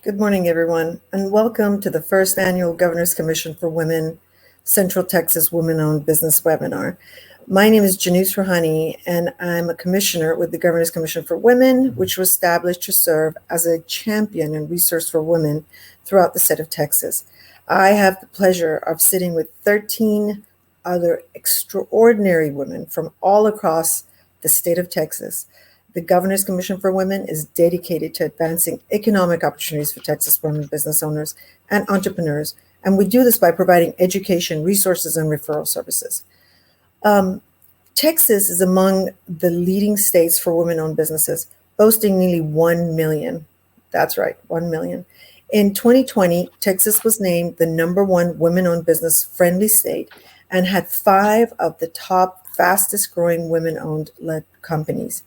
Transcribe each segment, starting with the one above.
Good morning, everyone, and welcome to the first annual Governor's Commission for Women Central Texas Women-Owned Business webinar. My name is Janice Rahani, and I'm a commissioner with the Governor's Commission for Women, which was established to serve as a champion and resource for women throughout the state of Texas. I have the pleasure of sitting with 13 other extraordinary women from all across the state of Texas. The Governor's Commission for Women is dedicated to advancing economic opportunities for Texas women business owners and entrepreneurs, and we do this by providing education, resources, and referral services. Texas is among the leading states for women-owned businesses, boasting nearly 1 million. That's right, 1 million. In 2020, Texas was named the #1 women-owned business-friendly state and had 5 of the top fastest-growing women-owned led companies.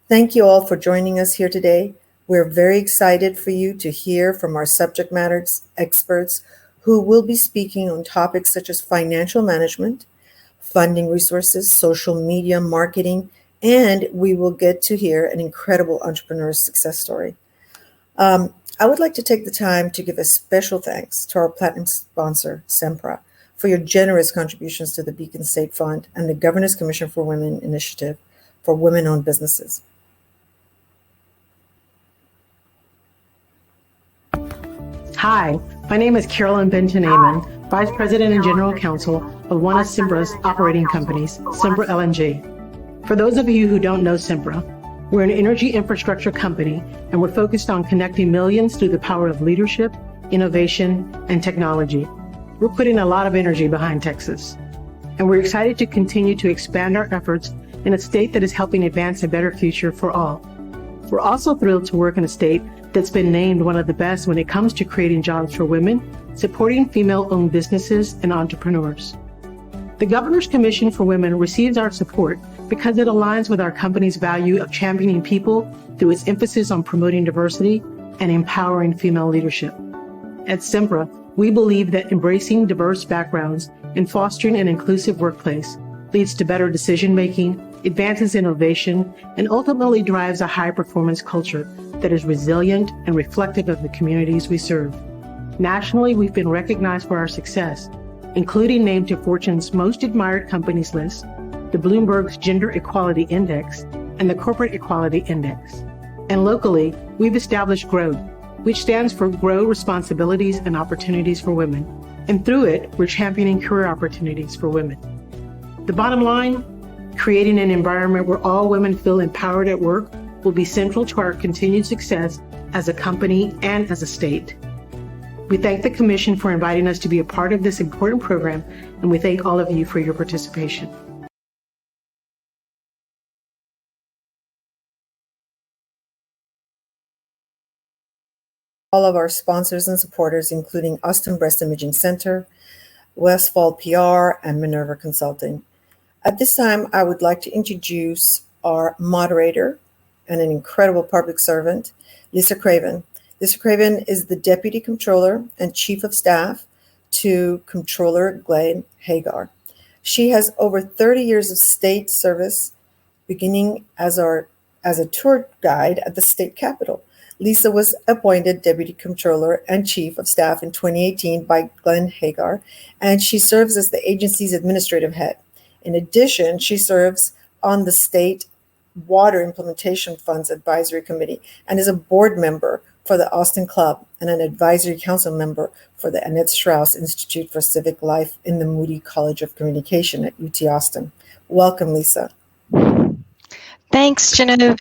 Thank you all for joining us here today. We're very excited for you to hear from our subject matter experts who will be speaking on topics such as financial management, funding resources, social media marketing, and we will get to hear an incredible entrepreneur success story. I would like to take the time to give a special thanks to our platinum sponsor, Sempra, for your generous contributions to the Beacon State Fund and the Governor's Commission for Women initiative for women-owned businesses. Hi, my name is Carolyn Benton-Amon, Vice President and General Counsel of one of Sempra's operating companies, Sempra LNG. For those of you who don't know Sempra, we're an energy infrastructure company, and we're focused on connecting millions through the power of leadership, innovation, and technology. We're putting a lot of energy behind Texas, and we're excited to continue to expand our efforts in a state that is helping advance a better future for all. We're also thrilled to work in a state that's been named one of the best when it comes to creating jobs for women, supporting female-owned businesses and entrepreneurs. The Governor's Commission for Women receives our support because it aligns with our company's value of championing people through its emphasis on promoting diversity and empowering female leadership. At Sempra, we believe that embracing diverse backgrounds and fostering an inclusive workplace leads to better decision-making, advances innovation, and ultimately drives a high-performance culture that is resilient and reflective of the communities we serve. Nationally, we've been recognized for our success, including named to Fortune's Most Admired Companies list, the Bloomberg's Gender Equality Index, and the Corporate Equality Index. And locally, we've established GROW, which stands for Grow Responsibilities and Opportunities for Women. And through it, we're championing career opportunities for women. The bottom line, creating an environment where all women feel empowered at work will be central to our continued success as a company and as a state. We thank the Commission for inviting us to be a part of this important program, and we thank all of you for your participation. All of our sponsors and supporters, including Austin Breast Imaging Center, Westfall PR, and Minerva Consulting. At this time, I would like to introduce our moderator and an incredible public servant, Lisa Craven. Lisa Craven is the Deputy Comptroller and Chief of Staff to Comptroller Geln Hegar. She has over 30 years of state service, beginning as a tour guide at the state capitol. Lisa was appointed Deputy Comptroller and Chief of Staff in 2018 by Geln Hegar, and she serves as the agency's administrative head. In addition, she serves on the State Water Implementation Funds Advisory Committee and is a board member for the Austin Club and an advisory council member for the Annette Strauss Institute for Civic Life in the Moody College of Communication at UT Austin. Welcome, Lisa. Thanks, Genevieve.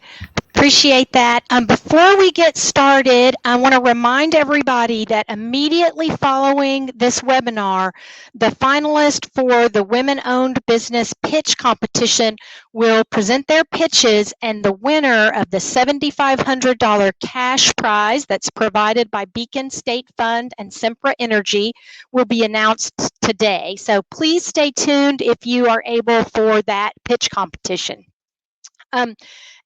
Appreciate that. Before we get started, I want to remind everybody that immediately following this webinar, the finalist for the Women-Owned Business Pitch Competition will present their pitches, and the winner of the $7,500 cash prize that's provided by Beacon State Fund and Sempra Energy will be announced today. So please stay tuned if you are able for that pitch competition.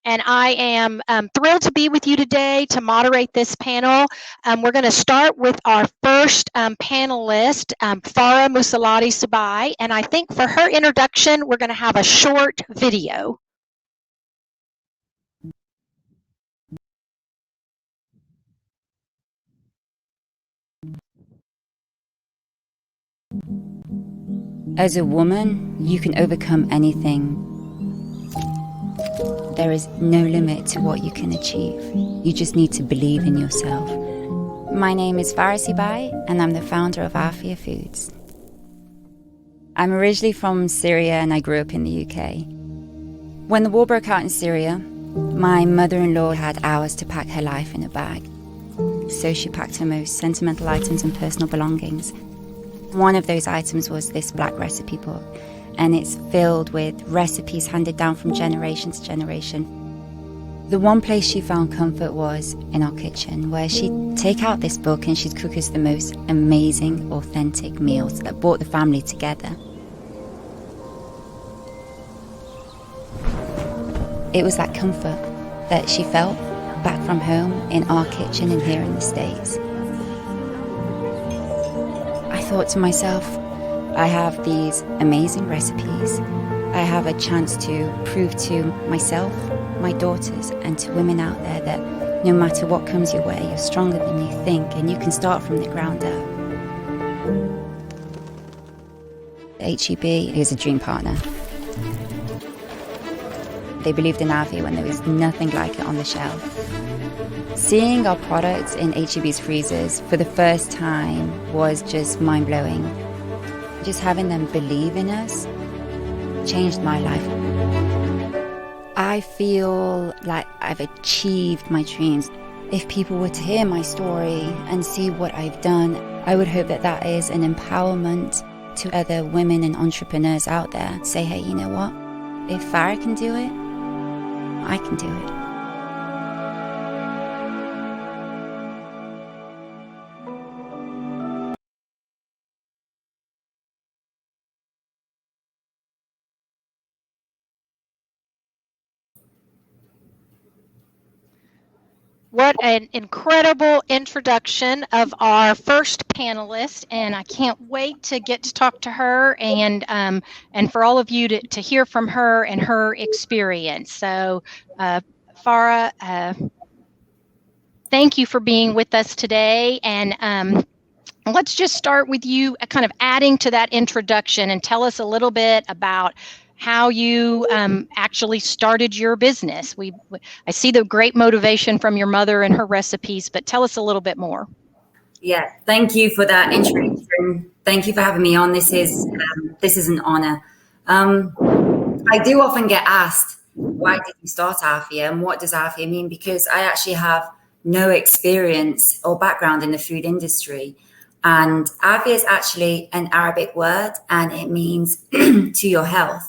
And I am thrilled to be with you today to moderate this panel. We're going to start with our first panelist, Farrah Moussallati Sibai, and I think for her introduction, we're going to have a short video. As a woman, you can overcome anything. There is no limit to what you can achieve. You just need to believe in yourself. My name is Farrah Sibai, and I'm the founder of Afia Foods. I'm originally from Syria, and I grew up in the UK. When the war broke out in Syria, my mother-in-law had hours to pack her life in a bag. So she packed her most sentimental items and personal belongings. One of those items was this black recipe book, and it's filled with recipes handed down from generation to generation. The one place she found comfort was in our kitchen, where she'd take out this book and she'd cook us the most amazing, authentic meals that brought the family together. It was that comfort that she felt back from home in our kitchen and here in the States. I thought to myself, I have these amazing recipes. I have a chance to prove to myself, my daughters, and to women out there that no matter what comes your way, you're stronger than you think, and you can start from the ground up. HEB is a dream partner. They believed in Afia when there was nothing like it on the shelf. Seeing our products in HEB's freezers for the first time was just mind-blowing. Just having them believe in us changed my life. I feel like I've achieved my dreams. If people were to hear my story and see what I've done, I would hope that that is an empowerment to other women and entrepreneurs out there. Say, hey, you know what? If Farrah can do it, I can do it. What an incredible introduction of our first panelist, and I can't wait to get to talk to her and for all of you to hear from her and her experience. So, Farrah, thank you for being with us today, and let's just start with you kind of adding to that introduction and tell us a little bit about how you actually started your business. I see the great motivation from your mother and her recipes, but tell us a little bit more. Yeah, thank you for that introduction. Thank you for having me on. This is an honor. I do often get asked, why did you start Afia and what does Afia mean? Because I actually have no experience or background in the food industry. And Afia is actually an Arabic word, and it means to your health.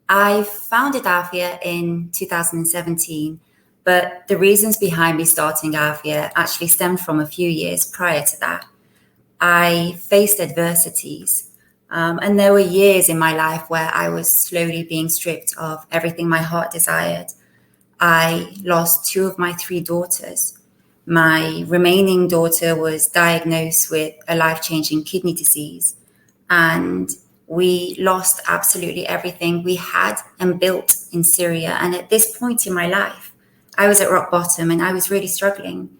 I founded Afia in 2017, but the reasons behind me starting Afia actually stemmed from a few years prior to that. I faced adversities, and there were years in my life where I was slowly being stripped of everything my heart desired. I lost 2 of my 3 daughters. My remaining daughter was diagnosed with a life-changing kidney disease, and we lost absolutely everything we had and built in Syria. And at this point in my life, I was at rock bottom and I was really struggling.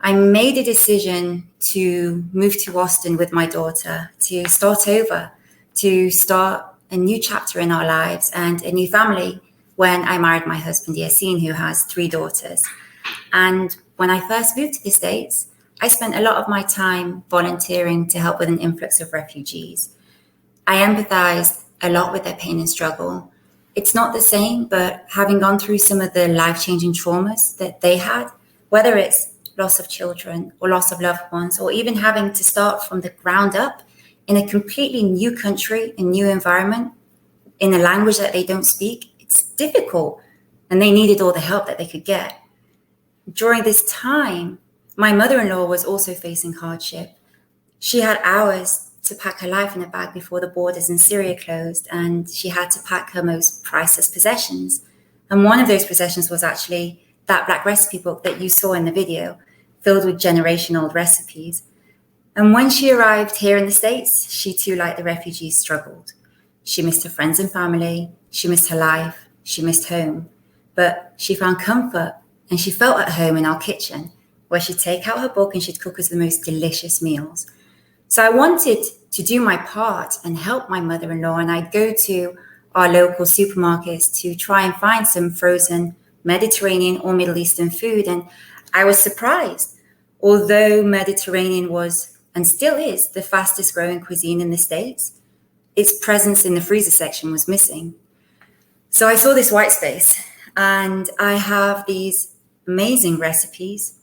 I made a decision to move to Austin with my daughter, to start over, to start a new chapter in our lives and a new family when I married my husband, Yassine, who has 3 daughters. And when I first moved to the States, I spent a lot of my time volunteering to help with an influx of refugees. I empathized a lot with their pain and struggle. It's not the same, but having gone through some of the life-changing traumas that they had, whether it's loss of children or loss of loved ones, or even having to start from the ground up in a completely new country, a new environment, in a language that they don't speak, it's difficult. And they needed all the help that they could get. During this time, my mother-in-law was also facing hardship. She had hours to pack her life in a bag before the borders in Syria closed, and she had to pack her most priceless possessions. And one of those possessions was actually that black recipe book that you saw in the video, filled with generation-old recipes. And when she arrived here in the States, she too, like the refugees, struggled. She missed her friends and family, she missed her life, she missed home. But she found comfort and she felt at home in our kitchen, where she'd take out her book and she'd cook us the most delicious meals. So I wanted to do my part and help my mother-in-law, and I'd go to our local supermarkets to try and find some frozen Mediterranean or Middle Eastern food. And I was surprised. Although Mediterranean was, and still is, the fastest growing cuisine in the States, its presence in the freezer section was missing. So I saw this white space, and I have these amazing recipes.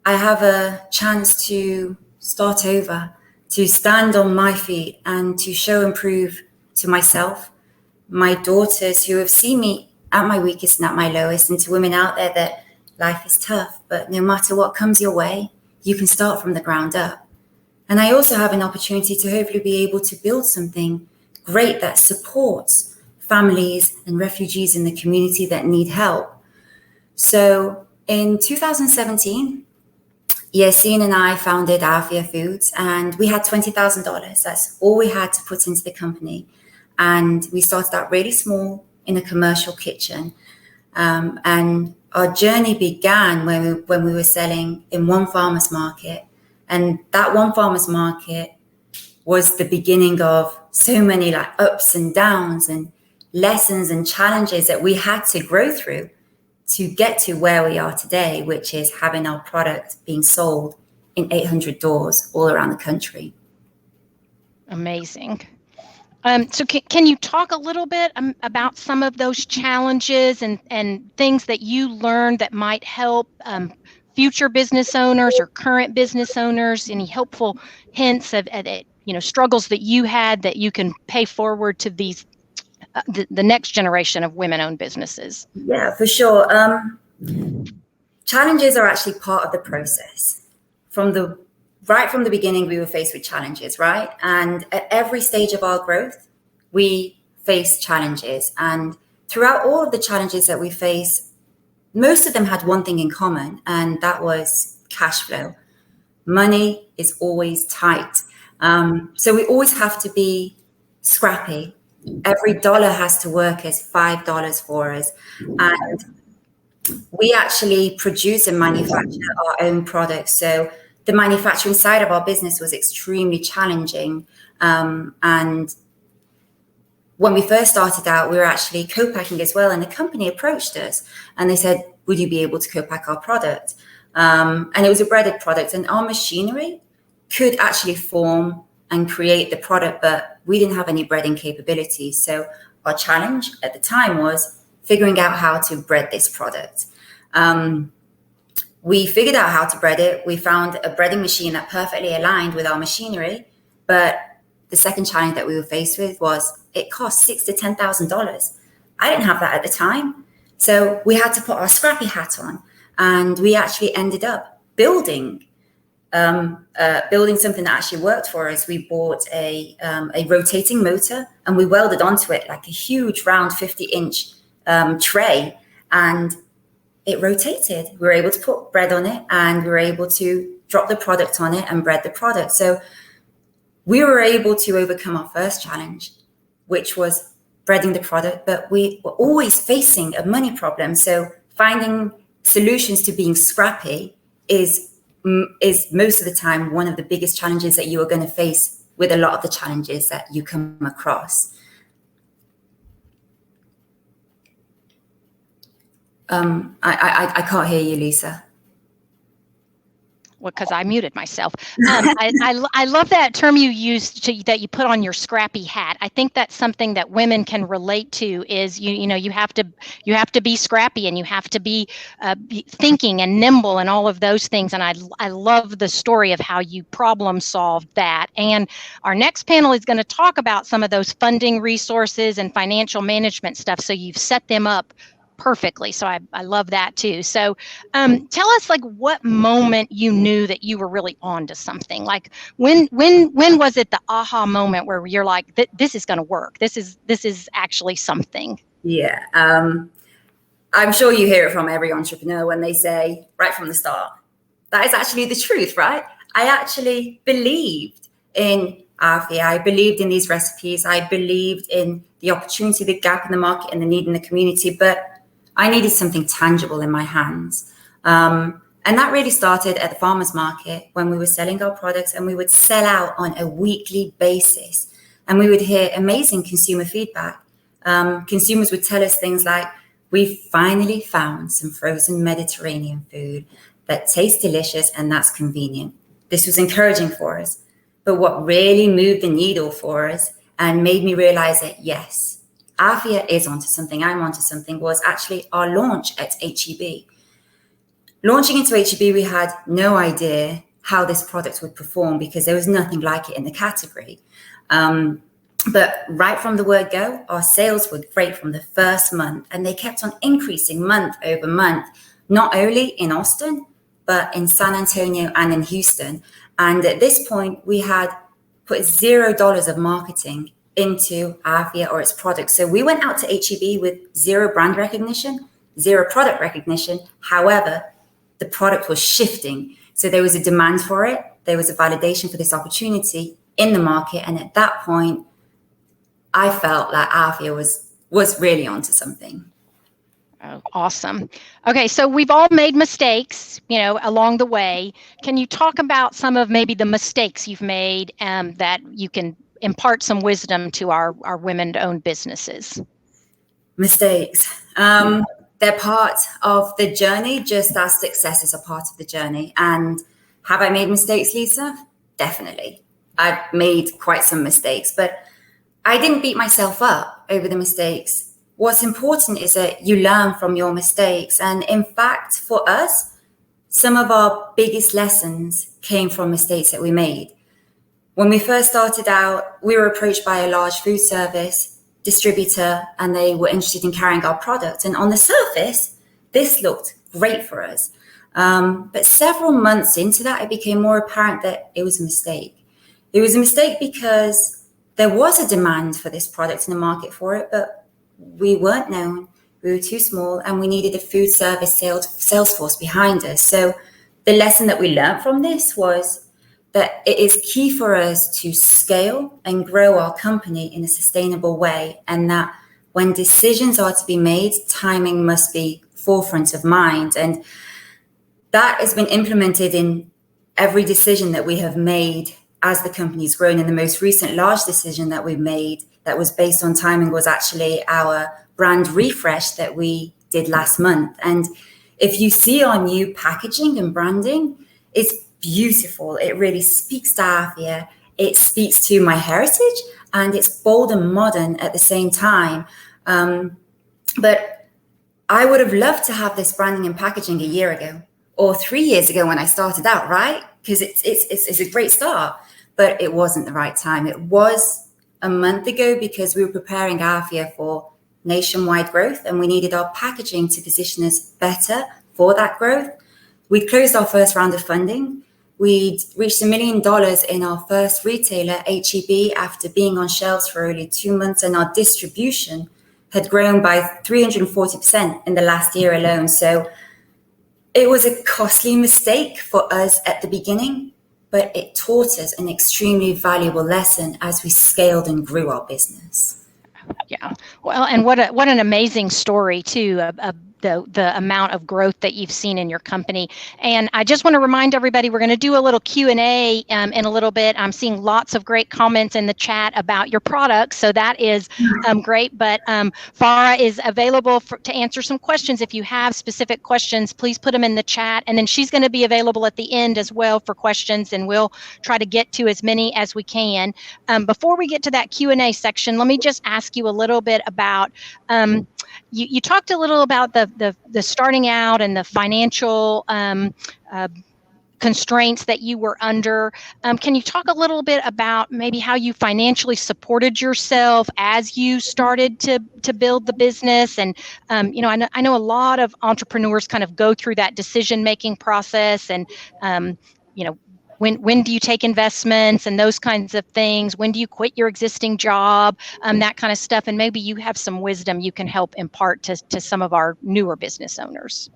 I have a chance to start over, to stand on my feet and to show and prove to myself, my daughters who have seen me at my weakest and at my lowest, and to women out there that life is tough, but no matter what comes your way, you can start from the ground up. And I also have an opportunity to hopefully be able to build something great that supports families and refugees in the community that need help. So in 2017, Yasin and I founded Afia Foods, and we had $20,000. That's all we had to put into the company. And we started out really small in a commercial kitchen. And our journey began when we were selling in one farmer's market. And that one farmer's market was the beginning of so many like ups and downs and lessons and challenges that we had to grow through to get to where we are today, which is having our product being sold in 800 doors all around the country. Amazing. So can you talk a little bit about some of those challenges and things that you learned that might help future business owners or current business owners? Any helpful hints of struggles that you had that you can pay forward to these the next generation of women-owned businesses? Yeah, for sure. Challenges are actually part of the process. Right from the beginning, we were faced with challenges, right? And at every stage of our growth, we face challenges. And throughout all of the challenges that we face, most of them had one thing in common, and that was cash flow. Money is always tight. So we always have to be scrappy. Every dollar has to work as $5 for us. And we actually produce and manufacture our own products. So the manufacturing side of our business was extremely challenging. And when we first started out, we were actually co-packing as well. And the company approached us and they said, would you be able to co-pack our product? And it was a breaded product, and our machinery could actually form and create the product, but we didn't have any breading capabilities. So our challenge at the time was figuring out how to bread this product. We figured out how to bread it. We found a breading machine that perfectly aligned with our machinery. But the second challenge that we were faced with was it cost $6,000 to $10,000. I didn't have that at the time. So we had to put our scrappy hat on, and we actually ended up building something that actually worked for us. We bought a rotating motor, and we welded onto it like a huge round 50-inch tray, and it rotated. We were able to put bread on it, and we were able to drop the product on it and bread the product. So we were able to overcome our first challenge, which was breading the product, but we were always facing a money problem. So finding solutions to being scrappy is most of the time one of the biggest challenges that you are going to face with a lot of the challenges that you come across. I can't hear you, Lisa. Well, because I muted myself. I love that term you used that you put on your scrappy hat. I think that's something that women can relate to. Is you have to be scrappy, and you have to be thinking and nimble and all of those things. And I love the story of how you problem solved that. And our next panel is going to talk about some of those funding resources and financial management stuff. So you've set them up perfectly. So I love that too. So tell us like what moment you knew that you were really onto something. Like when was it the aha moment where you're like, this is going to work. This is actually something. Yeah. I'm sure you hear it from every entrepreneur when they say right from the start, that is actually the truth, right? I actually believed in Afia. I believed in these recipes. I believed in the opportunity, the gap in the market and the need in the community, but I needed something tangible in my hands. And that really started at the farmers market when we were selling our products, and we would sell out on a weekly basis. And we would hear amazing consumer feedback. Consumers would tell us things like, we finally found some frozen Mediterranean food that tastes delicious and that's convenient. This was encouraging for us. But what really moved the needle for us and made me realize that, yes, Afia is onto something, I'm onto something, was actually our launch at HEB. Launching into HEB, we had no idea how this product would perform because there was nothing like it in the category. But right from the word go, our sales were great from the first month, and they kept on increasing month over month, not only in Austin, but in San Antonio and in Houston. And at this point, we had put $0 of marketing into Afia or its products. So we went out to HEB with zero brand recognition, zero product recognition. However, the product was shifting. So there was a demand for it. There was a validation for this opportunity in the market. And at that point, I felt like Afia was really onto something. Oh, awesome. Okay, so we've all made mistakes, along the way. Can you talk about some of maybe the mistakes you've made that you can impart some wisdom to our women-owned businesses? Mistakes. They're part of the journey, just as successes are part of the journey. And have I made mistakes, Lisa? Definitely. I've made quite some mistakes, but I didn't beat myself up over the mistakes. What's important is that you learn from your mistakes. And in fact, for us, some of our biggest lessons came from mistakes that we made. When we first started out, we were approached by a large food service distributor, and they were interested in carrying our product. And on the surface, this looked great for us. But several months into that, it became more apparent that it was a mistake. It was a mistake because there was a demand for this product in the market for it, but we weren't known, we were too small, and we needed a food service sales force behind us. So the lesson that we learned from this was that it is key for us to scale and grow our company in a sustainable way, and that when decisions are to be made, timing must be forefront of mind. And that has been implemented in every decision that we have made as the company's grown. And the most recent large decision that we made that was based on timing was actually our brand refresh that we did last month. And if you see our new packaging and branding, it's beautiful. It really speaks to Afia. It speaks to my heritage, and it's bold and modern at the same time. But I would have loved to have this branding and packaging a year ago or 3 years ago when I started out, right? Because it's a great start, but it wasn't the right time. It was a month ago because we were preparing Afia for nationwide growth, and we needed our packaging to position us better for that growth. We closed our first round of funding. We'd reached $1 million in our first retailer, HEB, after being on shelves for only 2 months, and our distribution had grown by 340% in the last year alone. So it was a costly mistake for us at the beginning, but it taught us an extremely valuable lesson as we scaled and grew our business. Yeah, well, and what an amazing story too, the amount of growth that you've seen in your company. And I just want to remind everybody, we're going to do a little Q&A in a little bit. I'm seeing lots of great comments in the chat about your products, so that is great. But Farrah is available to answer some questions. If you have specific questions, please put them in the chat, and then she's going to be available at the end as well for questions, and we'll try to get to as many as we can. Before we get to that Q&A section, let me just ask you a little bit about you talked a little about the starting out and the financial constraints that you were under. Can you talk a little bit about maybe how you financially supported yourself as you started to build the business? And I know a lot of entrepreneurs kind of go through that decision-making process, and when do you take investments and those kinds of things? When do you quit your existing job? That kind of stuff. And maybe you have some wisdom you can help impart to some of our newer business owners.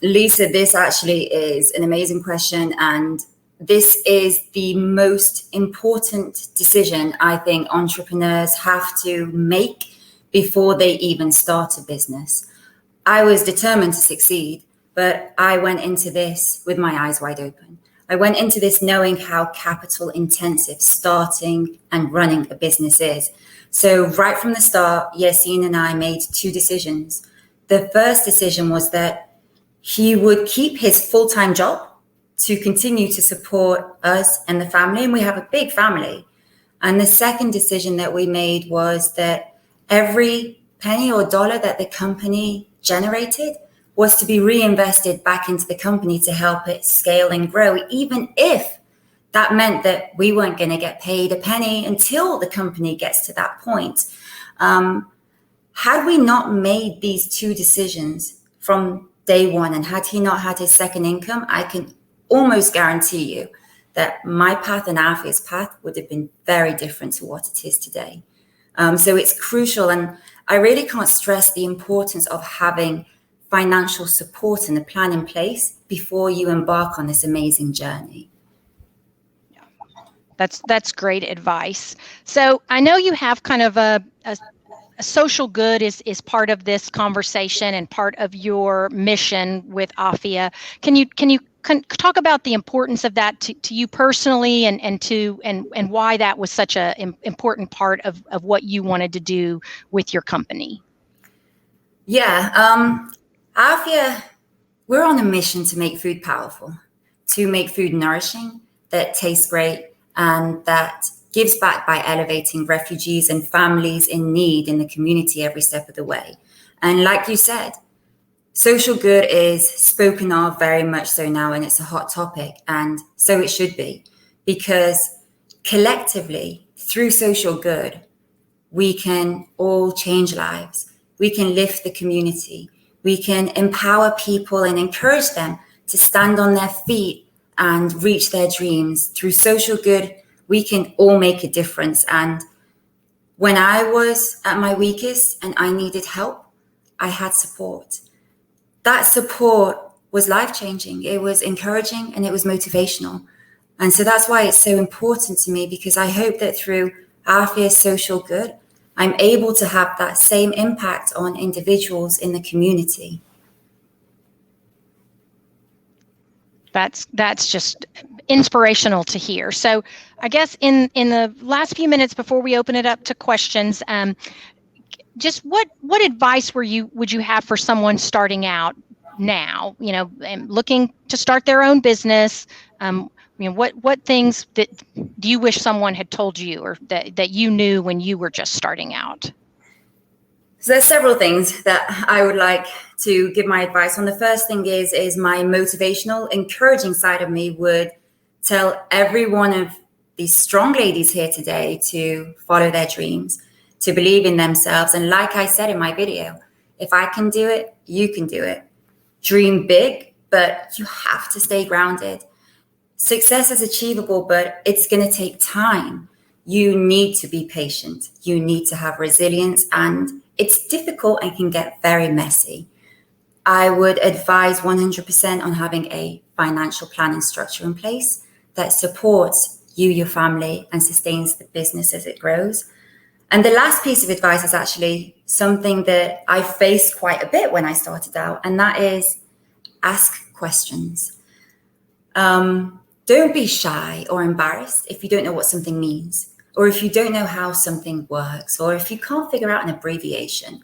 Lisa, this actually is an amazing question. And this is the most important decision I think entrepreneurs have to make before they even start a business. I was determined to succeed, but I went into this with my eyes wide open. I went into this knowing how capital intensive starting and running a business is. So right from the start, Yassine and I made two decisions. The first decision was that he would keep his full-time job to continue to support us and the family, and we have a big family. And the second decision that we made was that every penny or dollar that the company generated was to be reinvested back into the company to help it scale and grow, even if that meant that we weren't going to get paid a penny until the company gets to that point. Had we not made these two decisions from day one, and had he not had his second income, I can almost guarantee you that my path and Afia's path would have been very different to what it is today. So it's crucial, and I really can't stress the importance of having financial support and a plan in place before you embark on this amazing journey. Yeah, that's great advice. So I know you have kind of a social good is part of this conversation and part of your mission with Afia. Can you talk about the importance of that to you personally, and why that was such a important part of what you wanted to do with your company? Yeah, Afia, we're on a mission to make food powerful, to make food nourishing, that tastes great, and that gives back by elevating refugees and families in need in the community every step of the way. And like you said, social good is spoken of very much so now, and it's a hot topic, and so it should be, because collectively, through social good, we can all change lives. We can lift the community. We can empower people and encourage them to stand on their feet and reach their dreams. Through social good, we can all make a difference. And when I was at my weakest and I needed help, I had support. That support was life-changing. It was encouraging and it was motivational. And so that's why it's so important to me, because I hope that through Afia's social good, I'm able to have that same impact on individuals in the community. That's just inspirational to hear. So I guess in the last few minutes before we open it up to questions, just what advice would you have for someone starting out now, and looking to start their own business? What things that do you wish someone had told you, or that you knew when you were just starting out? So there's several things that I would like to give my advice on. The first thing is my motivational, encouraging side of me would tell every one of these strong ladies here today to follow their dreams, to believe in themselves. And like I said in my video, if I can do it, you can do it. Dream big, but you have to stay grounded. Success is achievable, but it's going to take time. You need to be patient. You need to have resilience, and it's difficult and can get very messy. I would advise 100% on having a financial plan and structure in place that supports you, your family, and sustains the business as it grows. And the last piece of advice is actually something that I faced quite a bit when I started out, and that is ask questions. Don't be shy or embarrassed if you don't know what something means, or if you don't know how something works, or if you can't figure out an abbreviation.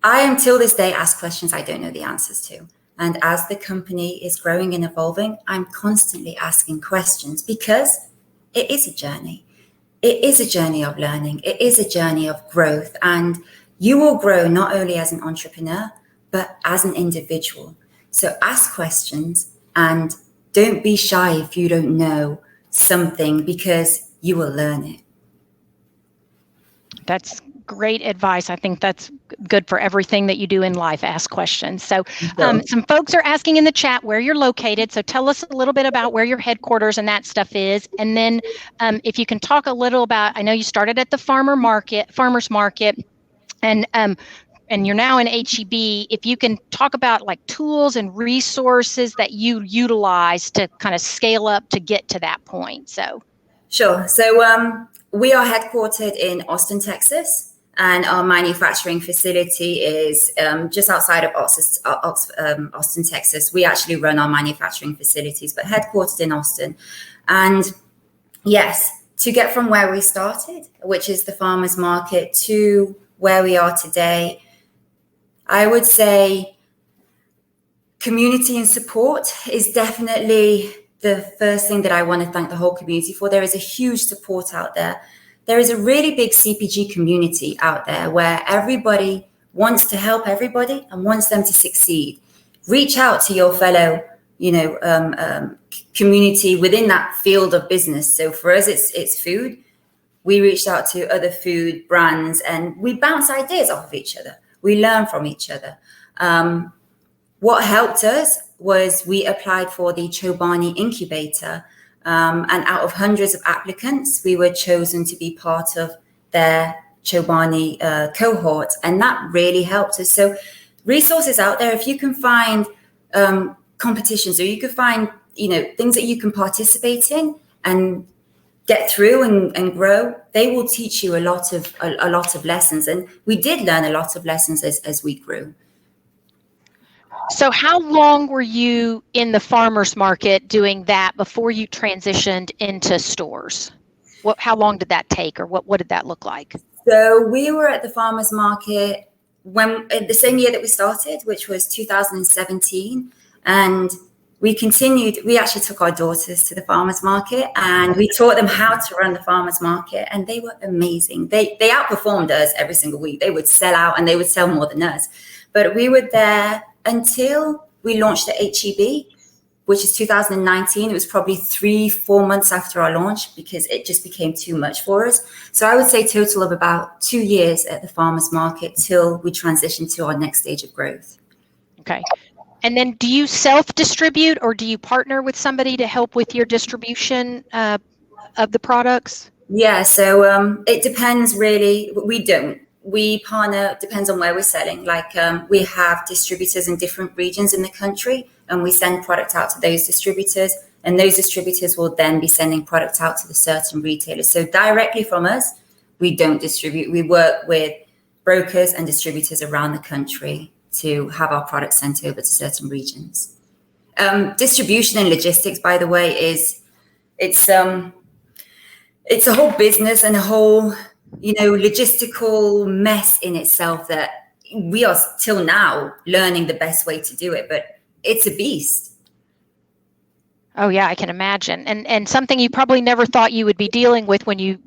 I, until this day, ask questions I don't know the answers to. And as the company is growing and evolving, I'm constantly asking questions, because it is a journey. It is a journey of learning. It is a journey of growth. And you will grow not only as an entrepreneur, but as an individual. So ask questions, and don't be shy if you don't know something, because you will learn it. That's great advice. I think that's good for everything that you do in life. Ask questions. So some folks are asking in the chat where you're located. So tell us a little bit about where your headquarters and that stuff is. And then if you can talk a little about, I know you started at the farmer's market, and you're now in HEB. If you can talk about like tools and resources that you utilize to kind of scale up to get to that point. So sure. So we are headquartered in Austin, Texas. And our manufacturing facility is just outside of Austin, Texas. We actually run our manufacturing facilities, but headquartered in Austin. And yes, to get from where we started, which is the farmers market, to where we are today, I would say community and support is definitely the first thing that I want to thank the whole community for. There is a huge support out there. There is a really big CPG community out there where everybody wants to help everybody and wants them to succeed. Reach out to your fellow, community within that field of business. So for us, it's food. We reached out to other food brands and we bounce ideas off of each other. We learn from each other. What helped us was we applied for the Chobani incubator. And out of hundreds of applicants, we were chosen to be part of their Chobani cohort. And that really helped us. So resources out there, if you can find competitions or you can find, things that you can participate in and get through and grow, they will teach you a lot of lessons. And we did learn a lot of lessons as we grew. So how long were you in the farmers market doing that before you transitioned into stores? How long did that take, or what did that look like? So we were at the farmers market the same year that we started, which was 2017. And we continued, we actually took our daughters to the farmers market and we taught them how to run the farmers market, and they were amazing. They outperformed us every single week. They would sell out and they would sell more than us. But we were there until we launched the HEB, which is 2019. It was probably 3-4 months after our launch because it just became too much for us. So I would say total of about 2 years at the farmers market till we transitioned to our next stage of growth. Okay. And then do you self-distribute or do you partner with somebody to help with your distribution of the products? Yeah, so it depends really. We don't. We partner, depends on where we're selling. Like we have distributors in different regions in the country and we send product out to those distributors, and those distributors will then be sending product out to the certain retailers. So directly from us, we don't distribute. We work with brokers and distributors around the country to have our products sent over to certain regions. Distribution and logistics, by the way, it's a whole business and a whole logistical mess in itself that we are till now learning the best way to do it, but it's a beast. Oh yeah, I can imagine. And something you probably never thought you would be dealing with when you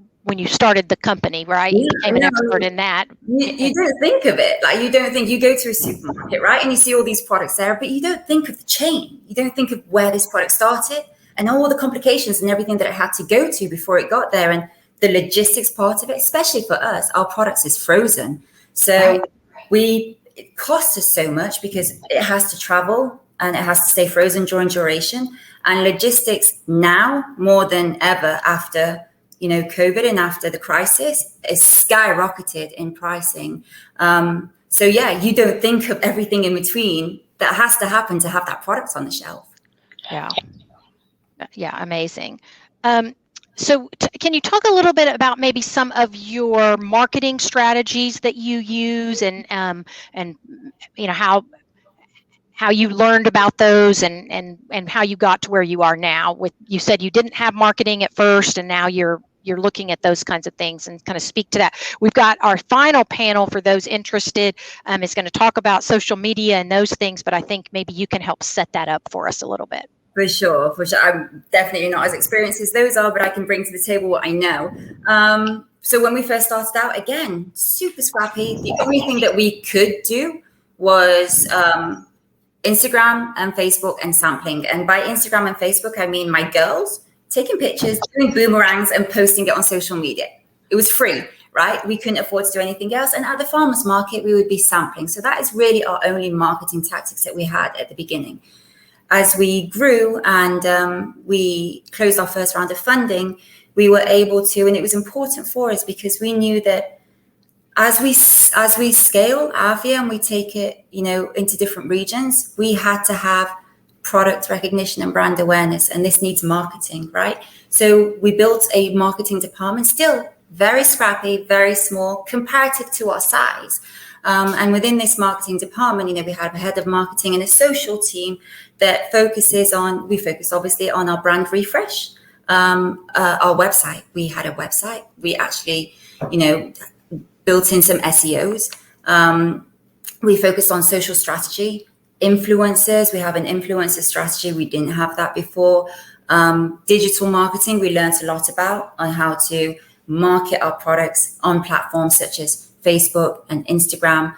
started the company, right? You became an expert in that. You don't think of it. Like you don't think, you go to a supermarket, right? And you see all these products there, but you don't think of the chain. You don't think of where this product started and all the complications and everything that it had to go to before it got there. And the logistics part of it, especially for us, our products is frozen. So it costs us so much because it has to travel and it has to stay frozen during duration. And logistics now more than ever after, COVID and after the crisis is skyrocketed in pricing. So yeah, you don't think of everything in between that has to happen to have that product on the shelf. Yeah. Yeah. Amazing. So can you talk a little bit about maybe some of your marketing strategies that you use and how you learned about those and how you got to where you are now? You said you didn't have marketing at first and now you're looking at those kinds of things, and kind of speak to that. We've got our final panel for those interested is going to talk about social media and those things, but I think maybe you can help set that up for us a little bit. For sure. I'm definitely not as experienced as those are, but I can bring to the table what I know. So when we first started out, again, super scrappy. The only thing that we could do was Instagram and Facebook and sampling. And by Instagram and Facebook, I mean my girls taking pictures, doing boomerangs and posting it on social media. It was free, right? We couldn't afford to do anything else. And at the farmers market, we would be sampling. So that is really our only marketing tactics that we had at the beginning. As we grew and we closed our first round of funding, we were able to, and it was important for us because we knew that as we scale Afia and we take it, into different regions, we had to have product recognition and brand awareness, and this needs marketing, right? So we built a marketing department, still very scrappy, very small, comparative to our size. And within this marketing department, we have a head of marketing and a social team that we focus obviously on our brand refresh, our website. We had a website. We actually, built in some SEOs. We focused on social strategy, influencers. We have an influencer strategy. We didn't have that before. Digital marketing, we learned a lot about on how to market our products on platforms such as Facebook and Instagram.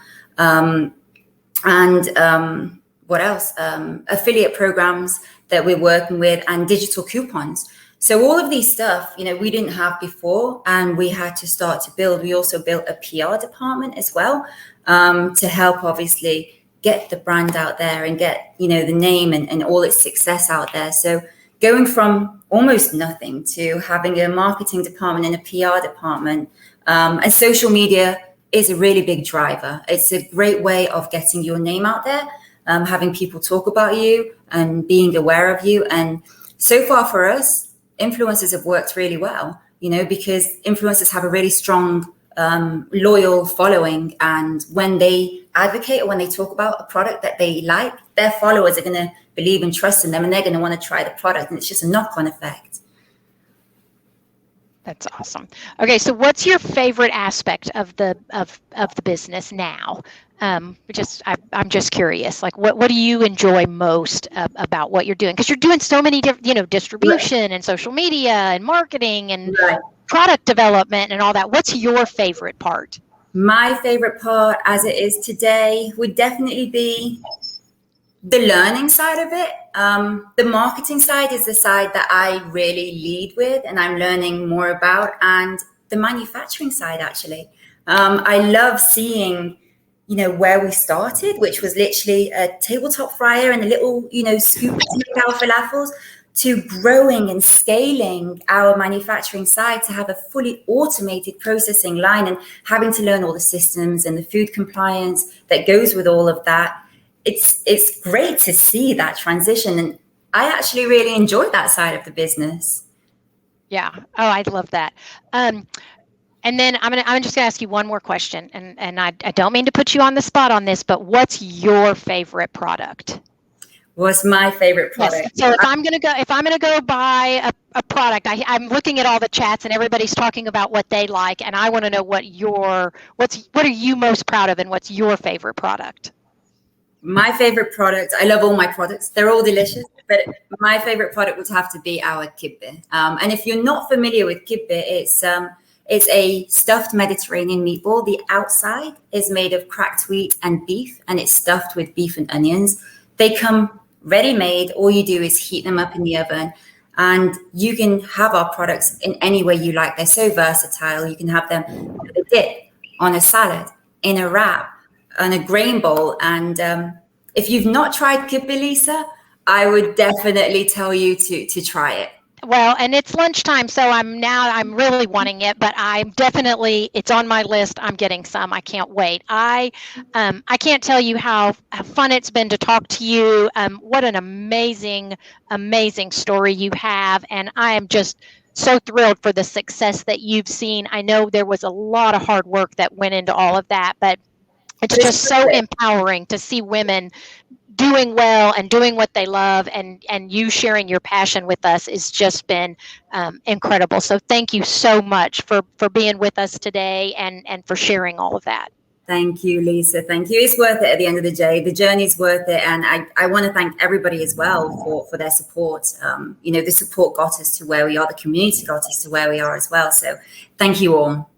What else? Affiliate programs that we're working with, and digital coupons. So all of these stuff, we didn't have before, and we had to start to build. We also built a PR department as well, to help obviously get the brand out there and get, the name and all its success out there. So going from almost nothing to having a marketing department and a PR department, and social media is a really big driver. It's a great way of getting your name out there, having people talk about you and being aware of you. And so far for us, influencers have worked really well, because influencers have a really strong, loyal following. And when they advocate or when they talk about a product that they like, their followers are going to believe and trust in them, and they're going to want to try the product. And it's just a knock-on effect. That's awesome. Okay, so what's your favorite aspect of the business now? I'm just curious. Like, what do you enjoy most about what you're doing? Because you're doing so many different, distribution Right. and social media and marketing and Right. product development and all that. What's your favorite part? My favorite part, as it is today, would definitely be the learning side of it. The marketing side is the side that I really lead with and I'm learning more about, and the manufacturing side, actually. I love seeing, where we started, which was literally a tabletop fryer and a little, scoop of takeout falafels, to growing and scaling our manufacturing side to have a fully automated processing line and having to learn all the systems and the food compliance that goes with all of that. It's great to see that transition, and I actually really enjoy that side of the business. Yeah. Oh, I love that. And then I'm just gonna ask you one more question, and I don't mean to put you on the spot on this, but what's your favorite product? What's my favorite product? Yes. So if I'm gonna go buy a product, I'm looking at all the chats and everybody's talking about what they like, and I want to know what are you most proud of, and what's your favorite product? My favorite product, I love all my products. They're all delicious, but my favorite product would have to be our kibbe. And if you're not familiar with kibbe, it's a stuffed Mediterranean meatball. The outside is made of cracked wheat and beef, and it's stuffed with beef and onions. They come ready-made. All you do is heat them up in the oven, and you can have our products in any way you like. They're so versatile. You can have them with a dip, on a salad, in a wrap, on a grain bowl. And if you've not tried kibbe, Lisa, I would definitely tell you to try it. Well, and it's lunchtime, so I'm really wanting it, but it's on my list. I'm getting some. I can't wait. I can't tell you how fun it's been to talk to you. What an amazing story you have, and I am just so thrilled for the success that you've seen. I know there was a lot of hard work that went into all of that, but it's just so empowering to see women doing well and doing what they love, and you sharing your passion with us has just been incredible. So thank you so much for being with us today and for sharing all of that. Thank you, Lisa. Thank you. It's worth it at the end of the day. The journey's worth it. And I want to thank everybody as well for their support. The support got us to where we are. The community got us to where we are as well. So thank you all.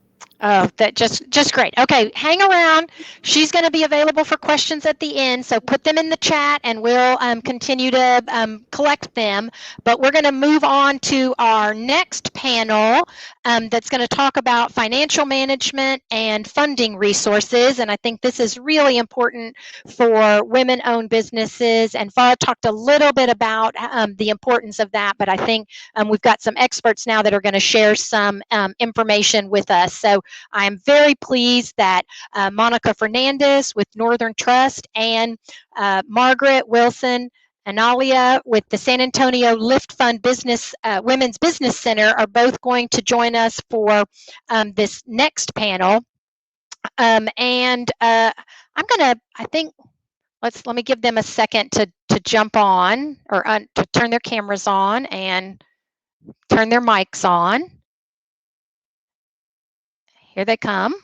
Oh, that just great. Okay, hang around. She's going to be available for questions at the end, so put them in the chat and we'll continue to collect them. But we're going to move on to our next panel that's going to talk about financial management and funding resources. And I think this is really important for women-owned businesses. And Farrah talked a little bit about the importance of that, but I think we've got some experts now that are going to share some information with us. So I am very pleased that Monica Fernandes with Northern Trust and Margaret, Wilson, Wilson-Anaglia with the San Antonio LiftFund Women's Business Center are both going to join us for this next panel. I'm gonna, let me give them a second to jump on, or to turn their cameras on and turn their mics on. Here they come.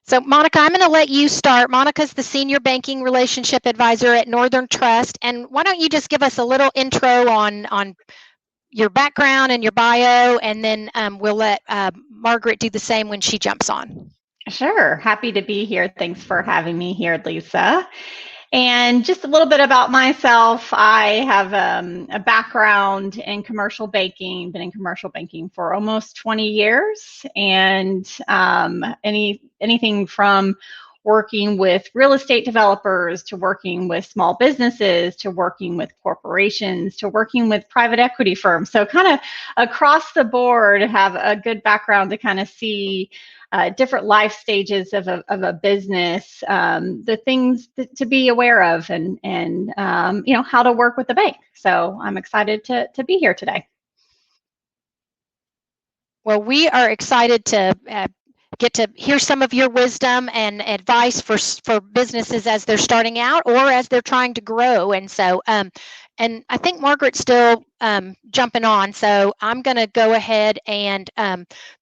So Monica, I'm going to let you start. Monica's the Senior Banking Relationship Advisor at Northern Trust. And why don't you just give us a little intro on your background and your bio, and then we'll let Margaret do the same when she jumps on. Sure. Happy to be here. Thanks for having me here, Lisa. And just a little bit about myself. I have a background in commercial banking, been in commercial banking for almost 20 years, and anything from working with real estate developers to working with small businesses to working with corporations to working with private equity firms. So kind of across the board, have a good background to kind of see different life stages of a business, the things to be aware of, and how to work with the bank. So I'm excited to be here today. Well, we are excited to get to hear some of your wisdom and advice for businesses as they're starting out or as they're trying to grow. And so, and I think Margaret's still jumping on. So I'm going to go ahead and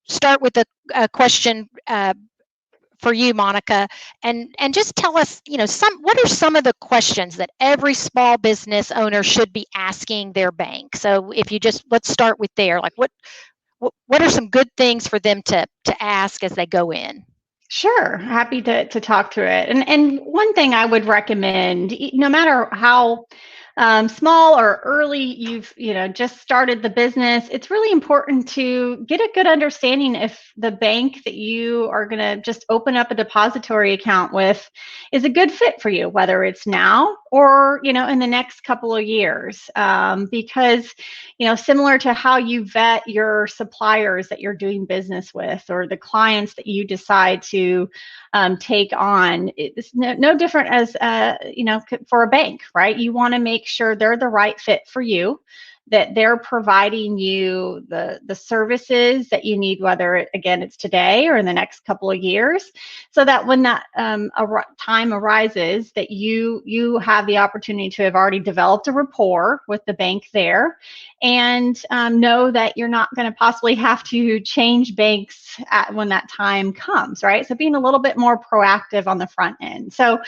start with a question for you, Monica, and just tell us, what are some of the questions that every small business owner should be asking their bank? So if you let's start with there, like what are some good things for them to ask as they go in? Sure. Happy to talk through it. And one thing I would recommend, no matter how small or early you've just started the business, it's really important to get a good understanding if the bank that you are going to just open up a depository account with is a good fit for you, whether it's now or in the next couple of years, because similar to how you vet your suppliers that you're doing business with or the clients that you decide to take on, it's no different as for a bank, right? You want to make sure they're the right fit for you, that they're providing you the services that you need, whether it's today or in the next couple of years, so that when that time arises, that you have the opportunity to have already developed a rapport with the bank there, and know that you're not going to possibly have to change banks when that time comes, right? So being a little bit more proactive on the front end. So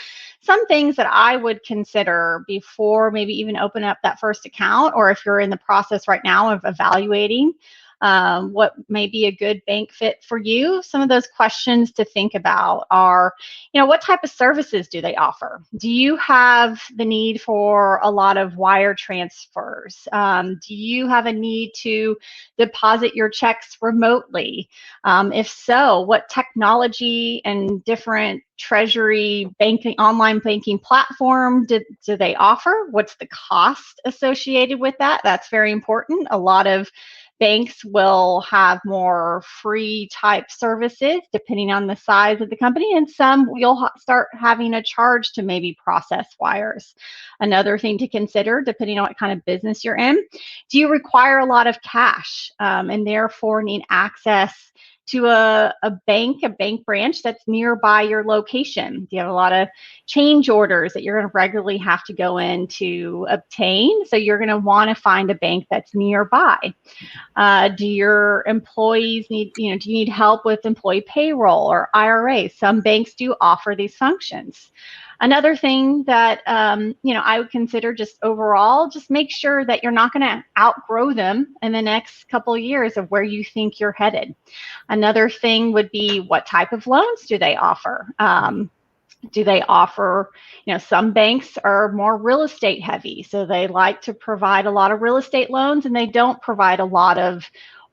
some things that I would consider before maybe even open up that first account, or if you're in the process right now of evaluating what may be a good bank fit for you, some of those questions to think about are, what type of services do they offer? Do you have the need for a lot of wire transfers? Do you have a need to deposit your checks remotely? If so, what technology and different treasury banking, online banking platform do they offer? What's the cost associated with that? That's very important. A lot of banks will have more free type services depending on the size of the company, and some you'll start having a charge to maybe process wires. Another thing to consider, depending on what kind of business you're in, do you require a lot of cash and therefore need access to a bank branch that's nearby your location? Do you have a lot of change orders that you're going to regularly have to go in to obtain? So you're going to want to find a bank that's nearby. Do your employees need, do you need help with employee payroll or IRA? Some banks do offer these functions. Another thing that, I would consider just overall, just make sure that you're not going to outgrow them in the next couple of years of where you think you're headed. Another thing would be, what type of loans do they offer? Do they offer, some banks are more real estate heavy, so they like to provide a lot of real estate loans, and they don't provide a lot of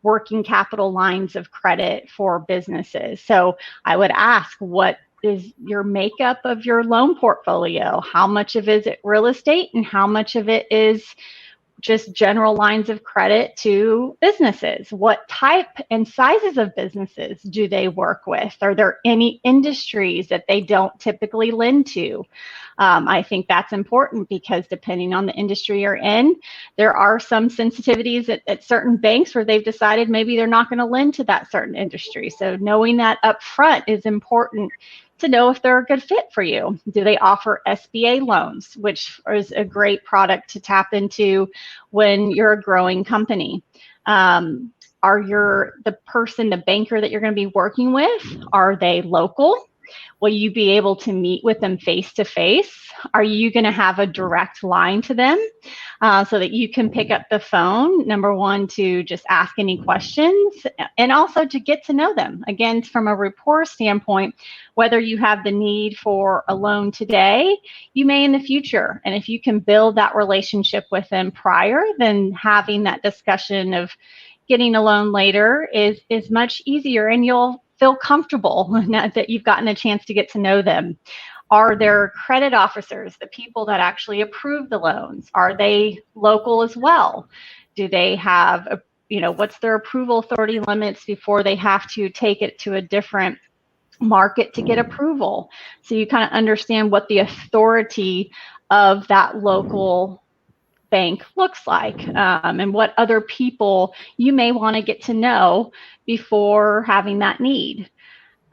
working capital lines of credit for businesses. So I would ask, what is your makeup of your loan portfolio? How much of it is real estate and how much of it is just general lines of credit to businesses. What type and sizes of businesses do they work with? Are there any industries that they don't typically lend to? I think that's important because depending on the industry you're in, there are some sensitivities at certain banks where they've decided maybe they're not going to lend to that certain industry. So knowing that up front is important to know if they're a good fit for you. Do they offer SBA loans, which is a great product to tap into when you're a growing company? The banker that you're going to be working with, are they local? Will you be able to meet with them face to face? Are you going to have a direct line to them so that you can pick up the phone, number one, to just ask any questions and also to get to know them? Again, from a rapport standpoint, whether you have the need for a loan today, you may in the future. And if you can build that relationship with them prior, then having that discussion of getting a loan later is much easier, and you'll feel comfortable that you've gotten a chance to get to know them. Are there credit officers, the people that actually approve the loans? Are they local as well? Do they have, what's their approval authority limits before they have to take it to a different market to get approval? So you kind of understand what the authority of that local bank looks like, and what other people you may want to get to know before having that need.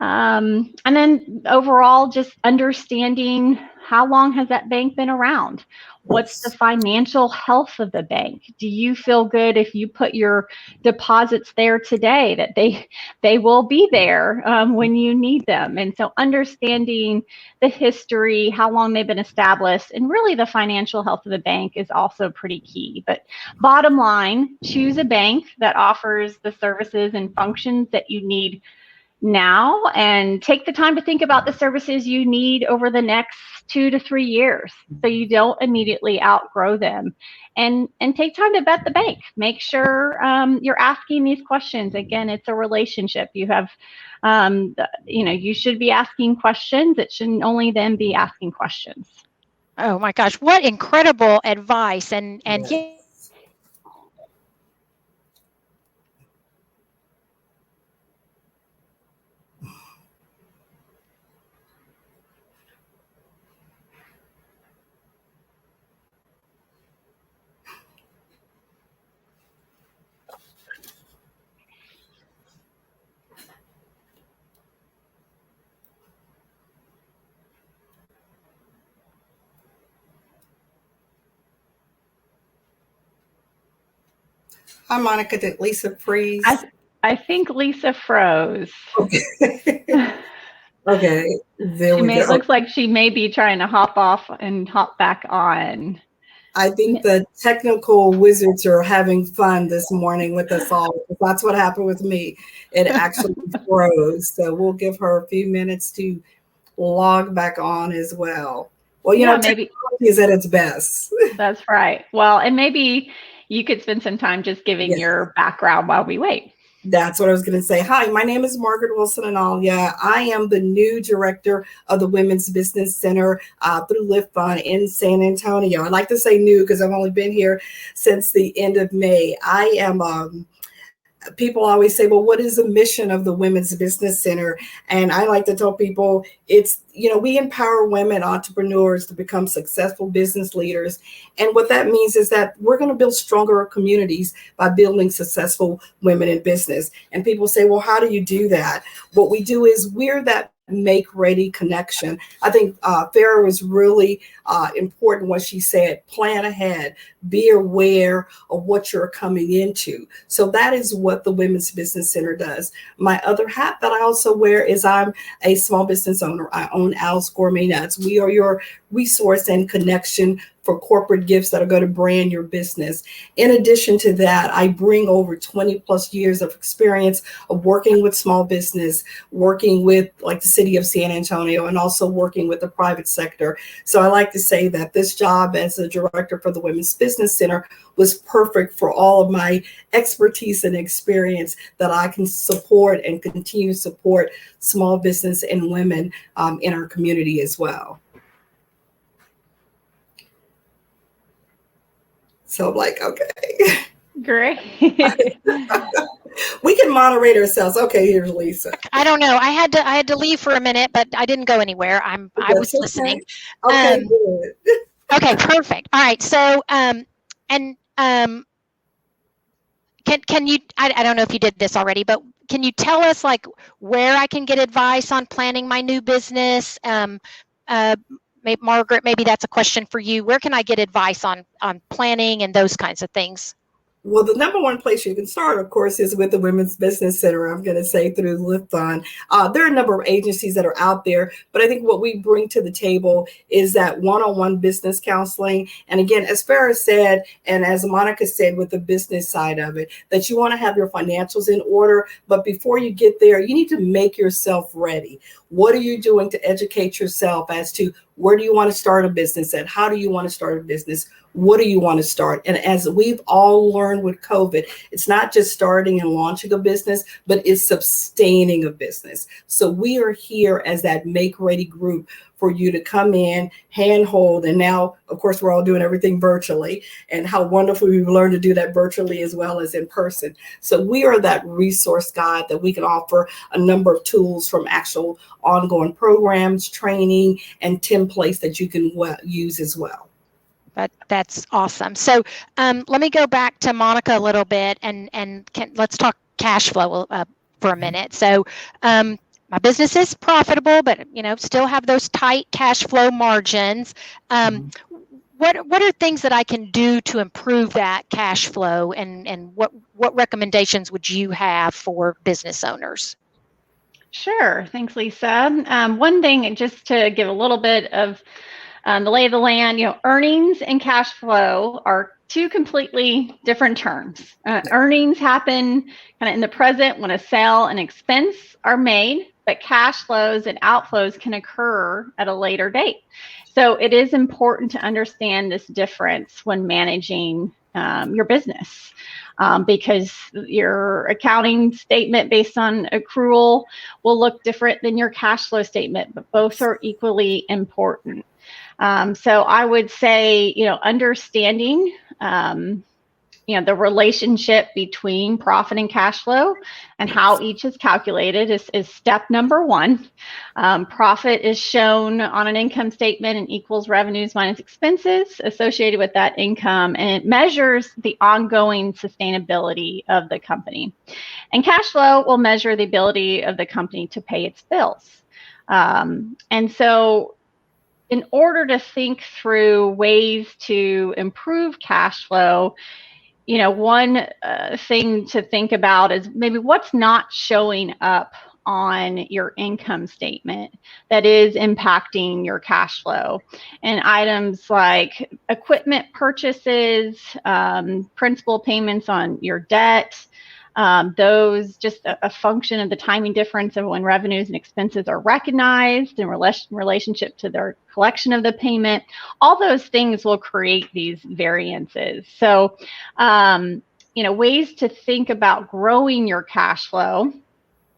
And then overall, just understanding how long has that bank been around? What's the financial health of the bank? Do you feel good if you put your deposits there today that they will be there when you need them? And so understanding the history, how long they've been established, and really the financial health of the bank is also pretty key. But bottom line, choose a bank that offers the services and functions that you need now, and take the time to think about the services you need over the next 2 to 3 years so you don't immediately outgrow them, and take time to vet the bank. Make sure you're asking these questions. Again, it's a relationship. You have, you should be asking questions. It shouldn't only then be asking questions. Oh my gosh, what incredible advice. And yes. Hi, Monica. Did Lisa freeze? I think Lisa froze. Okay. Okay. There we go. It looks like she may be trying to hop off and hop back on. I think the technical wizards are having fun this morning with us all. That's what happened with me. It actually froze. So we'll give her a few minutes to log back on as well. Well, maybe technology is at its best. That's right. Well, and maybe you could spend some time just giving your background while we wait. That's what I was going to say. Hi, my name is Margaret Wilson-Anaglia. I am the new director of the Women's Business Center through LiftFund in San Antonio. I like to say new because I've only been here since the end of May. I am people always say, well, what is the mission of the Women's Business Center? And I like to tell people it's, we empower women entrepreneurs to become successful business leaders. And what that means is that we're going to build stronger communities by building successful women in business. And people say, well, how do you do that? What we do is we're that make-ready connection. I think Farrah was really important when she said, plan ahead, be aware of what you're coming into. So that is what the Women's Business Center does. My other hat that I also wear is I'm a small business owner. I own Al's Gourmet Nuts. We are your resource and connection for corporate gifts that are going to brand your business. In addition to that, I bring over 20 plus years of experience of working with small business, working with like the city of San Antonio, and also working with the private sector. So I like to say that this job as a director for the Women's Business Center was perfect for all of my expertise and experience that I can support and continue to support small business and women in our community as well. So I'm like, okay. Great. We can moderate ourselves. Okay, here's Lisa. I don't know. I had to leave for a minute, but I didn't go anywhere. I was That's listening. Okay, good. Okay, perfect. All right. So can you, I don't know if you did this already, but can you tell us like where I can get advice on planning my new business? Margaret, maybe that's a question for you. Where can I get advice on planning and those kinds of things? Well, the number one place you can start, of course, is with the Women's Business Center. I'm going to say through LiftFund. There are a number of agencies that are out there, but I think what we bring to the table is that one-on-one business counseling. And again, as Farrah said, and as Monica said, with the business side of it, that you want to have your financials in order. But before you get there, you need to make yourself ready. What are you doing to educate yourself as to where do you want to start a business at? How do you want to start a business? What do you want to start? And as we've all learned with COVID, it's not just starting and launching a business, but it's sustaining a business. So we are here as that make ready group for you to come in, handhold. And now, of course, we're all doing everything virtually, and how wonderful we've learned to do that virtually as well as in person. So we are that resource guide that we can offer a number of tools from actual ongoing programs, training, and templates that you can use as well. That's awesome. So let me go back to Monica a little bit and let's talk cash flow for a minute. So my business is profitable, but still have those tight cash flow margins. What are things that I can do to improve that cash flow, and what recommendations would you have for business owners? Sure. Thanks, Lisa. One thing, just to give a little bit of the lay of the land, earnings and cash flow are two completely different terms. Earnings happen kind of in the present when a sale and expense are made, but cash flows and outflows can occur at a later date. So it is important to understand this difference when managing your business, because your accounting statement based on accrual will look different than your cash flow statement, but both are equally important. So I would say, understanding, the relationship between profit and cash flow and how each is calculated is step number one. Profit is shown on an income statement and equals revenues minus expenses associated with that income, and it measures the ongoing sustainability of the company. And cash flow will measure the ability of the company to pay its bills. And so in order to think through ways to improve cash flow, one thing to think about is maybe what's not showing up on your income statement that is impacting your cash flow. And items like equipment purchases, principal payments on your debt, those just a function of the timing difference of when revenues and expenses are recognized in relationship to their collection of the payment. All those things will create these variances. So, ways to think about growing your cash flow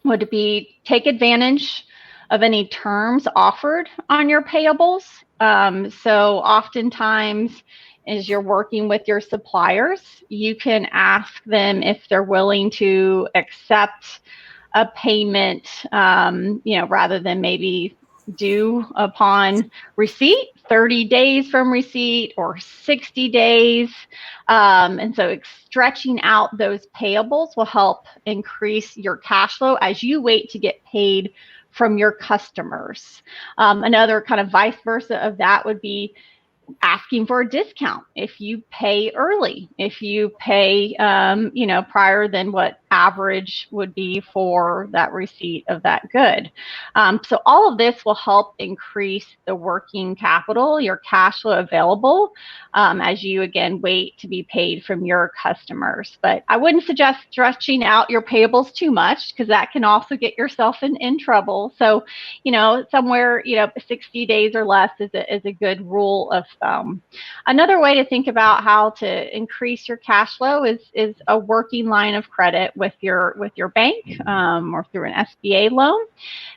would be take advantage of any terms offered on your payables. So oftentimes, as you're working with your suppliers, you can ask them if they're willing to accept a payment, rather than maybe due upon receipt, 30 days from receipt or 60 days. And so stretching out those payables will help increase your cash flow as you wait to get paid from your customers. Another kind of vice versa of that would be asking for a discount if you pay early, if you pay, prior than what average would be for that receipt of that good. So all of this will help increase the working capital, your cash flow available, as you, again, wait to be paid from your customers. But I wouldn't suggest stretching out your payables too much, because that can also get yourself in trouble. So, somewhere, 60 days or less is a good rule of Another way to think about how to increase your cash flow is a working line of credit with your bank or through an SBA loan.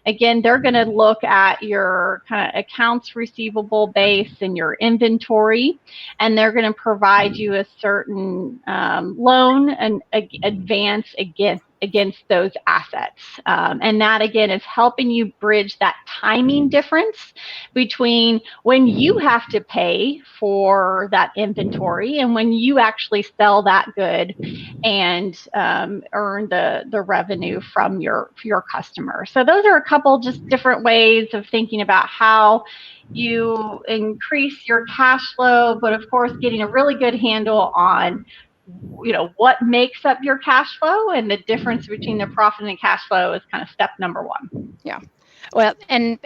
Again, they're going to look at your kind of accounts receivable base and your inventory, and they're going to provide you a certain loan and advance against those assets. And that, again, is helping you bridge that timing difference between when you have to pay for that inventory and when you actually sell that good and earn the revenue from your customer. So those are a couple just different ways of thinking about how you increase your cash flow, but of course, getting a really good handle on what makes up your cash flow, and the difference between the profit and cash flow is kind of step number one. Yeah. Well, and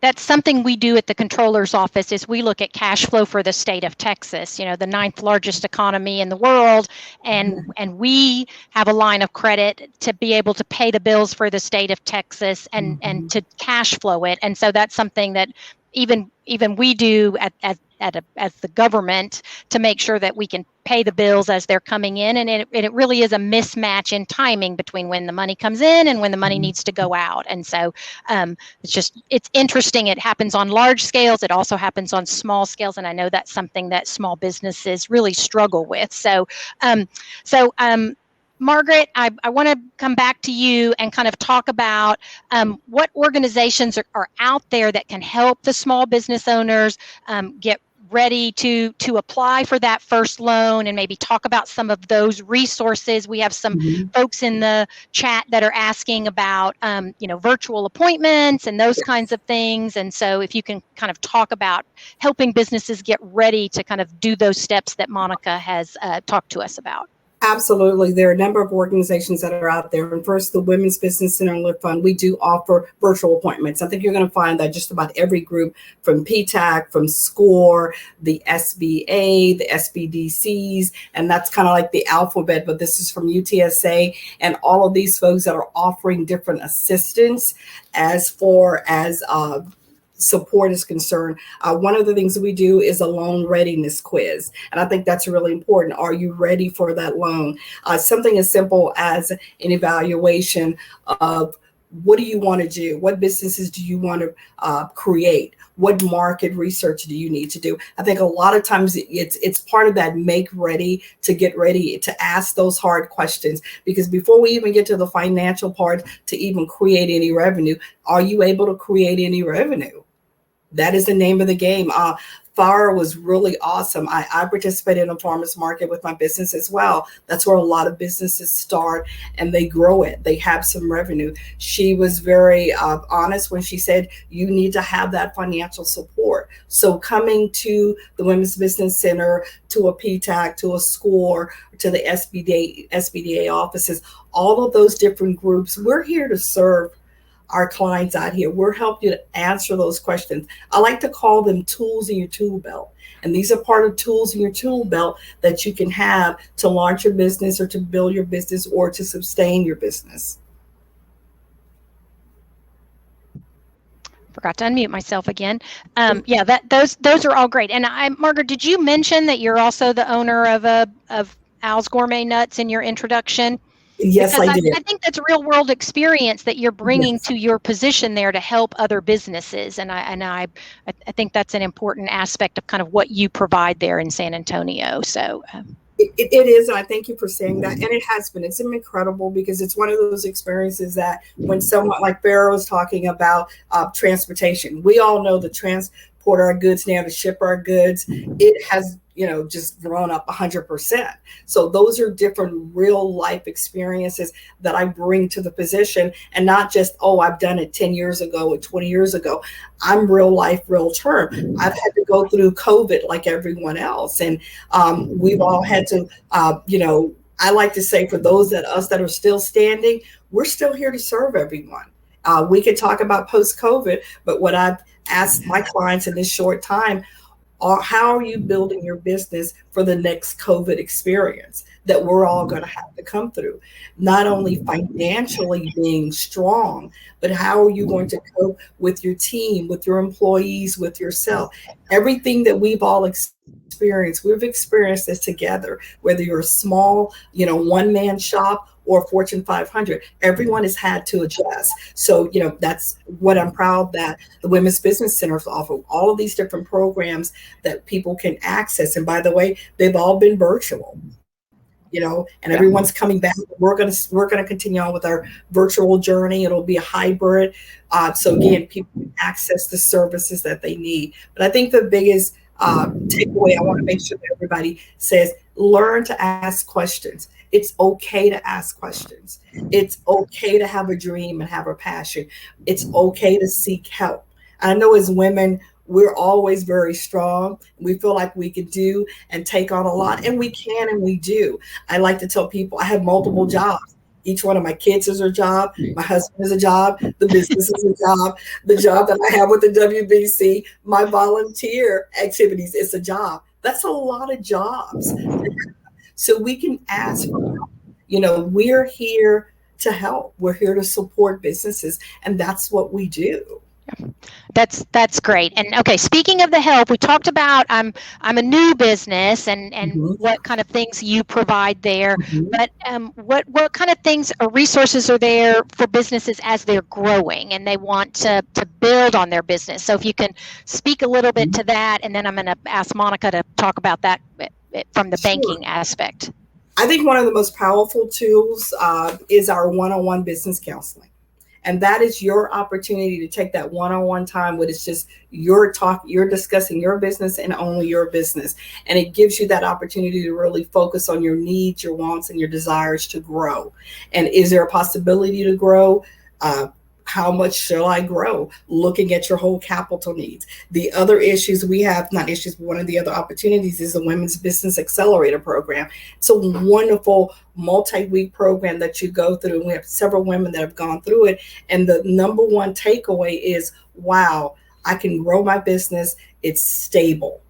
that's something we do at the Comptroller's office is we look at cash flow for the state of Texas, the 9th largest economy in the world. And we have a line of credit to be able to pay the bills for the state of Texas and to cash flow it. And so that's something that even we do as the government to make sure that we can pay the bills as they're coming in. And it really is a mismatch in timing between when the money comes in and when the money needs to go out. And so it's interesting. It happens on large scales. It also happens on small scales. And I know that's something that small businesses really struggle with. So Margaret, I want to come back to you and kind of talk about what organizations are out there that can help the small business owners get ready to apply for that first loan, and maybe talk about some of those resources. We have some folks in the chat that are asking about virtual appointments and those kinds of things. And so if you can kind of talk about helping businesses get ready to kind of do those steps that Monica has talked to us about. Absolutely. There are a number of organizations that are out there. And first, the Women's Business Center and LiftFund, we do offer virtual appointments. I think you're going to find that just about every group, from PTAC, from SCORE, the SBA, the SBDCs, and that's kind of like the alphabet, but this is from UTSA, and all of these folks that are offering different assistance as far as support is concerned. One of the things that we do is a loan readiness quiz. And I think that's really important. Are you ready for that loan? Something as simple as an evaluation of what do you want to do? What businesses do you want to create? What market research do you need to do? I think a lot of times it's part of that make ready to get ready to ask those hard questions, because before we even get to the financial part to even create any revenue, are you able to create any revenue? That is the name of the game. Farrah was really awesome. I participated in a farmer's market with my business as well. That's where a lot of businesses start and they grow it. They have some revenue. She was very honest when she said, you need to have that financial support. So coming to the Women's Business Center, to a PTAC, to a SCORE, to the SBDA offices, all of those different groups, we're here to serve our clients out here. We'll help you to answer those questions. I like to call them tools in your tool belt. And these are part of tools in your tool belt that you can have to launch your business or to build your business or to sustain your business. Forgot to unmute myself again. Those are all great. And Margaret, did you mention that you're also the owner of Al's Gourmet Nuts in your introduction? Yes, because I did. I think that's real world experience that you're bringing to your position there to help other businesses. And I think that's an important aspect of kind of what you provide there in San Antonio. So it is. And I thank you for saying that. And it has been. It's been incredible because it's one of those experiences that when someone like Farrah was talking about transportation, we all know the transport our goods now, to ship our goods, it has just grown up 100%. So those are different real life experiences that I bring to the position, and not just, I've done it 10 years ago or 20 years ago. I'm real life, real term. I've had to go through COVID like everyone else. And we've all had to, I like to say, for those that are still standing, we're still here to serve everyone. We could talk about post-COVID, but what I've asked my clients in this short time, Or how are you building your business for the next COVID experience that we're all going to have to come through? Not only financially being strong, but how are you going to cope with your team, with your employees, with yourself? Everything that we've all experienced, we've experienced this together, whether you're a small, one-man shop or Fortune 500, everyone has had to adjust. So, that's what I'm proud that the Women's Business Centers offer, all of these different programs that people can access. And by the way, they've all been virtual, and everyone's coming back. We're gonna continue on with our virtual journey. It'll be a hybrid. So again, people can access the services that they need. But I think the biggest takeaway, I want to make sure that everybody says, learn to ask questions. It's okay to ask questions. It's okay to have a dream and have a passion. It's okay to seek help. I know as women, we're always very strong. We feel like we can do and take on a lot, and we can and we do. I like to tell people I have multiple jobs. Each one of my kids is a job. My husband is a job. The business is a job. The job that I have with the WBC, my volunteer activities, is a job. That's a lot of jobs. So we can ask for help. We're here to help. We're here to support businesses, and that's what we do. That's great. And okay, speaking of the help, we talked about I'm a new business and what kind of things you provide there. But what kind of things or resources are there for businesses as they're growing and they want to build on their business? So if you can speak a little bit to that, and then I'm going to ask Monica to talk about that from the banking aspect. I think one of the most powerful tools is our one-on-one business counseling. And that is your opportunity to take that one-on-one time when it's just you're discussing your business and only your business. And it gives you that opportunity to really focus on your needs, your wants, and your desires to grow. And is there a possibility to grow? How much shall I grow? Looking at your whole capital needs. The other issues we have, not issues, but one of the other opportunities is the Women's Business Accelerator Program. It's a wonderful multi-week program that you go through. And we have several women that have gone through it. And the number one takeaway is, wow, I can grow my business. It's stable.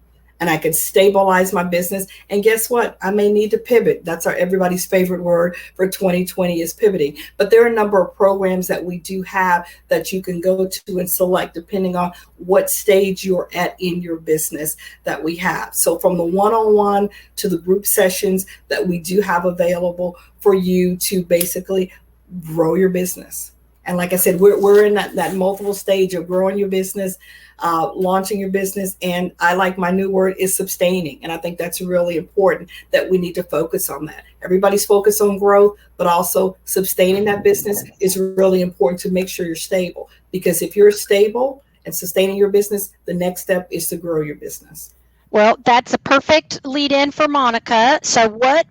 And I can stabilize my business. And guess what? I may need to pivot. That's everybody's favorite word for 2020 is pivoting. But there are a number of programs that we do have that you can go to and select depending on what stage you're at in your business that we have. So from the one-on-one to the group sessions that we do have available for you to basically grow your business. And like I said, we're in that multiple stage of growing your business, launching your business. And I like my new word is sustaining. And I think that's really important that we need to focus on that. Everybody's focused on growth, but also sustaining that business is really important to make sure you're stable. Because if you're stable and sustaining your business, the next step is to grow your business. Well, that's a perfect lead in for Monica. So what,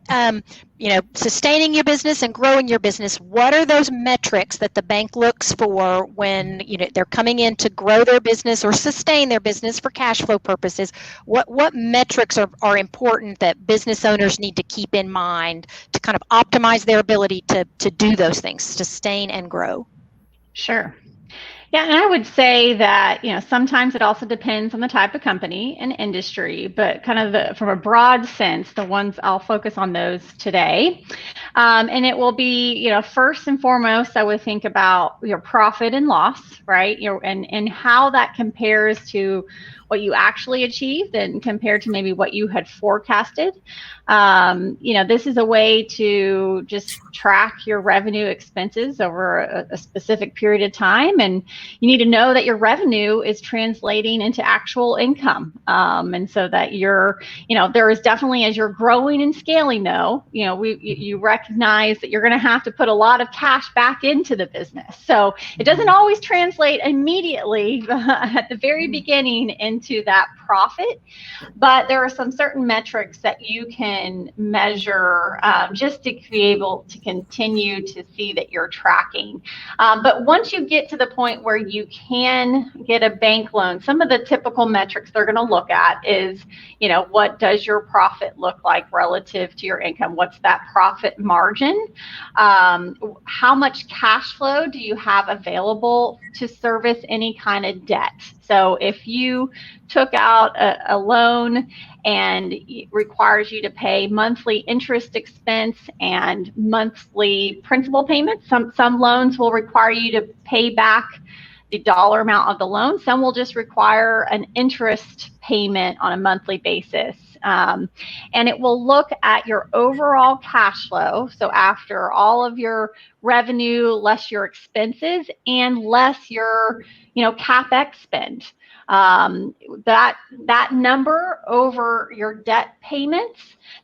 sustaining your business and growing your business, what are those metrics that the bank looks for when, they're coming in to grow their business or sustain their business for cash flow purposes? What metrics are important that business owners need to keep in mind to kind of optimize their ability to do those things, sustain and grow? Sure. Yeah, and I would say that, sometimes it also depends on the type of company and industry, but kind of from a broad sense, the ones I'll focus on those today. And it will be, first and foremost, I would think about your profit and loss, right? And how that compares to what you actually achieved and compared to maybe what you had forecasted. This is a way to just track your revenue expenses over a specific period of time. And you need to know that your revenue is translating into actual income. And so that there is definitely, as you're growing and scaling though, you recognize that you're going to have to put a lot of cash back into the business. So it doesn't always translate immediately at the very beginning into that profit, but there are some certain metrics that you can measure just to be able to continue to see that you're tracking. But once you get to the point where you can get a bank loan, some of the typical metrics they're going to look at is, what does your profit look like relative to your income? What's that profit margin. How much cash flow do you have available to service any kind of debt? So if you took out a loan and it requires you to pay monthly interest expense and monthly principal payments, some loans will require you to pay back the dollar amount of the loan. Some will just require an interest payment on a monthly basis. And it will look at your overall cash flow. So after all of your revenue, less your expenses, and less your, CapEx spend. That number over your debt payments,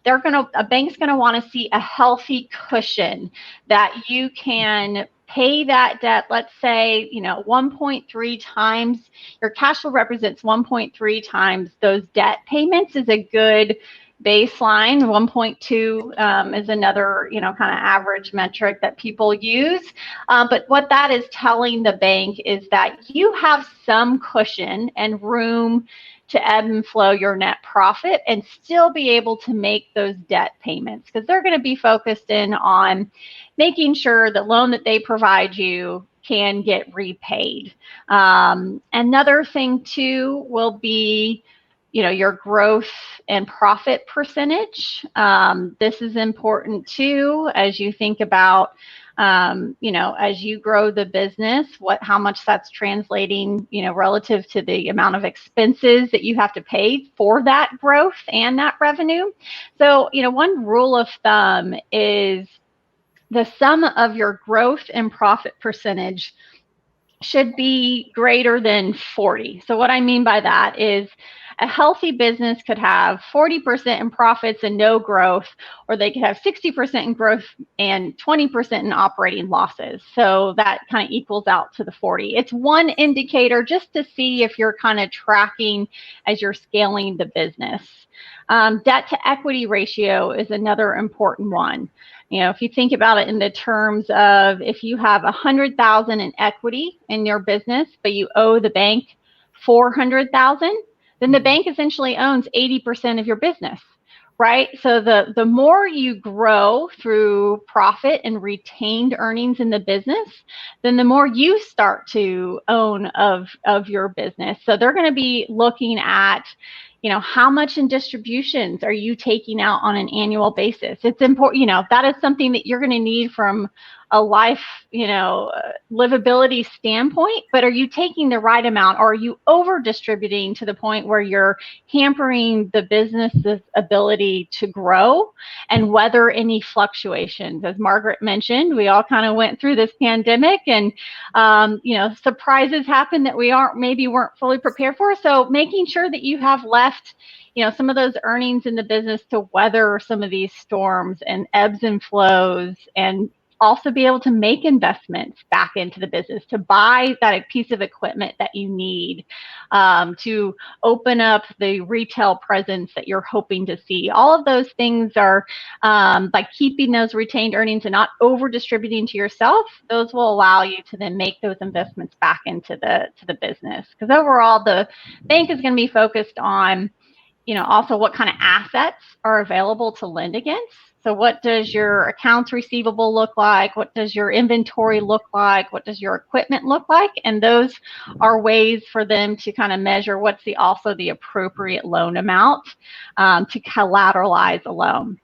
a bank's gonna want to see a healthy cushion that you can pay that debt. Let's say 1.3 times your cash flow represents 1.3 times those debt payments is a good baseline. 1.2 is another kind of average metric that people use. But what that is telling the bank is that you have some cushion and room to ebb and flow your net profit and still be able to make those debt payments, because they're going to be focused in on making sure the loan that they provide you can get repaid. Another thing too will be your growth and profit percentage. This is important too, as you think about, as you grow the business, how much that's translating, relative to the amount of expenses that you have to pay for that growth and that revenue. So, one rule of thumb is the sum of your growth and profit percentage should be greater than 40. So what I mean by that is a healthy business could have 40% in profits and no growth, or they could have 60% in growth and 20% in operating losses. So that kind of equals out to the 40. It's one indicator just to see if you're kind of tracking as you're scaling the business. Debt to equity ratio is another important one. If you think about it in the terms of if you have $100,000 in equity in your business, but you owe the bank $400,000, then the bank essentially owns 80% of your business, right? So the more you grow through profit and retained earnings in the business, then the more you start to own of your business. So they're going to be looking at, how much in distributions are you taking out on an annual basis? It's important, that is something that you're going to need from a life, livability standpoint, but are you taking the right amount, or are you over distributing to the point where you're hampering the business's ability to grow and weather any fluctuations? As Margaret mentioned, we all kind of went through this pandemic and, surprises happen that we weren't fully prepared for. So making sure that you have left, some of those earnings in the business to weather some of these storms and ebbs and flows, and also be able to make investments back into the business, to buy that piece of equipment that you need, to open up the retail presence that you're hoping to see. All of those things are, by keeping those retained earnings and not over distributing to yourself, those will allow you to then make those investments back into the business. Because overall, the bank is going to be focused on, also what kind of assets are available to lend against. So what does your accounts receivable look like? What does your inventory look like? What does your equipment look like? And those are ways for them to kind of measure what's also the appropriate loan amount to collateralize a loan.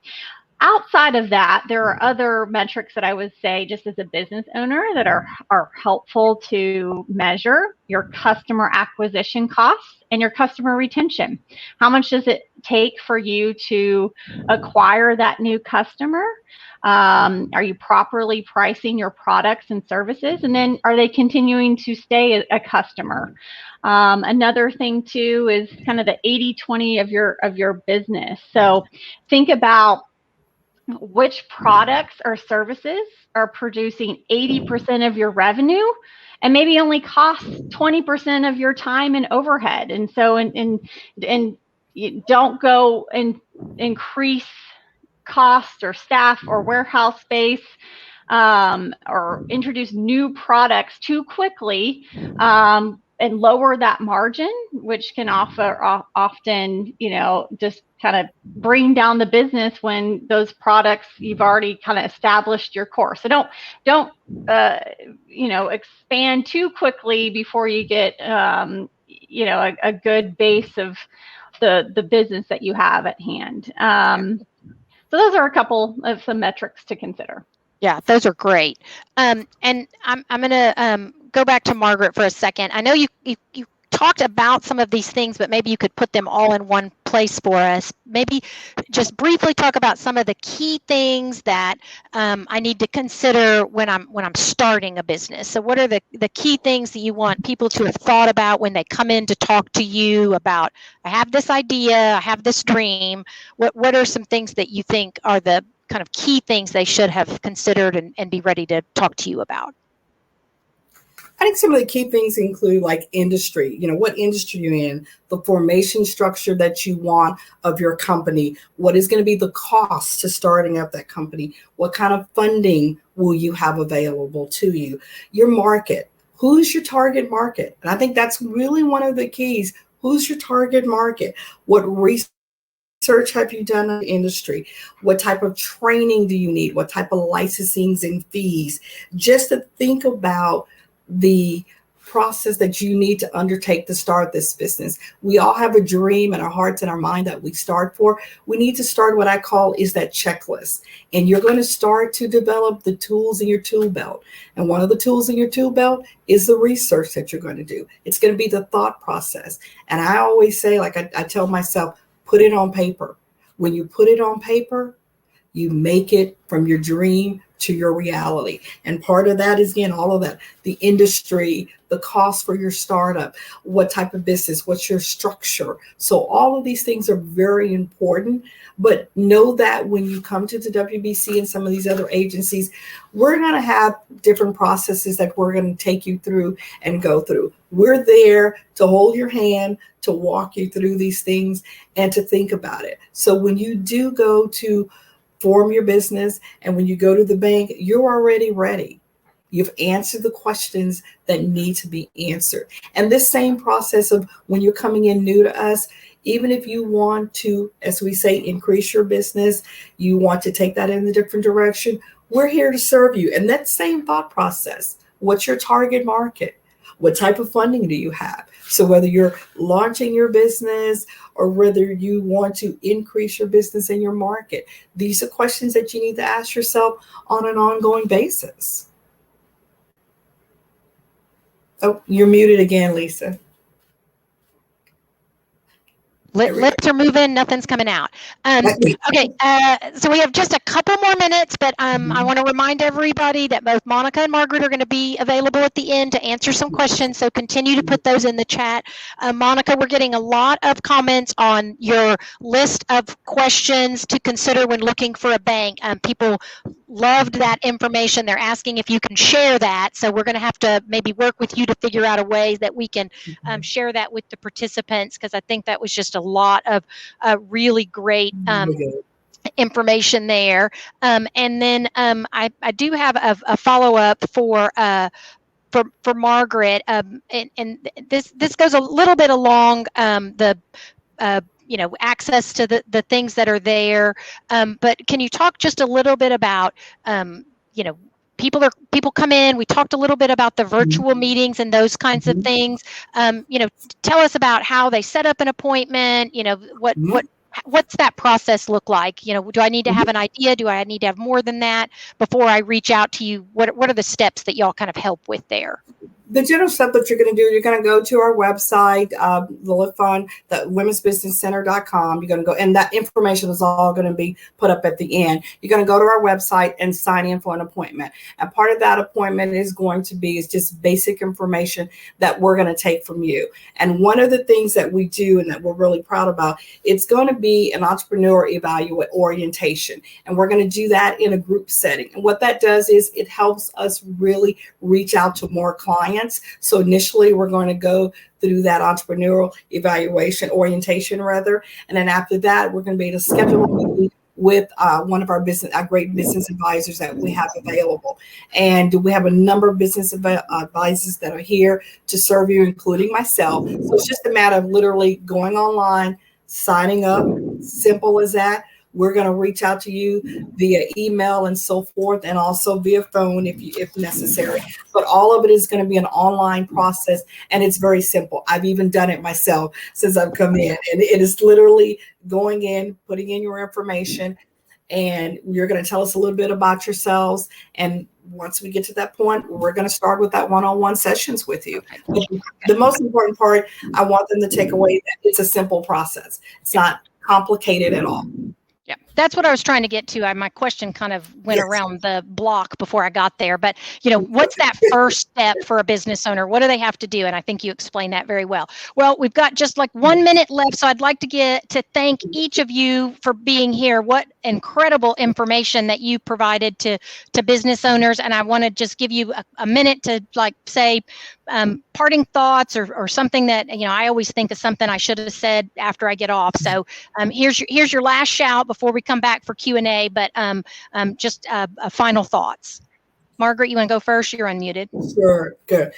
Outside of that, there are other metrics that I would say, just as a business owner, that are helpful to measure: your customer acquisition costs and your customer retention. How much does it take for you to acquire that new customer? Are you properly pricing your products and services? And then are they continuing to stay a customer? Another thing too is kind of the 80-20 of your business. So think about which products or services are producing 80% of your revenue and maybe only cost 20% of your time and overhead. And so, and you don't go and increase cost or staff or warehouse space, or introduce new products too quickly, and lower that margin, which can often, just kind of bring down the business when those products you've already kind of established your core. So don't expand too quickly before you get a good base of the business that you have at hand. So those are a couple of some metrics to consider. Yeah, those are great. And I'm going to go back to Margaret for a second. I know you talked about some of these things, but maybe you could put them all in one place for us. Maybe just briefly talk about some of the key things that I need to consider when I'm starting a business. So what are the key things that you want people to have thought about when they come in to talk to you about, I have this idea, I have this dream. What are some things that you think are the kind of key things they should have considered and be ready to talk to you about? I think some of the key things include like industry, what industry you're in, the formation structure that you want of your company, what is going to be the cost to starting up that company, what kind of funding will you have available to you, your market, who's your target market? And I think that's really one of the keys. Who's your target market? What research have you done in the industry? What type of training do you need? What type of licensings and fees? Just to think about the process that you need to undertake to start this business. We all have a dream in our hearts and our mind that we start for. We need to start what I call is that checklist. And you're going to start to develop the tools in your tool belt. And one of the tools in your tool belt is the research that you're going to do. It's going to be the thought process. And I always say, like I tell myself, put it on paper. When you put it on paper, you make it from your dream to your reality. And part of that is, again, all of that, the industry, the cost for your startup, what type of business, what's your structure. So all of these things are very important, but know that when you come to the WBC and some of these other agencies, we're going to have different processes that we're going to take you through and go through. We're there to hold your hand, to walk you through these things and to think about it. So when you do go to form your business, and when you go to the bank, you're already ready. You've answered the questions that need to be answered. And this same process of when you're coming in new to us, even if you want to, as we say, increase your business, you want to take that in a different direction, we're here to serve you. And that same thought process, what's your target market? What type of funding do you have? So whether you're launching your business or whether you want to increase your business in your market, these are questions that you need to ask yourself on an ongoing basis. Oh, you're muted again, Lisa. Lips are moving, nothing's coming out. Okay, so we have just a couple more minutes, but I want to remind everybody that both Monica and Margaret are going to be available at the end to answer some questions, so continue to put those in the chat. Monica, we're getting a lot of comments on your list of questions to consider when looking for a bank. People loved that information. They're asking if you can share that, so we're going to have to maybe work with you to figure out a way that we can share that with the participants, because I think that was just a lot of really great information there. And then I do have a follow-up for Margaret, and this goes a little bit along the access to the things that are there, but can you talk just a little bit about people come in. We talked a little bit about the virtual meetings and those kinds of things. Tell us about how they set up an appointment. What's that process look like? Do I need to have an idea? Do I need to have more than that before I reach out to you? What are the steps that y'all kind of help with there? The general stuff that you're going to do, you're going to go to our website, the LiftFund, the womensbusinesscenter.com. You're going to go, and that information is all going to be put up at the end. You're going to go to our website and sign in for an appointment. And part of that appointment is going to be just basic information that we're going to take from you. And one of the things that we do and that we're really proud about, it's going to be an entrepreneur evaluate orientation. And we're going to do that in a group setting. And what that does is it helps us really reach out to more clients. So initially, we're going to go through that entrepreneurial evaluation orientation, rather. And then after that, we're going to be able to schedule a meeting with one of our great business advisors that we have available. And we have a number of business advisors that are here to serve you, including myself. So it's just a matter of literally going online, signing up Simple as that. We're going to reach out to you via email and so forth, and also via phone if necessary. But all of it is going to be an online process, and it's very simple. I've even done it myself since I've come in, and it is literally going in, putting in your information, and you're going to tell us a little bit about yourselves. And once we get to that point, we're going to start with that one-on-one sessions with you. But the most important part, I want them to take away that it's a simple process. It's not complicated at all. Yeah, that's what I was trying to get to. My question kind of went around the block before I got there. But, what's that first step for a business owner? What do they have to do? And I think you explained that very well. Well, we've got just like 1 minute left. So I'd like to thank each of you for being here. What incredible information that you provided to business owners. And I want to just give you a minute to say parting thoughts or something that, I always think of something I should have said after I get off. So here's your last shout before we come back for Q&A, but just final thoughts. Margaret, you want to go first? You're unmuted. Sure, good.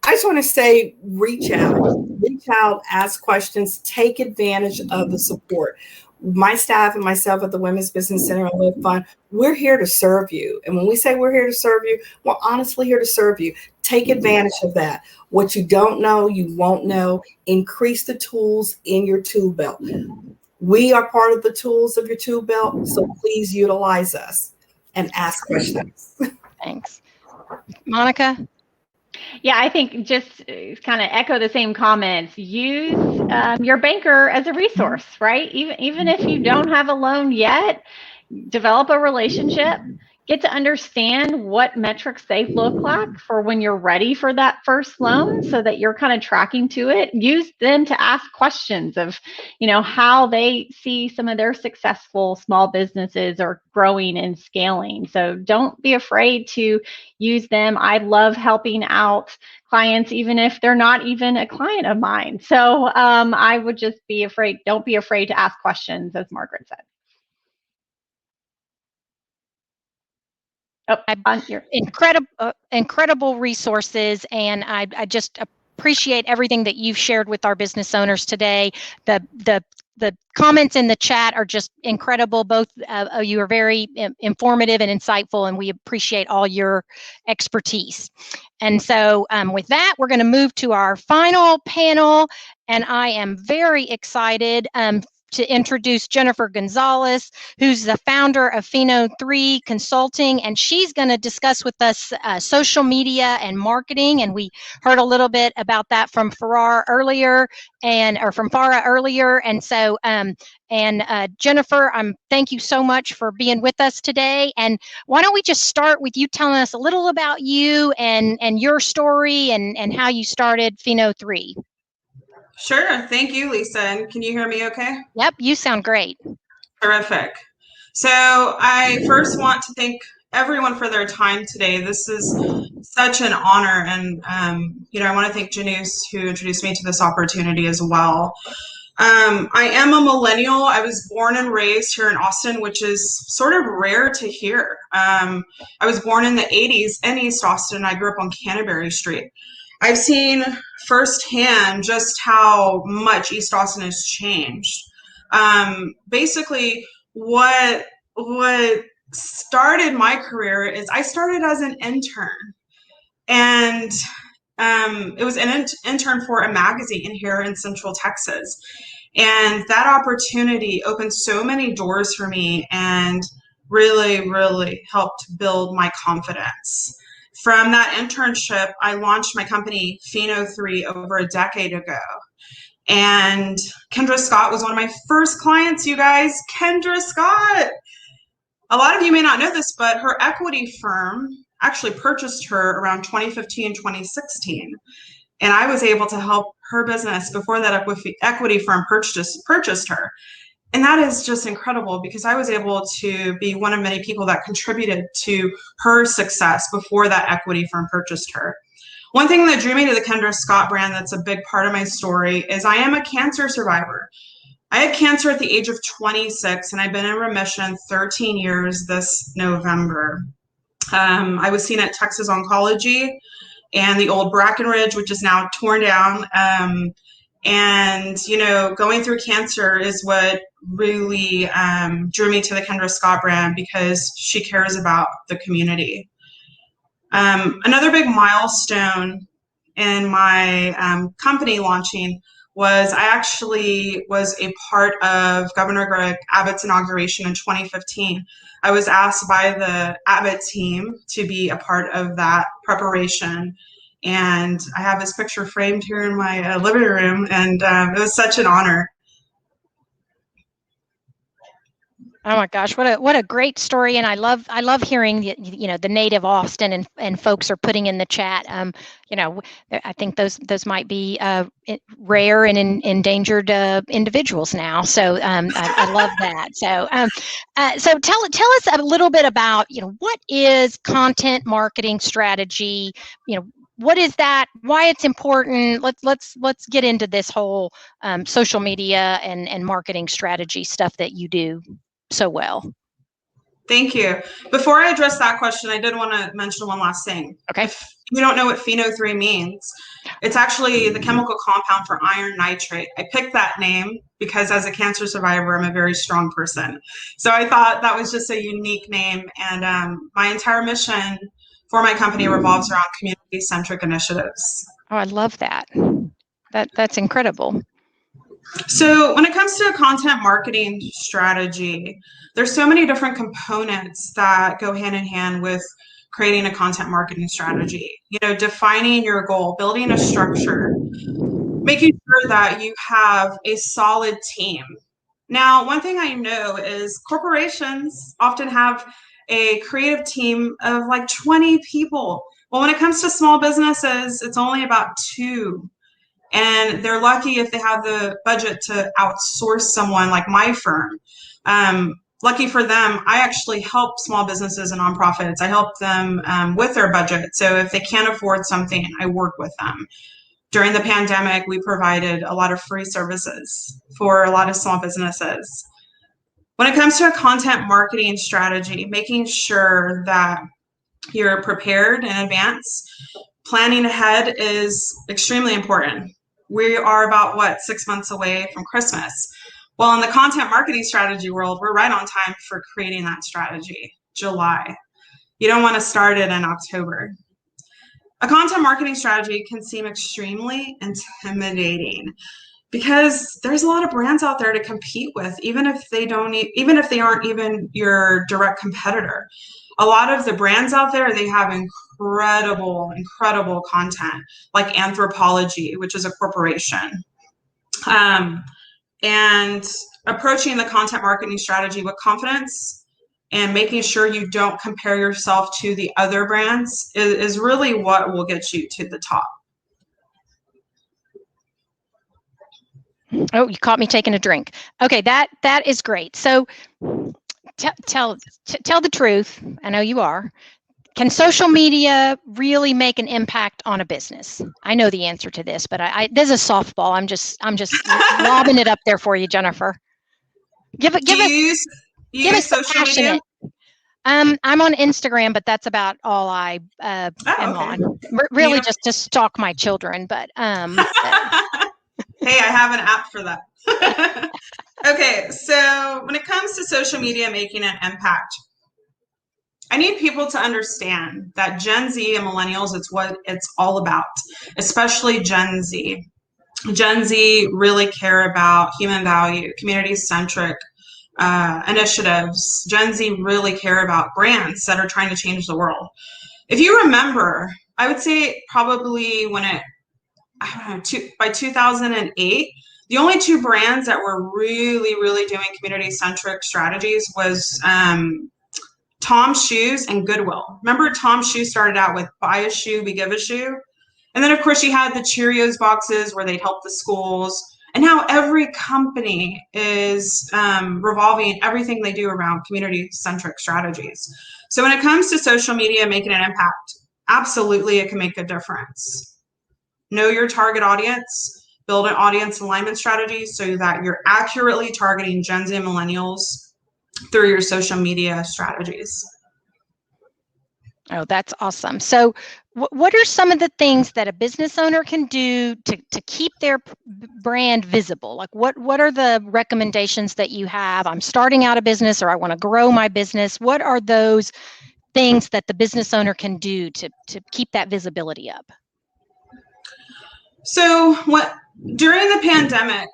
I just want to say, reach out, ask questions, take advantage of the support. My staff and myself at the Women's Business Center and LiftFund, we're here to serve you. And when we say we're here to serve you, we're honestly here to serve you. Take advantage of that. What you don't know, you won't know. Increase the tools in your tool belt. We are part of the tools of your tool belt, so please utilize us and ask questions. Thanks. Monica? Yeah, I think just kind of echo the same comments. Use your banker as a resource, right? Even if you don't have a loan yet, develop a relationship, get to understand what metrics they look like for when you're ready for that first loan so that you're kind of tracking to it. Use them to ask questions of, how they see some of their successful small businesses are growing and scaling. So don't be afraid to use them. I love helping out clients, even if they're not even a client of mine. So I would just don't be afraid to ask questions, as Margaret said. Incredible resources, and I just appreciate everything that you've shared with our business owners today. The comments in the chat are just incredible. Both you are very informative and insightful, and we appreciate all your expertise. And so with that, we're going to move to our final panel, and I am very excited to introduce Jennifer Gonzalez, who's the founder of Pheno3 Consulting, and she's going to discuss with us social media and marketing. And we heard a little bit about that from Farrah earlier, And so, Jennifer, thank you so much for being with us today. And why don't we just start with you telling us a little about you and your story and how you started Pheno3. Sure. Thank you, Lisa. And can you hear me okay? Yep, you sound great. Terrific. So I first want to thank everyone for their time today. This is such an honor. And, I want to thank Janice, who introduced me to this opportunity as well. I am a millennial. I was born and raised here in Austin, which is sort of rare to hear. I was born in the 80s in East Austin. I grew up on Canterbury Street. I've seen firsthand just how much East Austin has changed. Basically, what started my career is I started as an intern, and it was an intern for a magazine here in Central Texas. And that opportunity opened so many doors for me and really, really helped build my confidence. From that internship, I launched my company, Pheno3, over a decade ago. And Kendra Scott was one of my first clients, you guys. Kendra Scott! A lot of you may not know this, but her equity firm actually purchased her around 2015, 2016. And I was able to help her business before that equity firm purchased her. And that is just incredible because I was able to be one of many people that contributed to her success before that equity firm purchased her. One thing that drew me to the Kendra Scott brand that's a big part of my story is I am a cancer survivor. I had cancer at the age of 26, and I've been in remission 13 years this November. I was seen at Texas Oncology and the old Brackenridge, which is now torn down. And, you know, going through cancer is what really drew me to the Kendra Scott brand, because she cares about the community. Another big milestone in my company launching was I actually was a part of Governor Greg Abbott's inauguration in 2015. I was asked by the Abbott team to be a part of that preparation. And I have this picture framed here in my living room, and it was such an honor. Oh my gosh, what a great story, and I love hearing the native Austin and folks are putting in the chat. I think those might be rare and endangered individuals now. So I love that. So tell us a little bit about what is content marketing strategy. What is that? Why it's important? Let's get into this whole social media and marketing strategy stuff that you do so well. Thank you. Before I address that question, I did want to mention one last thing. Okay. If you don't know what Phenol-3 means, it's actually the chemical compound for iron nitrate. I picked that name because as a cancer survivor, I'm a very strong person. So I thought that was just a unique name. And my entire mission for my company revolves around community-centric initiatives. Oh, I love that. That's incredible. So when it comes to a content marketing strategy, there's so many different components that go hand in hand with creating a content marketing strategy. Defining your goal, building a structure, making sure that you have a solid team. Now, one thing I know is corporations often have a creative team of like 20 people. Well, when it comes to small businesses, it's only about 2. And they're lucky if they have the budget to outsource someone like my firm. Lucky for them, I actually help small businesses and nonprofits. I help them with their budget. So if they can't afford something, I work with them. During the pandemic, we provided a lot of free services for a lot of small businesses. When it comes to a content marketing strategy, making sure that you're prepared in advance, planning ahead is extremely important. We are about 6 months away from Christmas. Well, in the content marketing strategy world, we're right on time for creating that strategy, July. You don't want to start it in October. A content marketing strategy can seem extremely intimidating because there's a lot of brands out there to compete with, even if they aren't even your direct competitor. A lot of the brands out there, they have incredible content, like Anthropology, which is a corporation. And approaching the content marketing strategy with confidence and making sure you don't compare yourself to the other brands is really what will get you to the top. Oh, you caught me taking a drink. Okay, that is great. So tell the truth. I know you are. Can social media really make an impact on a business? I know the answer to this, but there's a softball. I'm just lobbing it up there for you, Jennifer. Give us social media? I'm on Instagram, but that's about all I am on. Really, just to stalk my children. But hey, I have an app for that. Okay, so when it comes to social media making an impact, I need people to understand that Gen Z and millennials, it's what it's all about, especially Gen Z. Gen Z really care about human value, community-centric initiatives. Gen Z really care about brands that are trying to change the world. If you remember, I would say probably by 2008, the only 2 brands that were really doing community-centric strategies was Tom's Shoes and Goodwill. Remember, Tom's Shoes started out with buy a shoe, we give a shoe. And then, of course, you had the Cheerios boxes where they'd help the schools. And now every company is revolving everything they do around community-centric strategies. So when it comes to social media making an impact, absolutely it can make a difference. Know your target audience, build an audience alignment strategy so that you're accurately targeting Gen Z and millennials through your social media strategies. Oh, that's awesome. So what are some of the things that a business owner can do to keep their brand visible? Like what are the recommendations that you have? I'm starting out a business or I want to grow my business. What are those things that the business owner can do to keep that visibility up? So during the pandemic,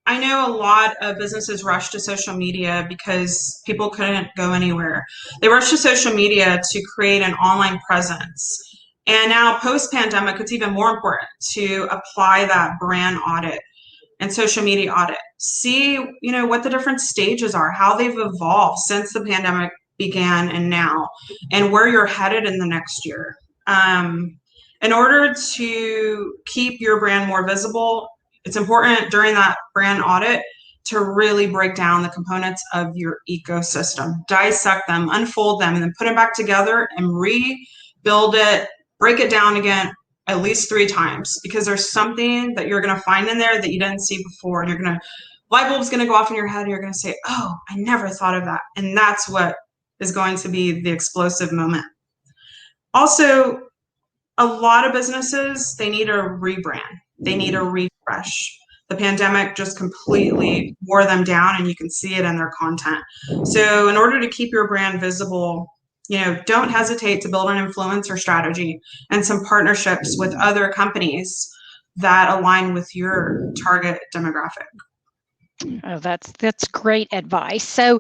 I know a lot of businesses rushed to social media because people couldn't go anywhere. They rushed to social media to create an online presence. And now post-pandemic, it's even more important to apply that brand audit and social media audit. See, what the different stages are, how they've evolved since the pandemic began and now, and where you're headed in the next year. In order to keep your brand more visible, it's important during that brand audit to really break down the components of your ecosystem, dissect them, unfold them, and then put them back together and rebuild it, break it down again at least 3 times, because there's something that you're going to find in there that you didn't see before, and light bulb's going to go off in your head, and you're going to say, oh, I never thought of that. And that's what is going to be the explosive moment. Also, a lot of businesses, they need a rebrand. They need a refresh. The pandemic just completely wore them down, and you can see it in their content. So in order to keep your brand visible, don't hesitate to build an influencer strategy and some partnerships with other companies that align with your target demographic. Oh, that's great advice. So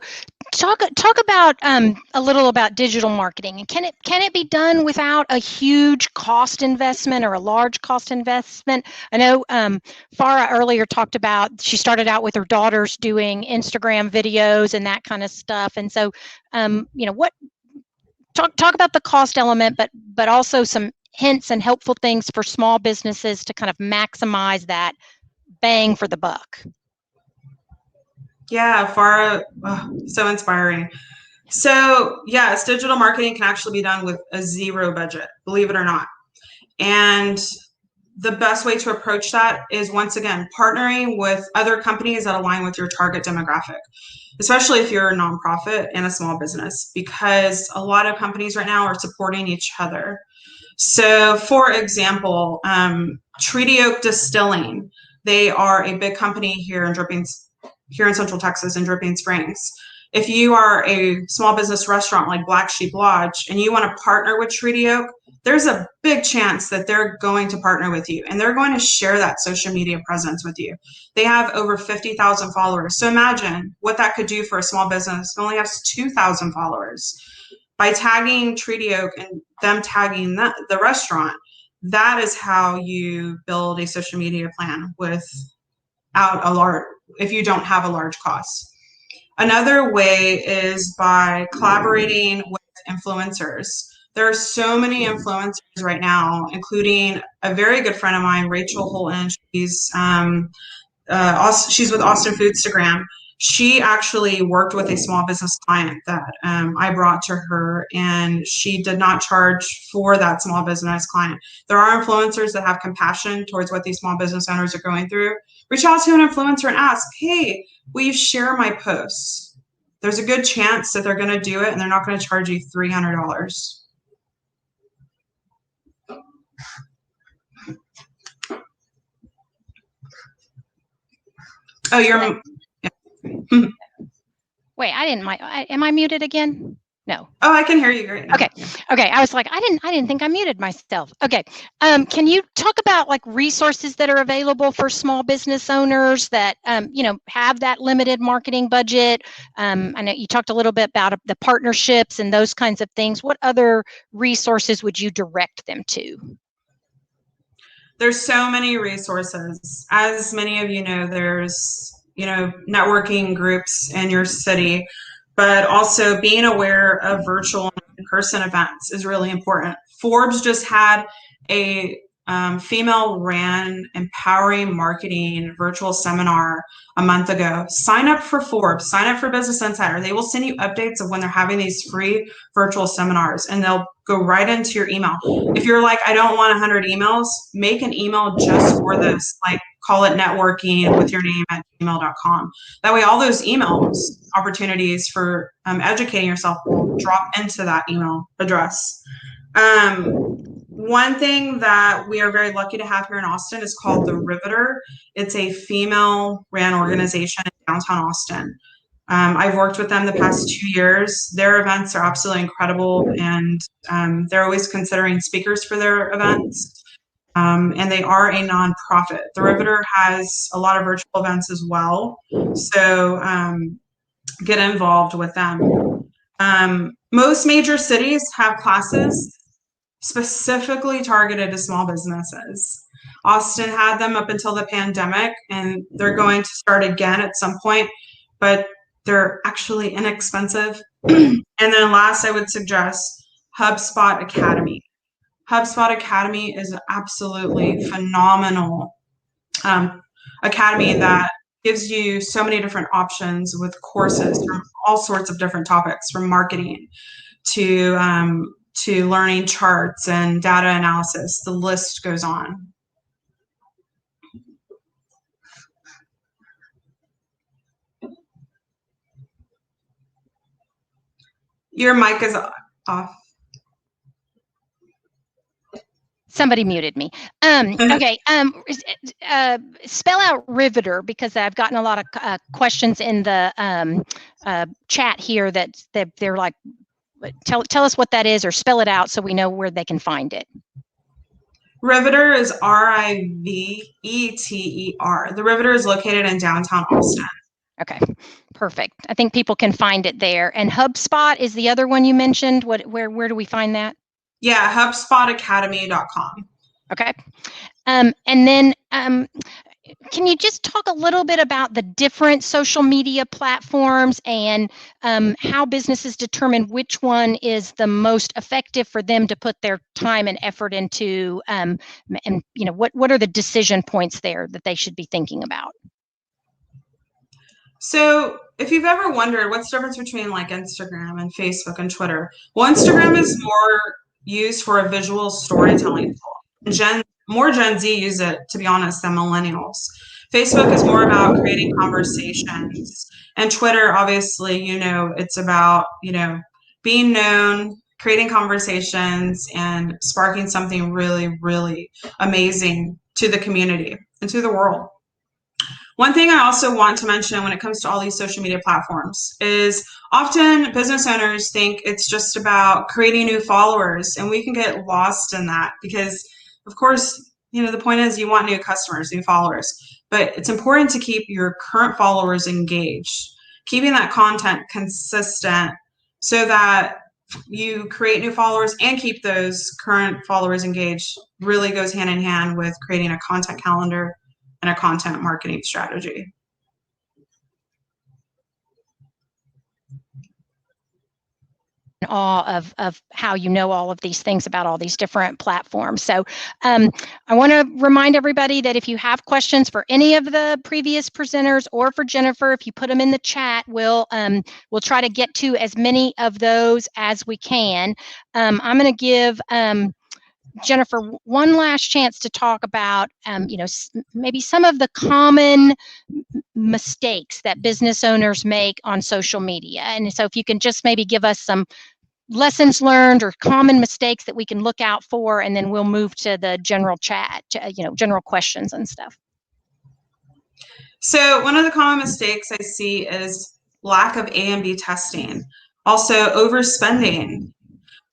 talk about a little about digital marketing, and can it be done without a huge cost investment or a large cost investment? I know Farrah earlier talked about she started out with her daughters doing Instagram videos and that kind of stuff, and so talk about the cost element, but also some hints and helpful things for small businesses to kind of maximize that bang for the buck. Yeah, Farrah, so inspiring. So yes, digital marketing can actually be done with a 0 budget, believe it or not. And the best way to approach that is, once again, partnering with other companies that align with your target demographic, especially if you're a nonprofit and a small business, because a lot of companies right now are supporting each other. So for example, Treaty Oak Distilling, they are a big company here in Central Texas in Dripping Springs. If you are a small business restaurant like Black Sheep Lodge and you want to partner with Treaty Oak, there's a big chance that they're going to partner with you, and they're going to share that social media presence with you. They have over 50,000 followers. So imagine what that could do for a small business that only has 2,000 followers. By tagging Treaty Oak and them tagging the restaurant, that is how you build a social media plan if you don't have a large cost. Another way is by collaborating with influencers. There are so many influencers right now, including a very good friend of mine, Rachel Holton. She's with Austin Foodstagram. She actually worked with a small business client that I brought to her, and she did not charge for that small business client. There are influencers that have compassion towards what these small business owners are going through. Reach out to an influencer and ask, hey, will you share my posts? There's a good chance that they're going to do it, and they're not going to charge you $300. Oh, you're... Wait, am I muted again? No. Oh, I can hear you great now. Okay. I was like, I didn't think I muted myself. Okay. Can you talk about like resources that are available for small business owners that have that limited marketing budget? I know you talked a little bit about the partnerships and those kinds of things. What other resources would you direct them to? There's so many resources. As many of you know, there's networking groups in your city, but also being aware of virtual and in-person events is really important. Forbes just had a female-ran empowering marketing virtual seminar a month ago. Sign up for Forbes, sign up for Business Insider. They will send you updates of when they're having these free virtual seminars, and they'll go right into your email. If you're like, I don't want 100 emails, make an email just for this. Like, call it networking with your name at gmail.com. That way, all those emails, opportunities for educating yourself will drop into that email address. One thing that we are very lucky to have here in Austin is called the Riveter. It's a female-ran organization in downtown Austin. I've worked with them the past 2 years. Their events are absolutely incredible, and they're always considering speakers for their events. And they are a nonprofit. The Riveter has a lot of virtual events as well, so get involved with them. Most major cities have classes specifically targeted to small businesses. Austin had them up until the pandemic, and they're going to start again at some point, but they're actually inexpensive. And then last, I would suggest HubSpot Academy. HubSpot Academy is an absolutely phenomenal academy that gives you so many different options with courses from all sorts of different topics, from marketing to learning charts and data analysis. The list goes on. Your mic is off. Somebody muted me. Okay. Spell out Riveter, because I've gotten a lot of questions in the chat here that they're like, tell us what that is, or spell it out so we know where they can find it. Riveter is Riveter. The Riveter is located in downtown Austin. Okay, perfect. I think people can find it there. And HubSpot is the other one you mentioned. Where do we find that? Yeah, HubSpotAcademy.com. Okay. And then can you just talk a little bit about the different social media platforms and how businesses determine which one is the most effective for them to put their time and effort into, and what are the decision points there that they should be thinking about? So if you've ever wondered what's the difference between like Instagram and Facebook and Twitter, well, Instagram is more used for a visual storytelling tool. More Gen Z use it, to be honest, than millennials. Facebook is more about creating conversations, and Twitter, obviously, it's about, being known, creating conversations, and sparking something really, really amazing to the community and to the world. One thing I also want to mention when it comes to all these social media platforms is often business owners think it's just about creating new followers, and we can get lost in that because, of course, the point is you want new customers, new followers, but it's important to keep your current followers engaged, keeping that content consistent so that you create new followers and keep those current followers engaged really goes hand in hand with creating a content calendar and a content marketing strategy. Awe of how you know all of these things about all these different platforms. So I want to remind everybody that if you have questions for any of the previous presenters or for Jennifer, if you put them in the chat, we'll try to get to as many of those as we can. I'm going to give Jennifer one last chance to talk about maybe some of the common mistakes that business owners make on social media. And so if you can just maybe give us some lessons learned or common mistakes that we can look out for, and then we'll move to the general chat, general questions and stuff. So one of the common mistakes I see is lack of A and B testing. Also overspending.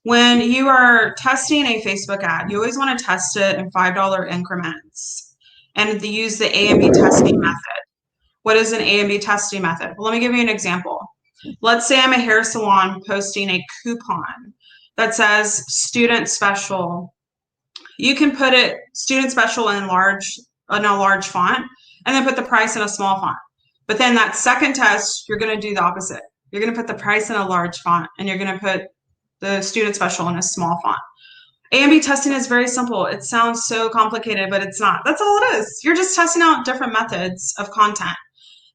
When you are testing a Facebook ad, you always want to test it in $5 increments and use the A and B testing method. What is an A and B testing method? Well, let me give you an example. Let's say I'm a hair salon posting a coupon that says student special. You can put it student special in a large font and then put the price in a small font. But then that second test, you're going to do the opposite. You're going to put the price in a large font and you're going to put the student special in a small font. A and B testing is very simple. It sounds so complicated, but it's not. That's all it is. You're just testing out different methods of content.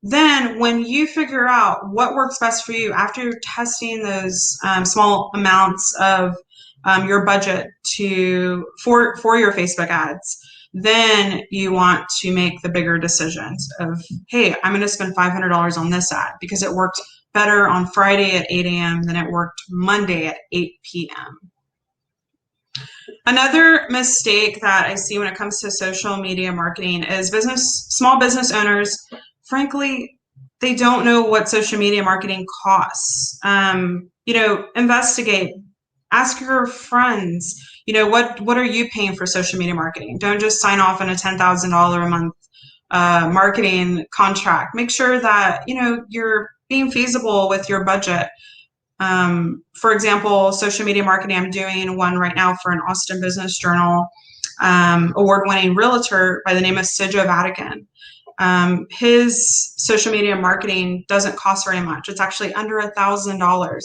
Then when you figure out what works best for you after you're testing those small amounts of your budget for your Facebook ads, then you want to make the bigger decisions of, hey, I'm going to spend $500 on this ad because it worked better on Friday at 8 a.m. than it worked Monday at 8 p.m. Another mistake that I see when it comes to social media marketing is small business owners, frankly, they don't know what social media marketing costs. Investigate, ask your friends, what are you paying for social media marketing? Don't just sign off on a $10,000 a month marketing contract. Make sure that, you're being feasible with your budget. For example, social media marketing, I'm doing one right now for an Austin Business Journal award-winning realtor by the name of Sidjo Vatican. His social media marketing doesn't cost very much. It's actually under $1,000.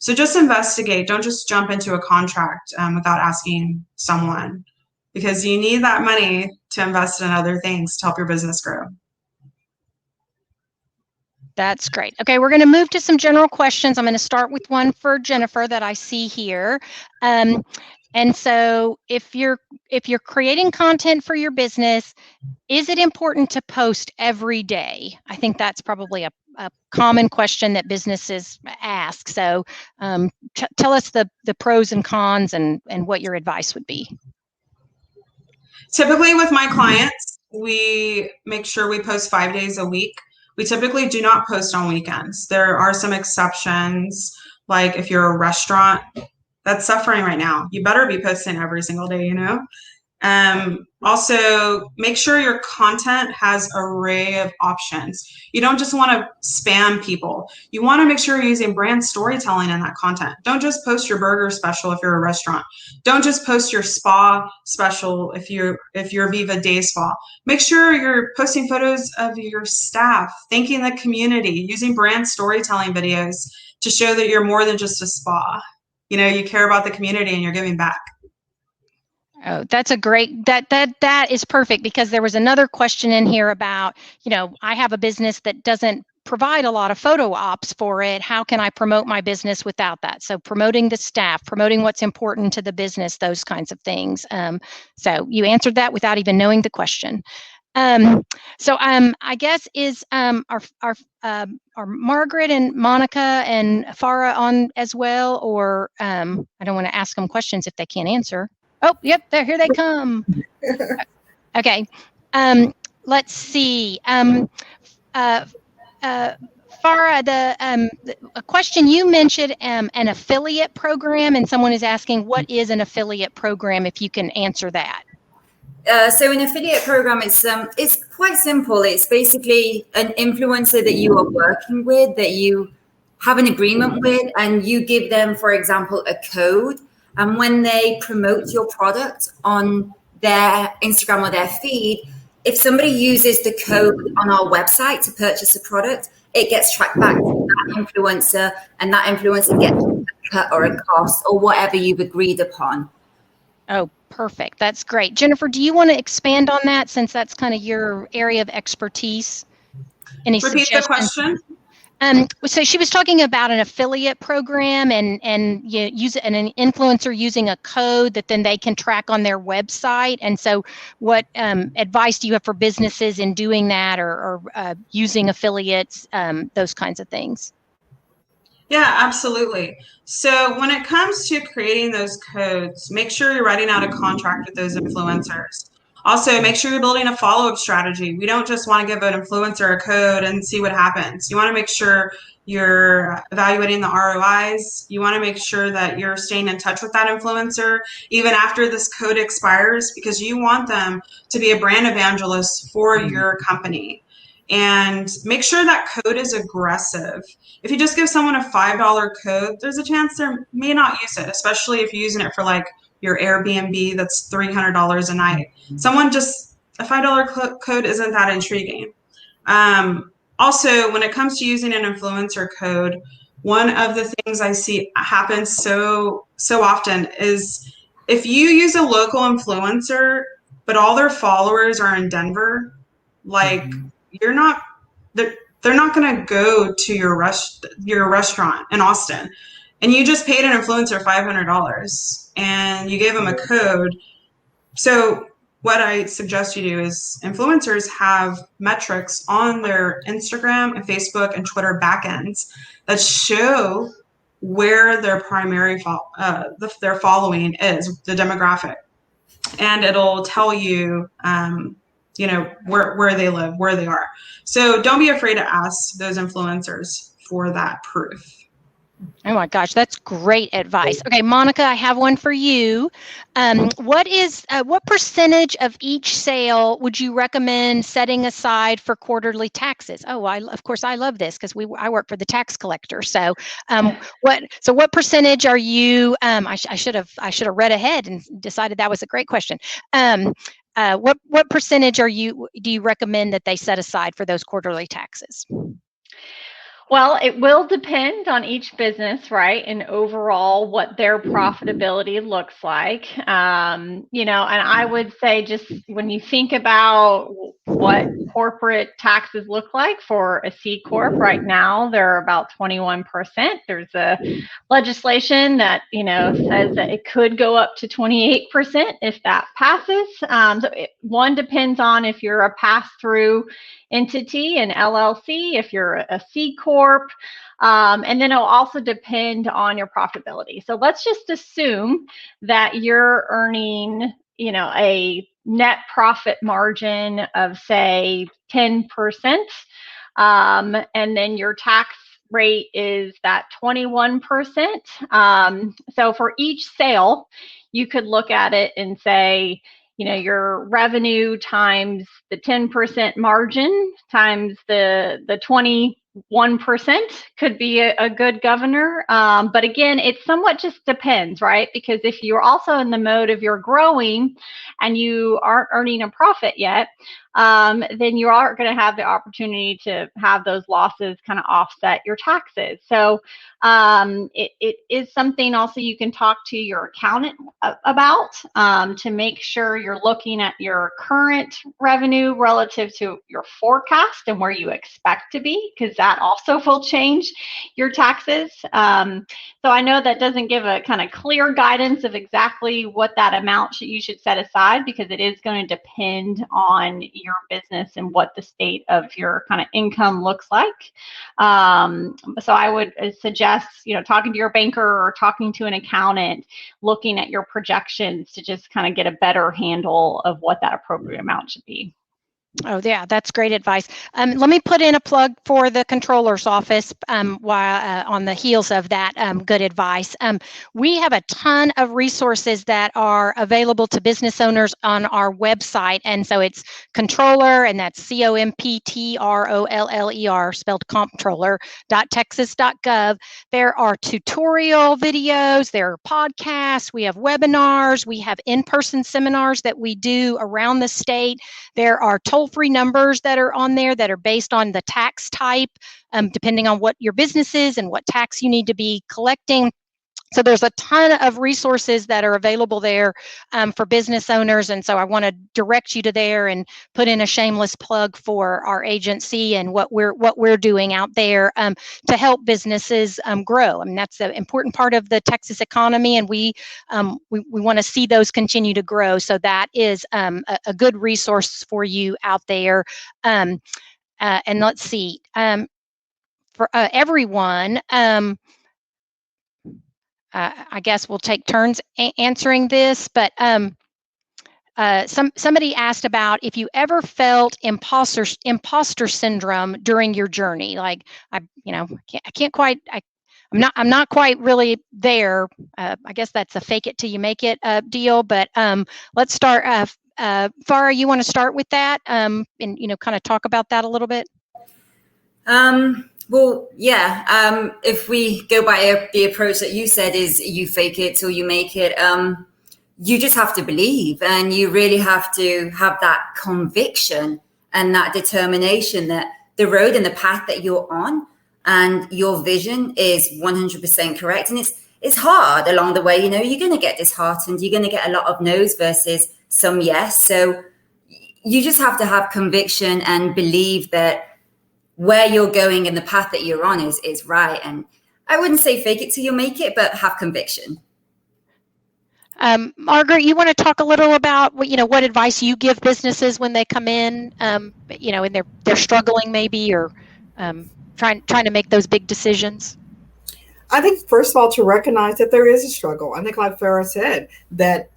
So just investigate. Don't just jump into a contract without asking someone, because you need that money to invest in other things to help your business grow. That's great. Okay, we're going to move to some general questions. I'm going to start with one for Jennifer that I see here. And so if you're creating content for your business, is it important to post every day? I think that's probably a common question that businesses ask. So tell us the pros and cons and what your advice would be. Typically with my clients, we make sure we post 5 days a week. We typically do not post on weekends. There are some exceptions, like if you're a restaurant that's suffering right now, you better be posting every single day, Also, make sure your content has an array of options. You don't just want to spam people. You want to make sure you're using brand storytelling in that content. Don't just post your burger special if you're a restaurant. Don't just post your spa special if you're Viva Day Spa. Make sure you're posting photos of your staff, thanking the community, using brand storytelling videos to show that you're more than just a spa. You care about the community and you're giving back. Oh, that's a great, that is perfect, because there was another question in here about, I have a business that doesn't provide a lot of photo ops for it. How can I promote my business without that? So promoting the staff, promoting what's important to the business, those kinds of things. So you answered that without even knowing the question. I guess is are Margaret and Monica and Farrah on as well, or I don't want to ask them questions if they can't answer. Oh, yep, here they come. Okay, let's see. Farrah, a question you mentioned, an affiliate program, and someone is asking, what is an affiliate program? If you can answer that. So an affiliate program is it's quite simple. It's basically an influencer that you are working with, that you have an agreement with, and you give them, for example, a code. And when they promote your product on their Instagram or their feed, if somebody uses the code on our website to purchase a product, it gets tracked back to that influencer, and that influencer gets a cut or a cost or whatever you've agreed upon. Oh, perfect. That's great. Jennifer, do you want to expand on that, since that's kind of your area of expertise? Any Repeat suggestions? the question. So she was talking about an affiliate program and you use an influencer using a code that then they can track on their website. And so what advice do you have for businesses in doing that, or using affiliates, those kinds of things? Yeah, absolutely. So when it comes to creating those codes, make sure you're writing out a contract with those influencers. Also, make sure you're building a follow-up strategy. We don't just want to give an influencer a code and see what happens. You want to make sure you're evaluating the ROIs. You want to make sure that you're staying in touch with that influencer even after this code expires, because you want them to be a brand evangelist for your company. And make sure that code is aggressive. If you just give someone a $5 code, there's a chance they may not use it, especially if you're using it for like your Airbnb that's $300 a night. A $5 code isn't that intriguing. Also, when it comes to using an influencer code, one of the things I see happen so often is if you use a local influencer, but all their followers are in Denver, like they're not going to go to your restaurant in Austin, and you just paid an influencer $500 and you gave them a code. So what I suggest you do is influencers have metrics on their Instagram and Facebook and Twitter backends that show where their primary their following is, the demographic, and it'll tell you, where they live, where they are. So don't be afraid to ask those influencers for that proof. Oh my gosh, that's great advice. Okay, Monica, I have one for you. What percentage of each sale would you recommend setting aside for quarterly taxes? Oh, of course I love this because I work for the tax collector. So, what percentage are you? I should have read ahead and decided that was a great question. What percentage do you recommend that they set aside for those quarterly taxes? Well, it will depend on each business, right? And overall, what their profitability looks like. And I would say, just when you think about what corporate taxes look like for a C Corp right now, they're about 21%. There's a legislation that, says that it could go up to 28% if that passes. One depends on if you're a pass-through entity, an LLC, if you're a C Corp, and then it'll also depend on your profitability. So let's just assume that you're earning, a net profit margin of, say, 10%, and then your tax rate is that 21%. So for each sale, you could look at it and say, your revenue times the 10% margin times the 21% could be a good governor. But again, it somewhat just depends, right? Because if you're also in the mode of you're growing and you aren't earning a profit yet, then you are going to have the opportunity to have those losses kind of offset your taxes. So it is something also you can talk to your accountant about to make sure you're looking at your current revenue relative to your forecast and where you expect to be, because that also will change your taxes. So I know that doesn't give a kind of clear guidance of exactly what that amount you should set aside, because it is going to depend on your business and what the state of your kind of income looks like. So I would suggest, talking to your banker or talking to an accountant, looking at your projections to just kind of get a better handle of what that appropriate amount should be. Oh, yeah, that's great advice. Let me put in a plug for the Comptroller's office while on the heels of that good advice. We have a ton of resources that are available to business owners on our website. And so it's Comptroller, and that's COMPTROLLER, spelled comptroller.texas.gov. There are tutorial videos, there are podcasts, we have webinars, we have in-person seminars that we do around the state. There are toll-free numbers that are on there that are based on the tax type, depending on what your business is and what tax you need to be collecting. So there's a ton of resources that are available there for business owners. And so I want to direct you to there and put in a shameless plug for our agency and what we're doing out there to help businesses grow. I mean, that's an important part of the Texas economy, and we want to see those continue to grow. So that is a good resource for you out there. And let's see, for everyone, I guess we'll take turns answering this, but somebody asked about if you ever felt imposter syndrome during your journey. Like I'm not quite really there. I guess that's a fake it till you make it deal. But let's start. Farrah, you want to start with that and kind of talk about that a little bit? Well, yeah, if we go by the approach that you said is you fake it till you make it, you just have to believe, and you really have to have that conviction and that determination that the road and the path that you're on and your vision is 100% correct. And it's hard along the way, you're going to get disheartened. You're going to get a lot of no's versus some yes. So you just have to have conviction and believe that where you're going and the path that you're on is right. And I wouldn't say fake it till you make it, but have conviction. Margaret, you want to talk a little about what advice you give businesses when they come in, and they're struggling maybe, or trying to make those big decisions? I think, first of all, to recognize that there is a struggle. I think, like Farrah said, that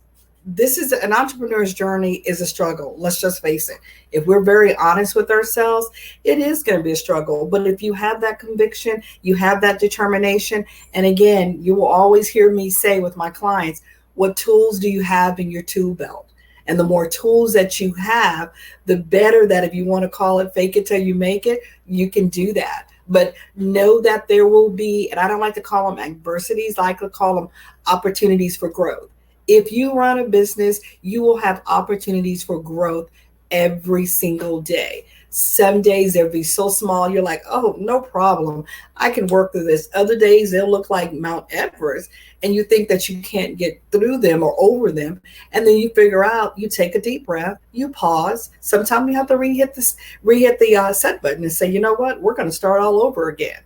this is an entrepreneur's journey is a struggle. Let's just face it. If we're very honest with ourselves, it is going to be a struggle. But if you have that conviction, you have that determination. And again, you will always hear me say with my clients, what tools do you have in your tool belt? And the more tools that you have, the better that, if you want to call it fake it till you make it, you can do that. But know that there will be, and I don't like to call them adversities, I like to call them opportunities for growth. If you run a business, you will have opportunities for growth every single day. Some days they'll be so small, you're like, oh, no problem, I can work through this. Other days they'll look like Mount Everest, and you think that you can't get through them or over them. And then you figure out, you take a deep breath, you pause. Sometimes you have to re-hit the set button and say, you know what, we're going to start all over again.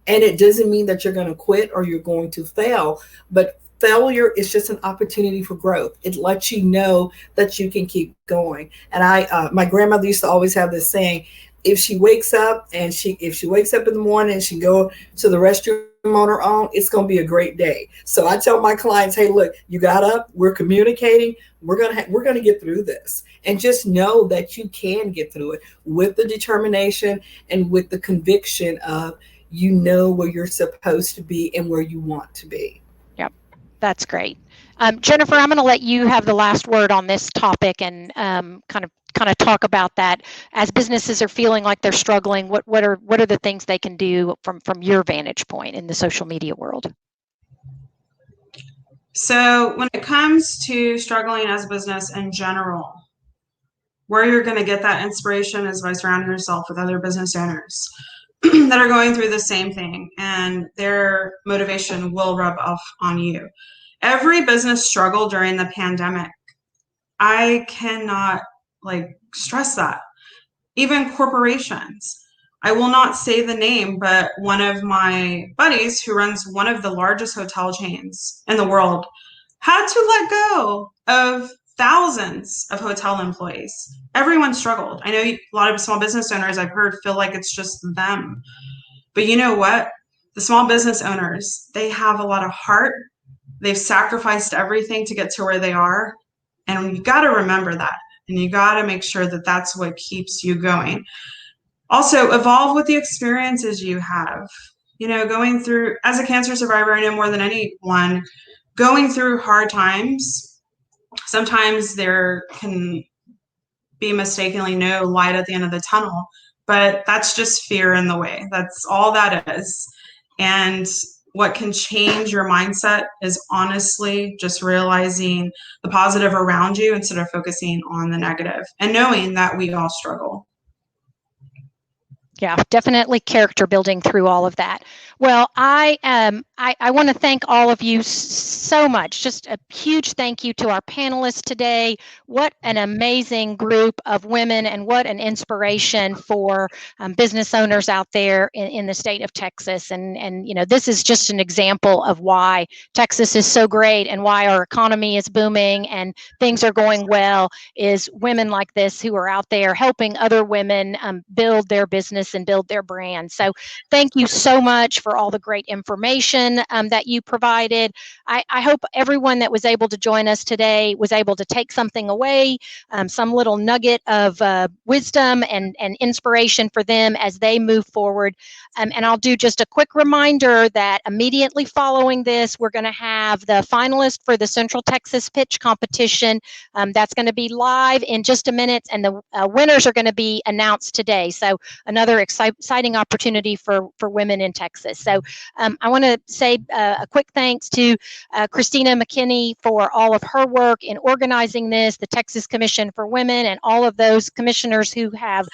And it doesn't mean that you're going to quit or you're going to fail, but failure is just an opportunity for growth. It lets you know that you can keep going. And my grandmother used to always have this saying, if she wakes up in the morning and she go to the restroom on her own, it's going to be a great day. So I tell my clients, hey, look, you got up, we're communicating, we're going to get through this. And just know that you can get through it with the determination and with the conviction of, where you're supposed to be and where you want to be. Yep, that's great. Jennifer, I'm going to let you have the last word on this topic and kind of talk about that. As businesses are feeling like they're struggling, what are the things they can do from your vantage point in the social media world? So when it comes to struggling as a business in general, where you're going to get that inspiration is by surrounding yourself with other business owners that are going through the same thing, and their motivation will rub off on you. Every business struggled during the pandemic. I cannot stress that. Even corporations. I will not say the name, but one of my buddies who runs one of the largest hotel chains in the world had to let go of thousands of hotel employees. Everyone struggled. I know a lot of small business owners I've heard feel like it's just them. But you know what? The small business owners, they have a lot of heart. They've sacrificed everything to get to where they are. And you got to remember that. And you got to make sure that that's what keeps you going. Also, evolve with the experiences you have. Going through, as a cancer survivor, I know more than anyone, going through hard times, sometimes there can be mistakenly no light at the end of the tunnel, but that's just fear in the way. That's all that is. And what can change your mindset is honestly just realizing the positive around you instead of focusing on the negative, and knowing that we all struggle. Yeah, definitely character building through all of that. Well, I want to thank all of you so much. Just a huge thank you to our panelists today. What an amazing group of women, and what an inspiration for business owners out there in the state of Texas. And this is just an example of why Texas is so great and why our economy is booming and things are going well, is women like this who are out there helping other women build their business and build their brand. So thank you so much for all the great information that you provided. I hope everyone that was able to join us today was able to take something away, some little nugget of wisdom and inspiration for them as they move forward. And I'll do just a quick reminder that immediately following this, we're going to have the finalist for the Central Texas Pitch Competition. That's going to be live in just a minute, and the winners are going to be announced today. So another exciting opportunity for women in Texas. So I want to say a quick thanks to Christina McKinney for all of her work in organizing this, the Texas Commission for Women, and all of those commissioners who have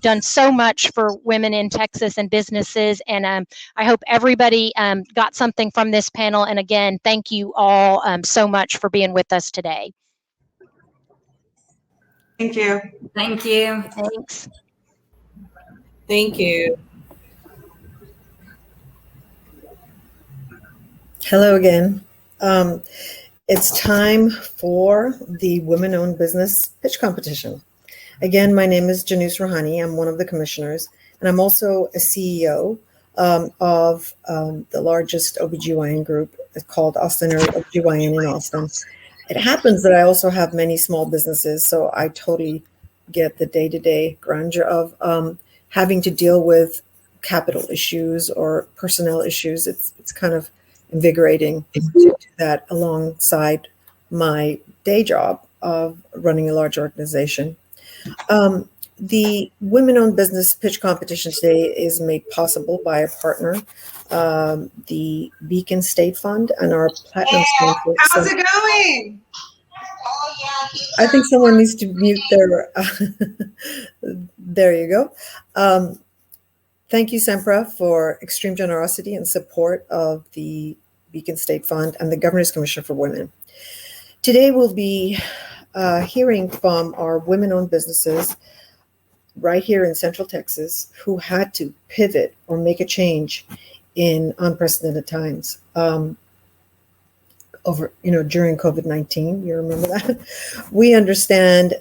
done so much for women in Texas and businesses. And I hope everybody got something from this panel. And again, thank you all so much for being with us today. Thank you. Thank you. Thanks. Thank you. Hello again. It's time for the Women-Owned Business Pitch Competition. Again, my name is Janus Rahani. I'm one of the commissioners, and I'm also a CEO of the largest OBGYN group. It's called Austin Area OBGYN in Austin. It happens that I also have many small businesses, so I totally get the day-to-day grandeur of having to deal with capital issues or personnel issues. It's kind of invigorating to do that alongside my day job of running a large organization. The Women-Owned Business Pitch Competition today is made possible by a partner, the Beacon State Fund, and our platinum sponsor. How's it going? I think someone needs to mute their. There you go. Thank you, Sempra, for extreme generosity and support of the Beacon State Fund and the Governor's Commission for Women. Today we'll be hearing from our women-owned businesses right here in Central Texas who had to pivot or make a change in unprecedented times. During COVID-19, you remember that? We understand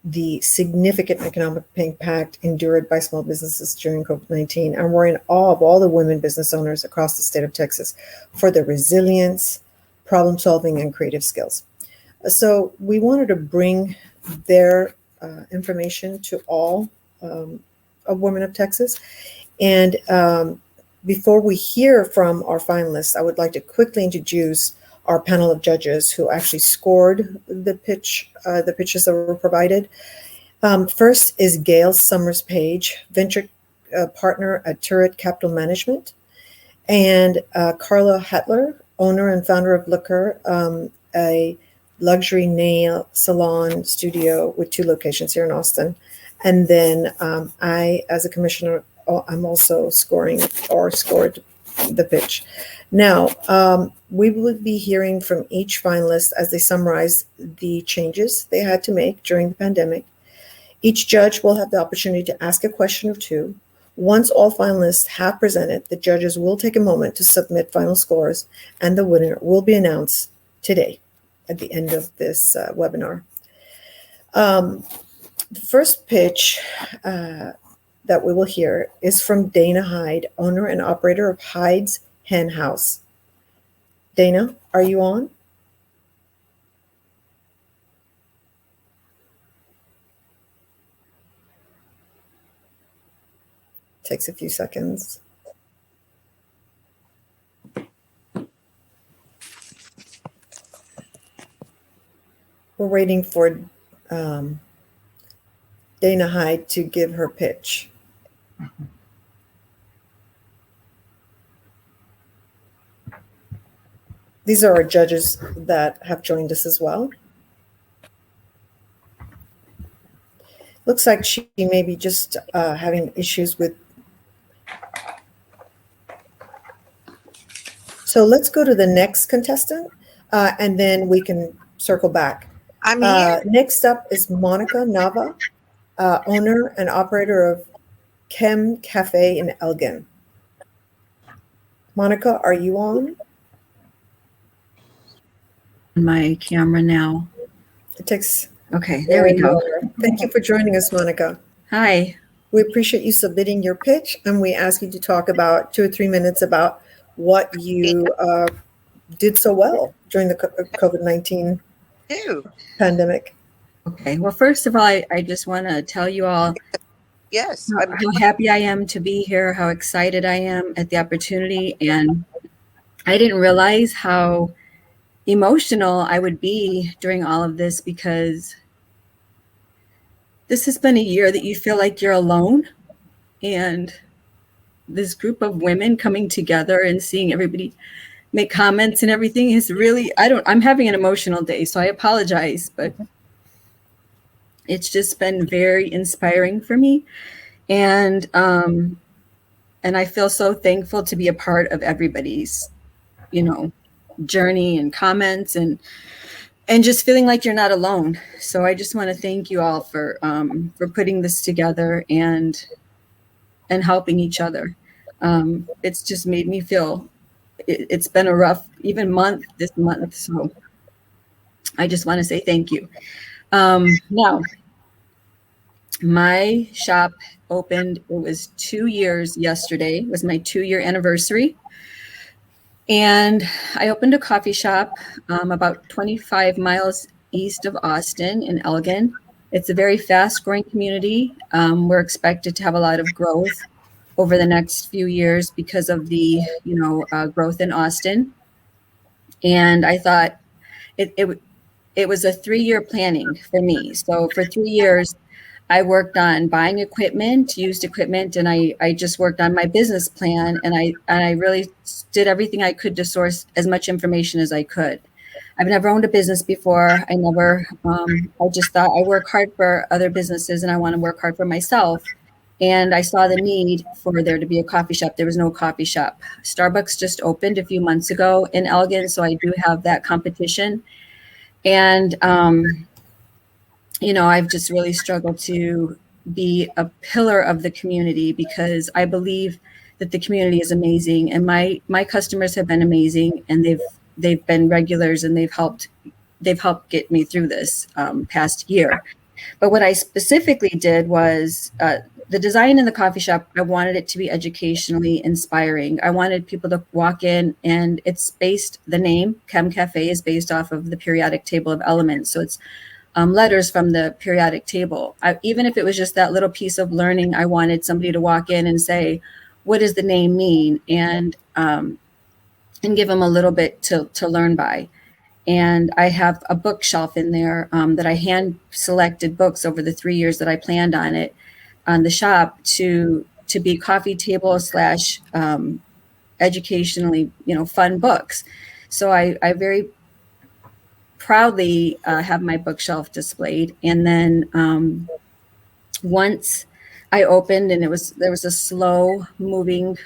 the significant economic impact endured by small businesses during COVID-19, and we're in awe of all the women business owners across the state of Texas for their resilience, problem solving, and creative skills. So we wanted to bring their information to all of women of Texas. And before we hear from our finalists, I would like to quickly introduce our panel of judges who actually scored the pitches that were provided. First is Gail Summers Page, venture partner at Turret Capital Management, and Carla Hattler, owner and founder of Looker, a luxury nail salon studio with 2 locations here in Austin. And then I, as a commissioner, I'm also scored the pitch. Now, we will be hearing from each finalist as they summarize the changes they had to make during the pandemic. Each judge will have the opportunity to ask a question or 2. Once all finalists have presented, the judges will take a moment to submit final scores, and the winner will be announced today at the end of this webinar. The first pitch that we will hear is from Dana Hyde, owner and operator of Hyde's Hen House. Dana, are you on? Takes a few seconds. We're waiting for Dana Hyde to give her pitch. These are our judges that have joined us as well. Looks like she may be just having issues with. So let's go to the next contestant, and then we can circle back. I'm here. Next up is Monica Nava, owner and operator of Chem Cafe in Elgin. Monica, are you on? My camera now. It takes. Okay, there we go. Thank you for joining us, Monica. Hi. We appreciate you submitting your pitch, and we ask you to talk about 2 or 3 minutes about what you did so well during the COVID-19 pandemic. Okay, well, first of all, I just want to tell you all Yes. how happy I am to be here, how excited I am at the opportunity. And I didn't realize how emotional I would be during all of this, because this has been a year that you feel like you're alone. And this group of women coming together and seeing everybody make comments and everything is really, I'm having an emotional day, so I apologize, but it's just been very inspiring for me. And I feel so thankful to be a part of everybody's, journey and comments and just feeling like you're not alone. So I just want to thank you all for putting this together and helping each other. It's just made me feel it's been a rough even month this month. So I just want to say thank you. Now, my shop opened, it was 2 years yesterday, it was my 2-year anniversary. And I opened a coffee shop about 25 miles east of Austin in Elgin. It's a very fast growing community. We're expected to have a lot of growth over the next few years because of the, growth in Austin. And I thought it was a 3-year planning for me. So for 3 years, I worked on buying equipment, used equipment, and I just worked on my business plan, and I really did everything I could to source as much information as I could. I've never owned a business before. I just thought I work hard for other businesses and I want to work hard for myself. And I saw the need for there to be a coffee shop. There was no coffee shop. Starbucks just opened a few months ago in Elgin, so I do have that competition. And, I've just really struggled to be a pillar of the community because I believe that the community is amazing, and my customers have been amazing, and they've been regulars, and they've helped get me through this past year. But what I specifically did was the design in the coffee shop. I wanted it to be educationally inspiring. I wanted people to walk in, and the name Chem Cafe is based off of the periodic table of elements. So it's letters from the periodic table. Even if it was just that little piece of learning, I wanted somebody to walk in and say, what does the name mean? And give them a little bit to learn by. And I have a bookshelf in there that I hand selected books over the 3 years that I planned on the shop to be coffee table / educationally, fun books. So I very proudly have my bookshelf displayed. And then once I opened, and there was a slow moving,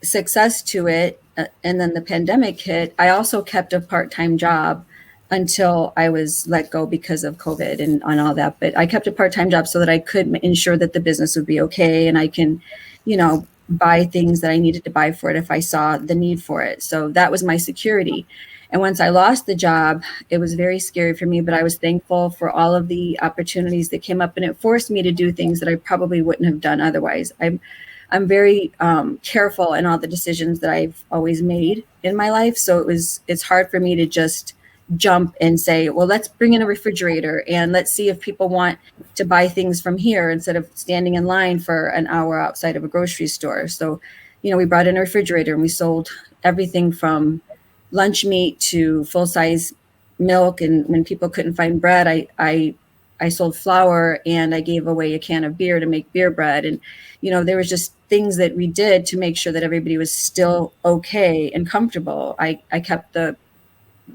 success to it. And then the pandemic hit. I also kept a part-time job until I was let go because of COVID and all that. But I kept a part-time job so that I could ensure that the business would be okay, and I can, buy things that I needed to buy for it if I saw the need for it. So that was my security. And once I lost the job, it was very scary for me, but I was thankful for all of the opportunities that came up, and it forced me to do things that I probably wouldn't have done otherwise. I'm very careful in all the decisions that I've always made in my life. So it's hard for me to just jump and say, well, let's bring in a refrigerator and let's see if people want to buy things from here instead of standing in line for an hour outside of a grocery store. So, we brought in a refrigerator and we sold everything from lunch meat to full-size milk. And when people couldn't find bread, I sold flour, and I gave away a can of beer to make beer bread. And, there was just things that we did to make sure that everybody was still okay and comfortable. I kept the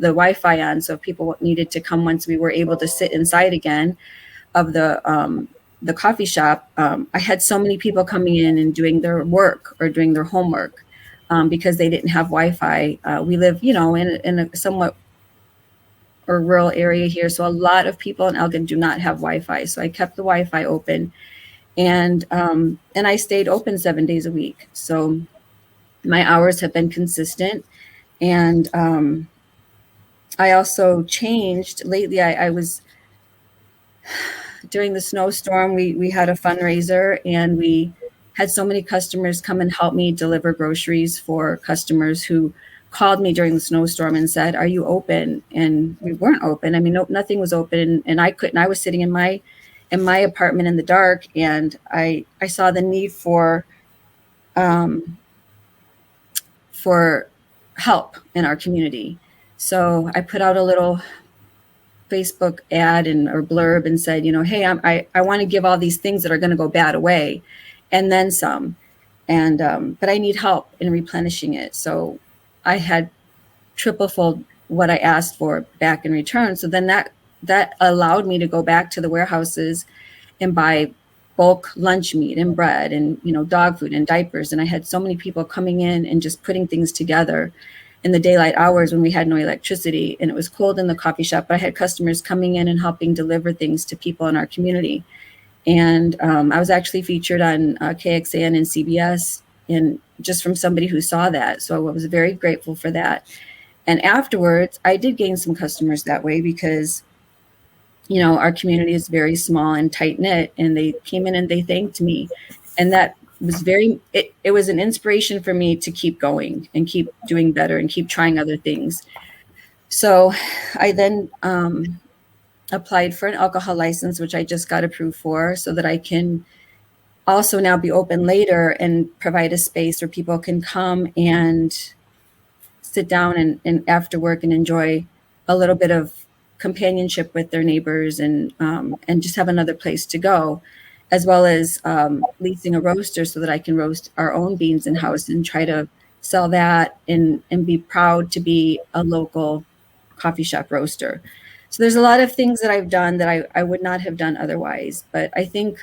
Wi-Fi on, so if people needed to come once we were able to sit inside again of the coffee shop, I had so many people coming in and doing their work or doing their homework because they didn't have Wi-Fi. We live, in a somewhat or rural area here, so a lot of people in Elgin do not have Wi-Fi. So I kept the Wi-Fi open, and I stayed open 7 days a week. So my hours have been consistent, and I also changed lately. I was during the snowstorm. We had a fundraiser, and we had so many customers come and help me deliver groceries for customers who called me during the snowstorm and said, "Are you open?" And we weren't open. I mean, nothing was open, and I couldn't. I was sitting in my apartment in the dark, and I saw the need for help in our community. So I put out a little Facebook ad or blurb and said, hey, I want to give all these things that are going to go bad away, and then some, and but I need help in replenishing it. So I had triple-fold what I asked for back in return. So then that allowed me to go back to the warehouses and buy bulk lunch meat and bread and, dog food and diapers. And I had so many people coming in and just putting things together in the daylight hours when we had no electricity and it was cold in the coffee shop. But I had customers coming in and helping deliver things to people in our community. And I was actually featured on KXAN and CBS, and just from somebody who saw that. So I was very grateful for that. And afterwards, I did gain some customers that way because, you know, our community is very small and tight knit, and they came in and they thanked me. And that was it was an inspiration for me to keep going and keep doing better and keep trying other things. So I then applied for an alcohol license, which I just got approved for, so that I can also now be open later and provide a space where people can come and sit down and after work and enjoy a little bit of companionship with their neighbors and just have another place to go, as well as leasing a roaster so that I can roast our own beans in-house and try to sell that and be proud to be a local coffee shop roaster. So there's a lot of things that I've done that I would not have done otherwise. But I think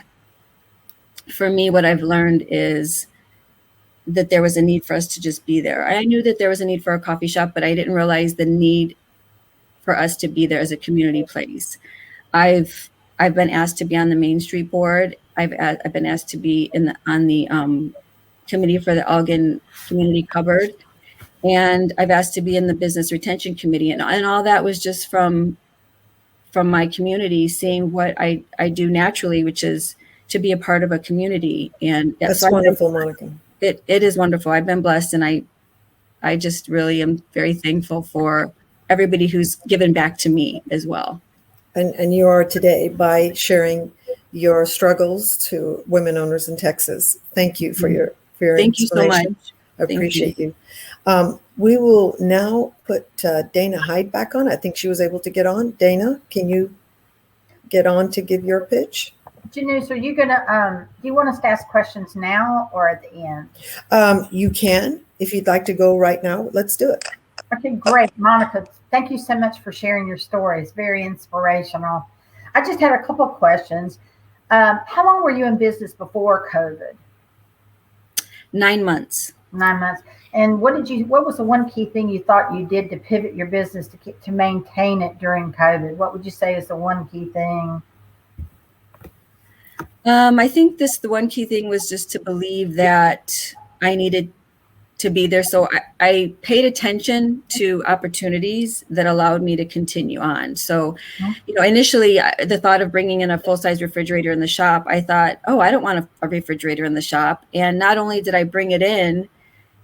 for me, what I've learned is that there was a need for us to just be there. I knew that there was a need for a coffee shop, but I didn't realize the need for us to be there as a community place. I've been asked to be on the Main Street board. I've been asked to be on the committee for the Elgin Community Cupboard, and I've asked to be in the Business Retention Committee, and all that was just from my community, seeing what I do naturally, which is to be a part of a community. And that's wonderful, Monica. It is wonderful. I've been blessed, and I just really am very thankful for everybody who's given back to me as well. And you are today by sharing your struggles to women owners in Texas. Thank you for your Thank you so much. I appreciate you. We will now put Dana Hyde back on. I think she was able to get on. Dana, can you get on to give your pitch? Janice, are you gonna do you want us to ask questions now or at the end? You can, if you'd like to go right now. Let's do it. Okay, great. Monica, thank you so much for sharing your story. It's very inspirational. I just had a couple of questions. How long were you in business before COVID? 9 months. 9 months. And what was the one key thing you thought you did to pivot your business to maintain it during COVID? What would you say is the one key thing? I think the one key thing was just to believe that I needed to be there. So I paid attention to opportunities that allowed me to continue on. So, you know, initially the thought of bringing in a full-size refrigerator in the shop, I thought, oh, I don't want a refrigerator in the shop. And not only did I bring it in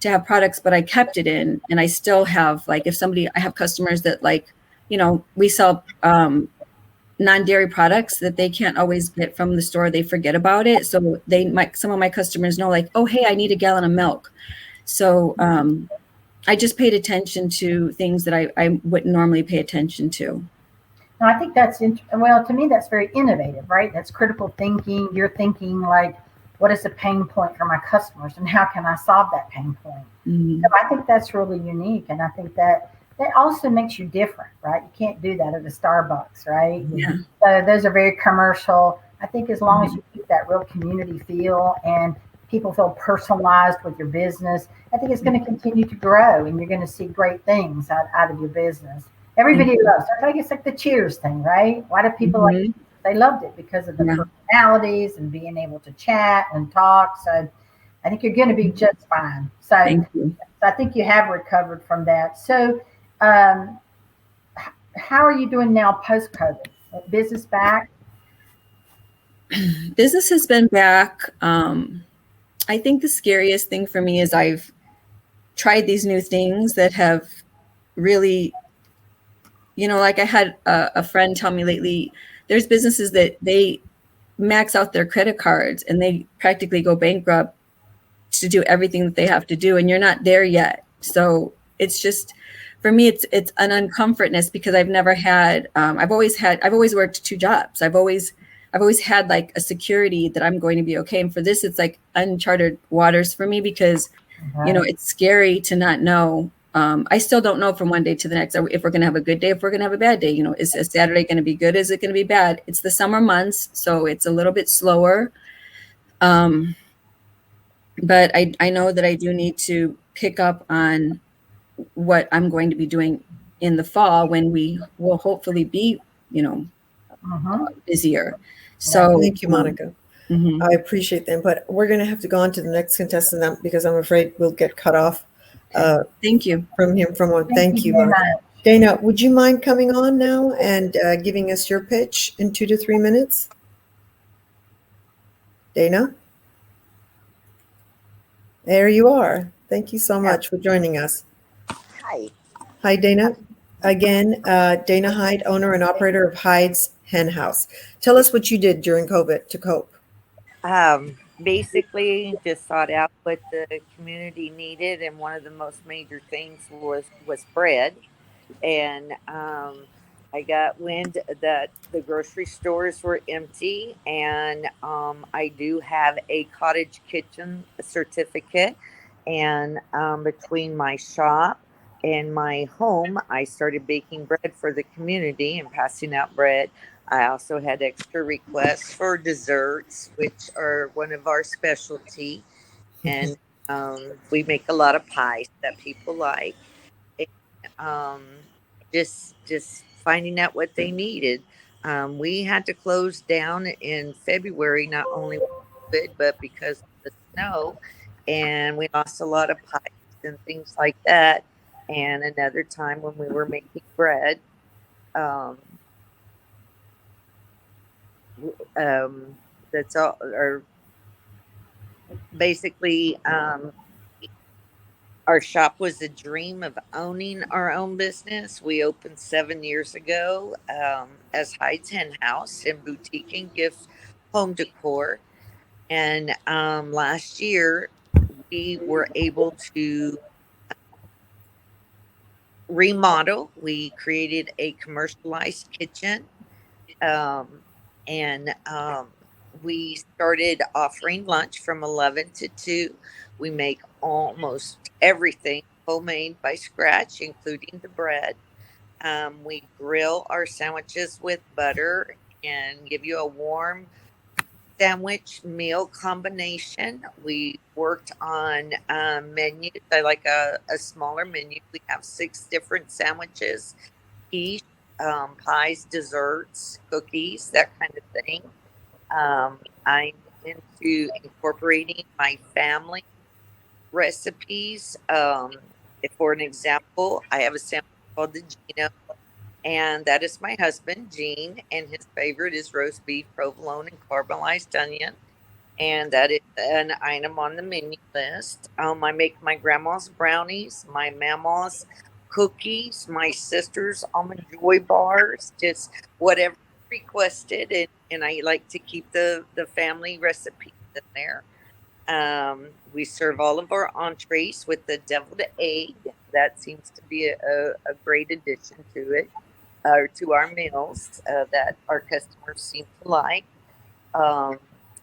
to have products, but I kept it in. And I still have, like, I have customers that, like, you know, we sell non-dairy products that they can't always get from the store. They forget about it. So some of my customers know, like, oh, hey, I need a gallon of milk. So I just paid attention to things that I wouldn't normally pay attention to. No, I think to me, that's very innovative, right? That's critical thinking. You're thinking like, what is the pain point for my customers and how can I solve that pain point? Mm-hmm. So I think that's really unique. And I think that also makes you different, right? You can't do that at a Starbucks, right? Yeah. So those are very commercial. I think as long as you keep that real community feel and people feel personalized with your business, I think it's going to continue to grow and you're going to see great things out of your business. Everybody loves it. I think it's like the Cheers thing, right? Why do people like it? They loved it because of the personalities and being able to chat and talk. So I think you're going to be just fine. So I think you have recovered from that. So how are you doing now post-COVID? Business back? Business has been back. I think the scariest thing for me is I've tried these new things that have really, you know, like I had a friend tell me lately, there's businesses that they max out their credit cards and they practically go bankrupt to do everything that they have to do. And you're not there yet. So it's just, for me, it's an uncomfortness because I've never had, I've always worked 2 jobs. I've always had like a security that I'm going to be okay. And for this, it's like uncharted waters for me because, you know, it's scary to not know. I still don't know from one day to the next if we're going to have a good day, if we're going to have a bad day. You know, is Saturday going to be good? Is it going to be bad? It's the summer months, so it's a little bit slower. But I know that I do need to pick up on what I'm going to be doing in the fall when we will hopefully be, you know, busier. So thank you, Monica. I appreciate them, but we're going to have to go on to the next contestant because I'm afraid we'll get cut off Thank you. from him. Thank you, very Margaret. much. Dana, would you mind coming on now and giving us your pitch in 2 to 3 minutes? Dana? There you are. Thank you so much for joining us. Hi. Hi, Dana. Again, Dana Hyde, owner and operator of Hyde's Hen House. Tell us what you did during COVID to cope. Basically, just sought out what the community needed, and one of the most major things was bread. And I got wind that the grocery stores were empty, and I do have a cottage kitchen certificate. And between my shop and my home, I started baking bread for the community and passing out bread. I also had extra requests for desserts, which are one of our specialty, and we make a lot of pies that people like. And, just finding out what they needed. We had to close down in February, not only COVID, but because of the snow, and we lost a lot of pipes and things like that. And another time when we were making bread, um, that's all, or basically, our shop was a dream of owning our own business. We opened 7 years ago as Hyde's Hen House and boutique and gift home decor. And last year, we were able to remodel. We created a commercialized kitchen, and we started offering lunch from 11 to 2. We make almost everything homemade by scratch, including the bread. We grill our sandwiches with butter and give you a warm sandwich meal combination. We worked on menus. I like a smaller menu. We have 6 different sandwiches, quiche, pies, desserts, cookies, that kind of thing. I'm into incorporating my family recipes. For an example, I have a sandwich called the Gino, and that is my husband, Gene, and his favorite is roast beef, provolone, and caramelized onion. And that is an item on the menu list. I make my grandma's brownies, my mama's cookies, my sister's almond joy bars, just whatever requested. And I like to keep the family recipes in there. We serve all of our entrees with the deviled egg. That seems to be a great addition to it, to our meals that our customers seem to like.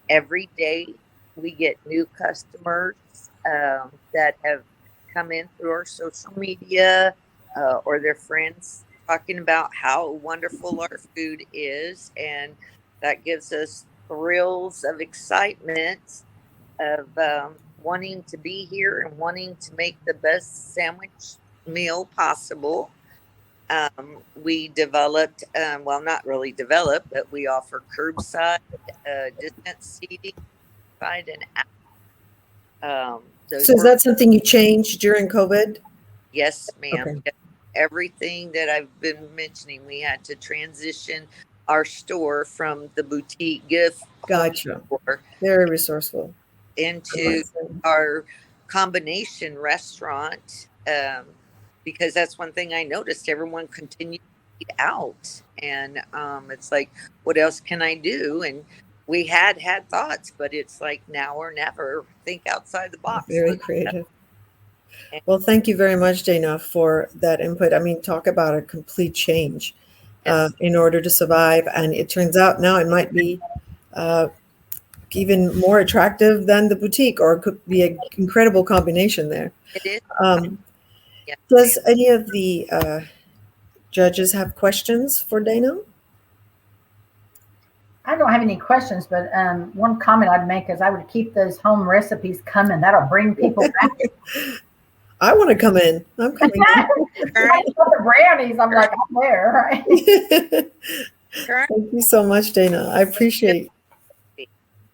Every day we get new customers that have come in through our social media or their friends talking about how wonderful our food is, and that gives us thrills of excitement of wanting to be here and wanting to make the best sandwich meal possible. We developed, well, not really developed, but we offer curbside, distance seating, side and out. So is that something you changed during COVID? Yes, ma'am. Okay. Everything that I've been mentioning, we had to transition our store from the boutique gift Gotcha. store Very resourceful. into our combination restaurant, because that's one thing I noticed. Everyone continued to eat out, and it's like, what else can I do? And we had thoughts, but it's like now or never. Think outside the box. Very creative. Well, thank you very much, Dana, for that input. I mean, talk about a complete change in order to survive. And it turns out now it might be even more attractive than the boutique, or it could be an incredible combination there. It is. Yes. Does any of the judges have questions for Dana? I don't have any questions, but one comment I'd make is I would keep those home recipes coming. That'll bring people back. I want to come in. I'm coming in. The brownies, I'm like, I'm there, right? Thank you so much, Dana. I appreciate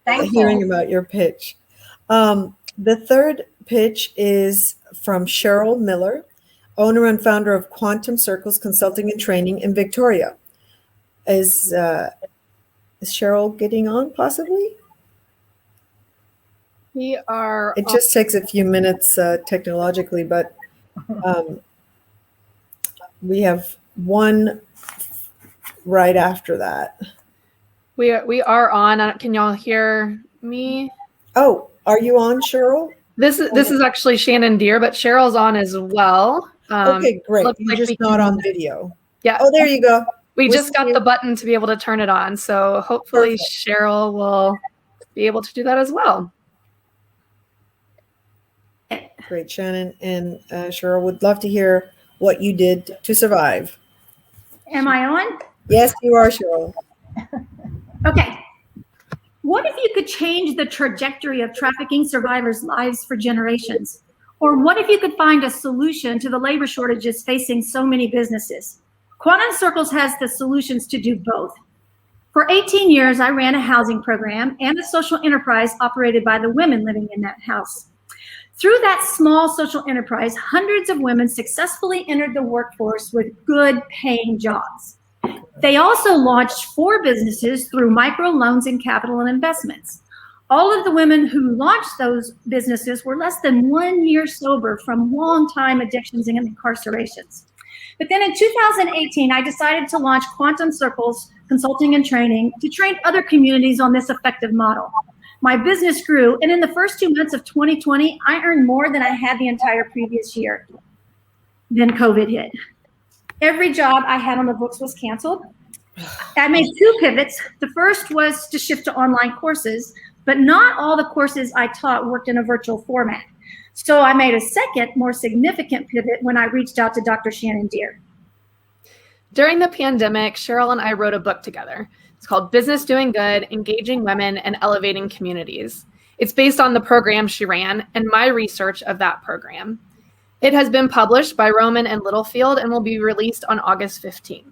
hearing about your pitch. The third pitch is from Cheryl Miller, owner and founder of Quantum Circles Consulting and Training in Victoria. Is Cheryl getting on possibly? We are. It just takes a few minutes technologically, but we have one right after that. We are on. Can y'all hear me? Oh, are you on, Cheryl? This is actually Shannon Deere, but Cheryl's on as well. Okay, great. You're like just not on video. Yeah. Oh, there you go. We just got the button to be able to turn it on. So hopefully Cheryl will be able to do that as well. Great, Shannon. And Cheryl, would love to hear what you did to survive. Am I on? Yes, you are, Cheryl. Okay. What if you could change the trajectory of trafficking survivors' lives for generations? Or what if you could find a solution to the labor shortages facing so many businesses? Quantum Circles has the solutions to do both. For 18 years, I ran a housing program and a social enterprise operated by the women living in that house. Through that small social enterprise, hundreds of women successfully entered the workforce with good paying jobs. They also launched 4 businesses through microloans and capital and investments. All of the women who launched those businesses were less than 1 year sober from long-time addictions and incarcerations. But then in 2018, I decided to launch Quantum Circles Consulting and Training to train other communities on this effective model. My business grew, and in the first 2 months of 2020, I earned more than I had the entire previous year. Then COVID hit. Every job I had on the books was canceled. I made 2 pivots. The first was to shift to online courses, but not all the courses I taught worked in a virtual format. So I made a second, more significant pivot when I reached out to Dr. Shannon Deere. During the pandemic, Cheryl and I wrote a book together. It's called Business Doing Good, Engaging Women and Elevating Communities. It's based on the program she ran and my research of that program. It has been published by Rowman and Littlefield and will be released on August 15th.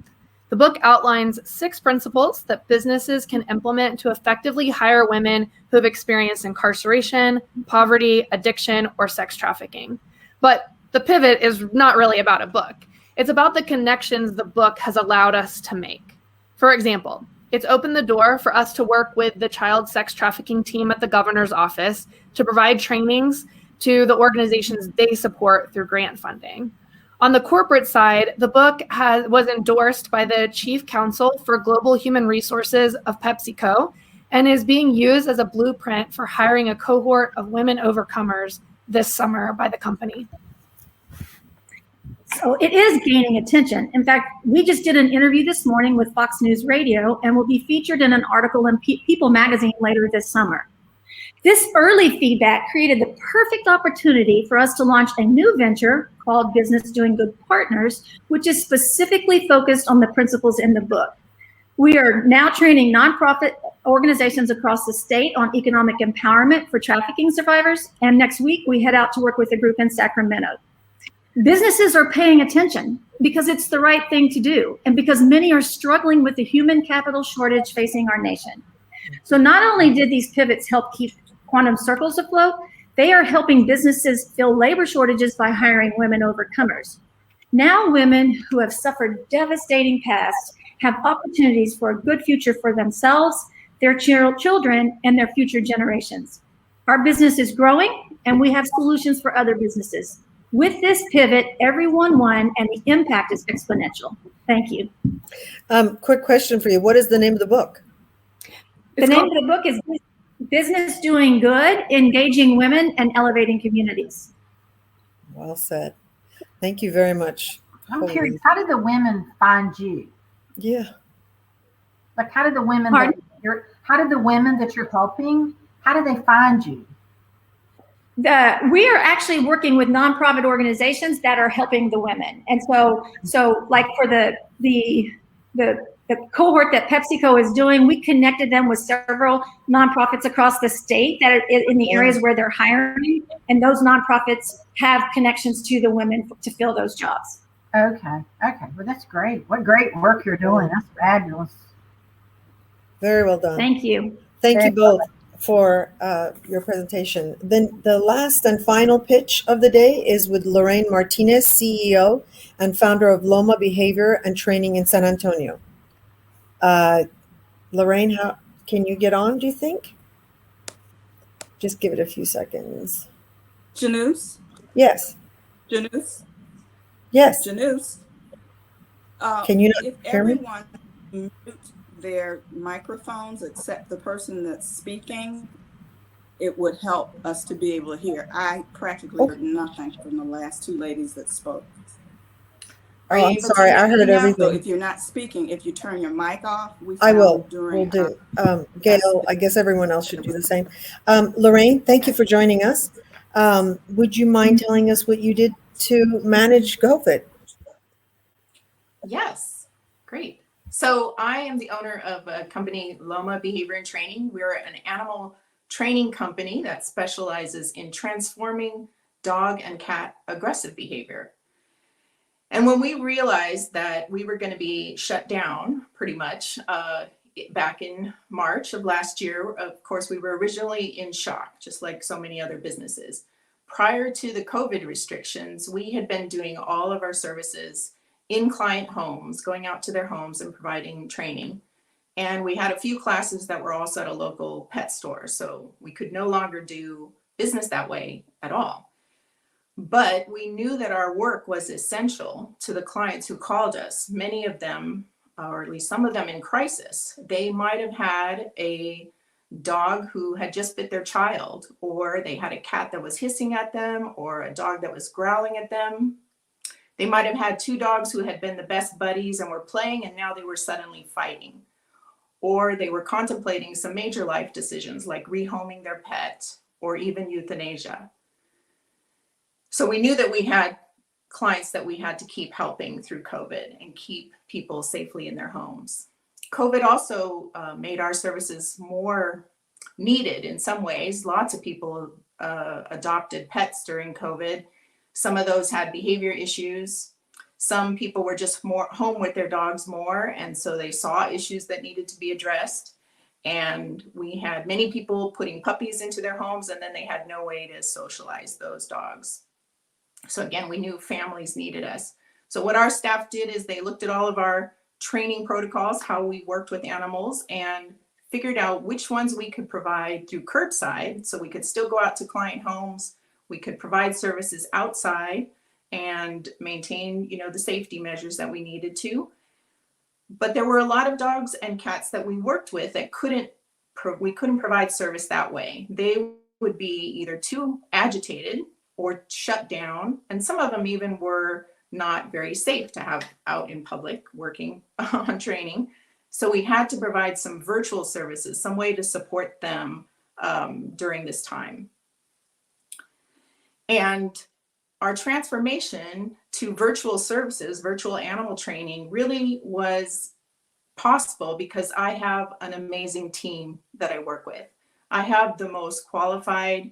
The book outlines 6 principles that businesses can implement to effectively hire women who have experienced incarceration, poverty, addiction, or sex trafficking. But the pivot is not really about a book. It's about the connections the book has allowed us to make. For example, it's opened the door for us to work with the child sex trafficking team at the governor's office to provide trainings to the organizations they support through grant funding. On the corporate side, the book was endorsed by the Chief Counsel for Global Human Resources of PepsiCo and is being used as a blueprint for hiring a cohort of women overcomers this summer by the company. So it is gaining attention. In fact, we just did an interview this morning with Fox News Radio and will be featured in an article in People magazine later this summer. This early feedback created the perfect opportunity for us to launch a new venture called Business Doing Good Partners, which is specifically focused on the principles in the book. We are now training nonprofit organizations across the state on economic empowerment for trafficking survivors, and next week we head out to work with a group in Sacramento. Businesses are paying attention because it's the right thing to do, and because many are struggling with the human capital shortage facing our nation. So not only did these pivots help keep Quantum Circles afloat, they are helping businesses fill labor shortages by hiring women overcomers. Now women who have suffered devastating past have opportunities for a good future for themselves, their children, and their future generations. Our business is growing, and we have solutions for other businesses. With this pivot, everyone won, and the impact is exponential. Thank you. Quick question for you. What is the name of the book? The name of the book is Business Doing Good, Engaging Women and Elevating Communities. Well said. Thank you very much. I'm curious, how did the women find you? Yeah. Like, how did the women that you're helping, how did they find you? We are actually working with nonprofit organizations that are helping the women. And so like for the cohort that PepsiCo is doing, we connected them with several nonprofits across the state that are in the areas where they're hiring. And those nonprofits have connections to the women to fill those jobs. Okay. Well, that's great. What great work you're doing. That's fabulous. Very well done. Thank you. Thank you both for your presentation. Then the last and final pitch of the day is with Lorraine Martinez, CEO and founder of Loma Behavior and Training in San Antonio. Lorraine, how can you get on, do you think? Just give it a few seconds. Janus? Yes. Janus? Yes. Janus? Can you not if hear me? everyone mute their microphones except the person that's speaking, it would help us to be able to hear. I practically heard nothing from the last two ladies that spoke. Oh, I'm sorry, I heard everything. So if you're not speaking, if you turn your mic off, I will. We'll do. Gail, I guess everyone else should do the same. Lorraine, thank you for joining us. Would you mind telling us what you did to manage COVID? Yes, great. So I am the owner of a company, Loma Behavior and Training. We're an animal training company that specializes in transforming dog and cat aggressive behavior. And when we realized that we were going to be shut down pretty much back in March of last year, of course, we were originally in shock, just like so many other businesses. Prior to the COVID restrictions, we had been doing all of our services in client homes, going out to their homes and providing training. And we had a few classes that were also at a local pet store. So we could no longer do business that way at all. But we knew that our work was essential to the clients who called us, many of them, or at least some of them in crisis. They might have had a dog who had just bit their child, or they had a cat that was hissing at them, or a dog that was growling at them. They might have had two dogs who had been the best buddies and were playing, and now they were suddenly fighting. Or they were contemplating some major life decisions like rehoming their pet or even euthanasia. So we knew that we had clients that we had to keep helping through COVID and keep people safely in their homes. COVID also made our services more needed in some ways. Lots of people adopted pets during COVID. Some of those had behavior issues. Some people were just more home with their dogs more, and so they saw issues that needed to be addressed. And we had many people putting puppies into their homes, and then they had no way to socialize those dogs. So again, we knew families needed us. So what our staff did is they looked at all of our training protocols, how we worked with animals, and figured out which ones we could provide through curbside. So we could still go out to client homes. We could provide services outside and maintain, the safety measures that we needed to. But there were a lot of dogs and cats that we worked with that we couldn't provide service that way. They would be either too agitated or shut down, and some of them even were not very safe to have out in public working on training. So we had to provide some virtual services, some way to support them during this time. And our transformation to virtual services, virtual animal training, really was possible because I have an amazing team that I work with. I have the most qualified,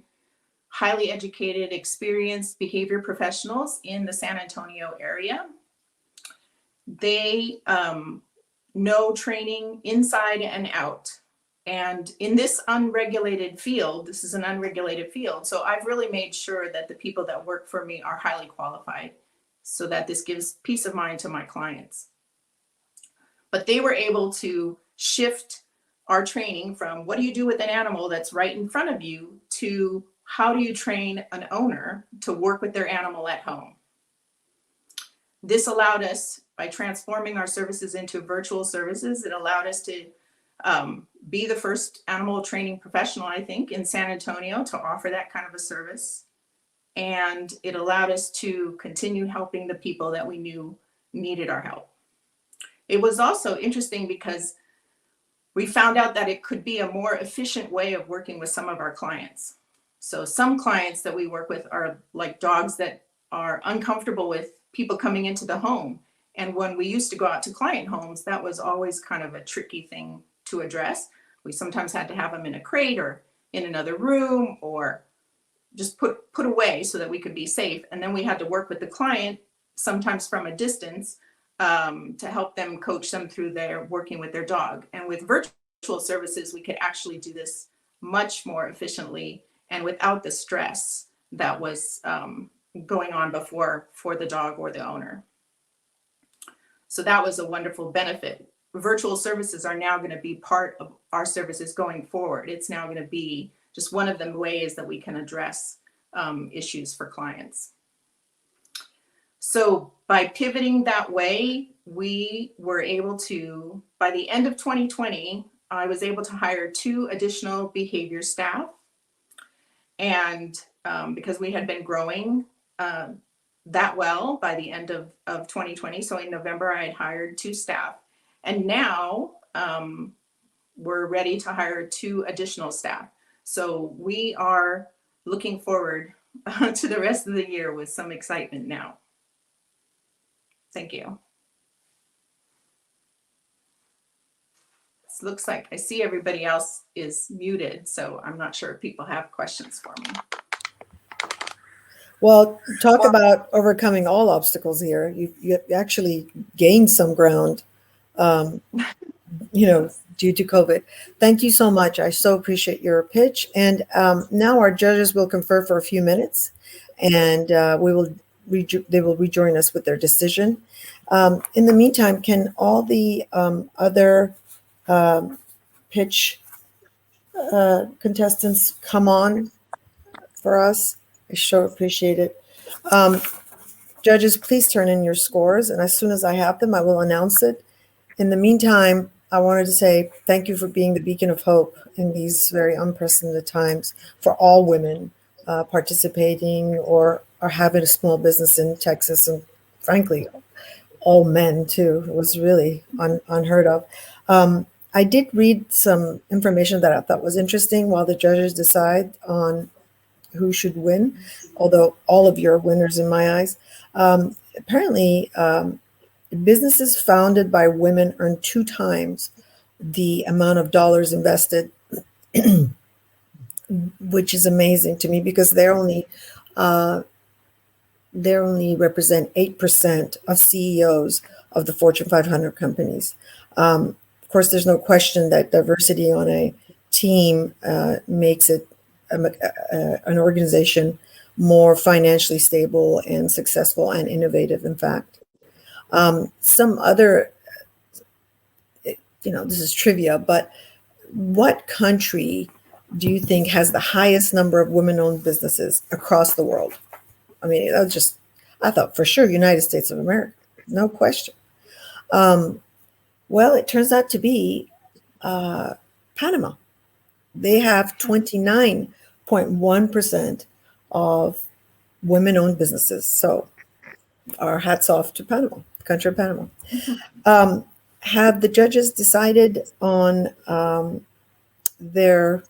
highly educated, experienced behavior professionals in the San Antonio area. They know training inside and out. And in this unregulated field, this is an unregulated field. So I've really made sure that the people that work for me are highly qualified so that this gives peace of mind to my clients. But they were able to shift our training from what do you do with an animal that's right in front of you to how do you train an owner to work with their animal at home? This allowed us, by transforming our services into virtual services, it allowed us to be the first animal training professional, I think, in San Antonio to offer that kind of a service. And it allowed us to continue helping the people that we knew needed our help. It was also interesting because we found out that it could be a more efficient way of working with some of our clients. So some clients that we work with are like dogs that are uncomfortable with people coming into the home. And when we used to go out to client homes, that was always kind of a tricky thing to address. We sometimes had to have them in a crate or in another room or just put away so that we could be safe. And then we had to work with the client, sometimes from a distance, to help them coach them through their working with their dog. And with virtual services, we could actually do this much more efficiently and without the stress that was going on before for the dog or the owner. So that was a wonderful benefit. Virtual services are now going to be part of our services going forward. It's now going to be just one of the ways that we can address issues for clients. So by pivoting that way, we were able to, by the end of 2020, I was able to hire 2 additional behavior staff. And because we had been growing that well by the end of 2020, so in November, I had hired 2 staff. And now we're ready to hire 2 additional staff. So we are looking forward to the rest of the year with some excitement now. Thank you. It looks like I see everybody else is muted, so I'm not sure if people have questions for me. Well, talk about overcoming all obstacles here. You actually gained some ground, due to COVID. Thank you so much. I so appreciate your pitch. And now our judges will confer for a few minutes, and they will rejoin us with their decision. In the meantime, can all the other pitch contestants come on for us? I sure appreciate it. Judges, please turn in your scores, and as soon as I have them, I will announce it. In the meantime, I wanted to say thank you for being the beacon of hope in these very unprecedented times for all women participating or having a small business in Texas, and frankly, all men too. It was really unheard of. I did read some information that I thought was interesting while the judges decide on who should win, although all of you are winners in my eyes. Apparently, businesses founded by women earn 2 times the amount of dollars invested, which is amazing to me because they only represent 8% of CEOs of the Fortune 500 companies. Of course, there's no question that diversity on a team makes it an organization more financially stable and successful and innovative, in fact. Some other, this is trivia, but what country do you think has the highest number of women-owned businesses across the world? I mean, I thought for sure United States of America, no question. Well, it turns out to be Panama. They have 29.1% of women-owned businesses. So our hats off to Panama, the country of Panama. Have the judges decided on their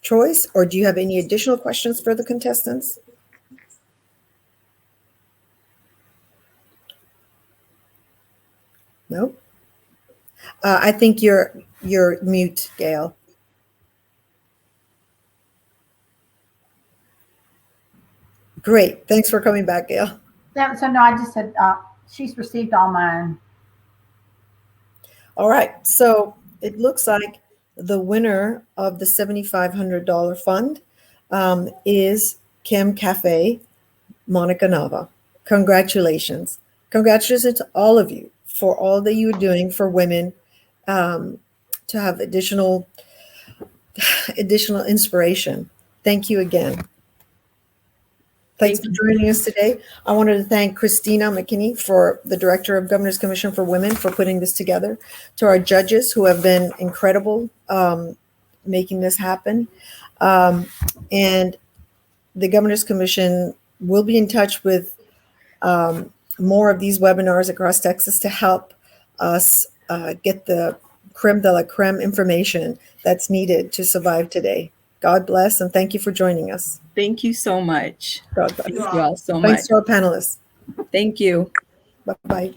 choice, or do you have any additional questions for the contestants? No? I think you're mute, Gail. Great. Thanks for coming back, Gail. So no, I just said she's received all mine. All right. So it looks like the winner of the $7,500 fund is Kim Cafe, Monica Nava. Congratulations. Congratulations to all of you for all that you're doing for women, to have additional inspiration. Thank you again. Thanks for joining us today. I wanted to thank Christina McKinney, for the Director of Governor's Commission for Women, for putting this together, to our judges who have been incredible making this happen. And the Governor's Commission will be in touch with more of these webinars across Texas to help us get the creme de la creme information that's needed to survive today. God bless, and thank you for joining us. Thank you so much. God bless. Thank you all so much. Thanks to our panelists. Thank you. Bye-bye.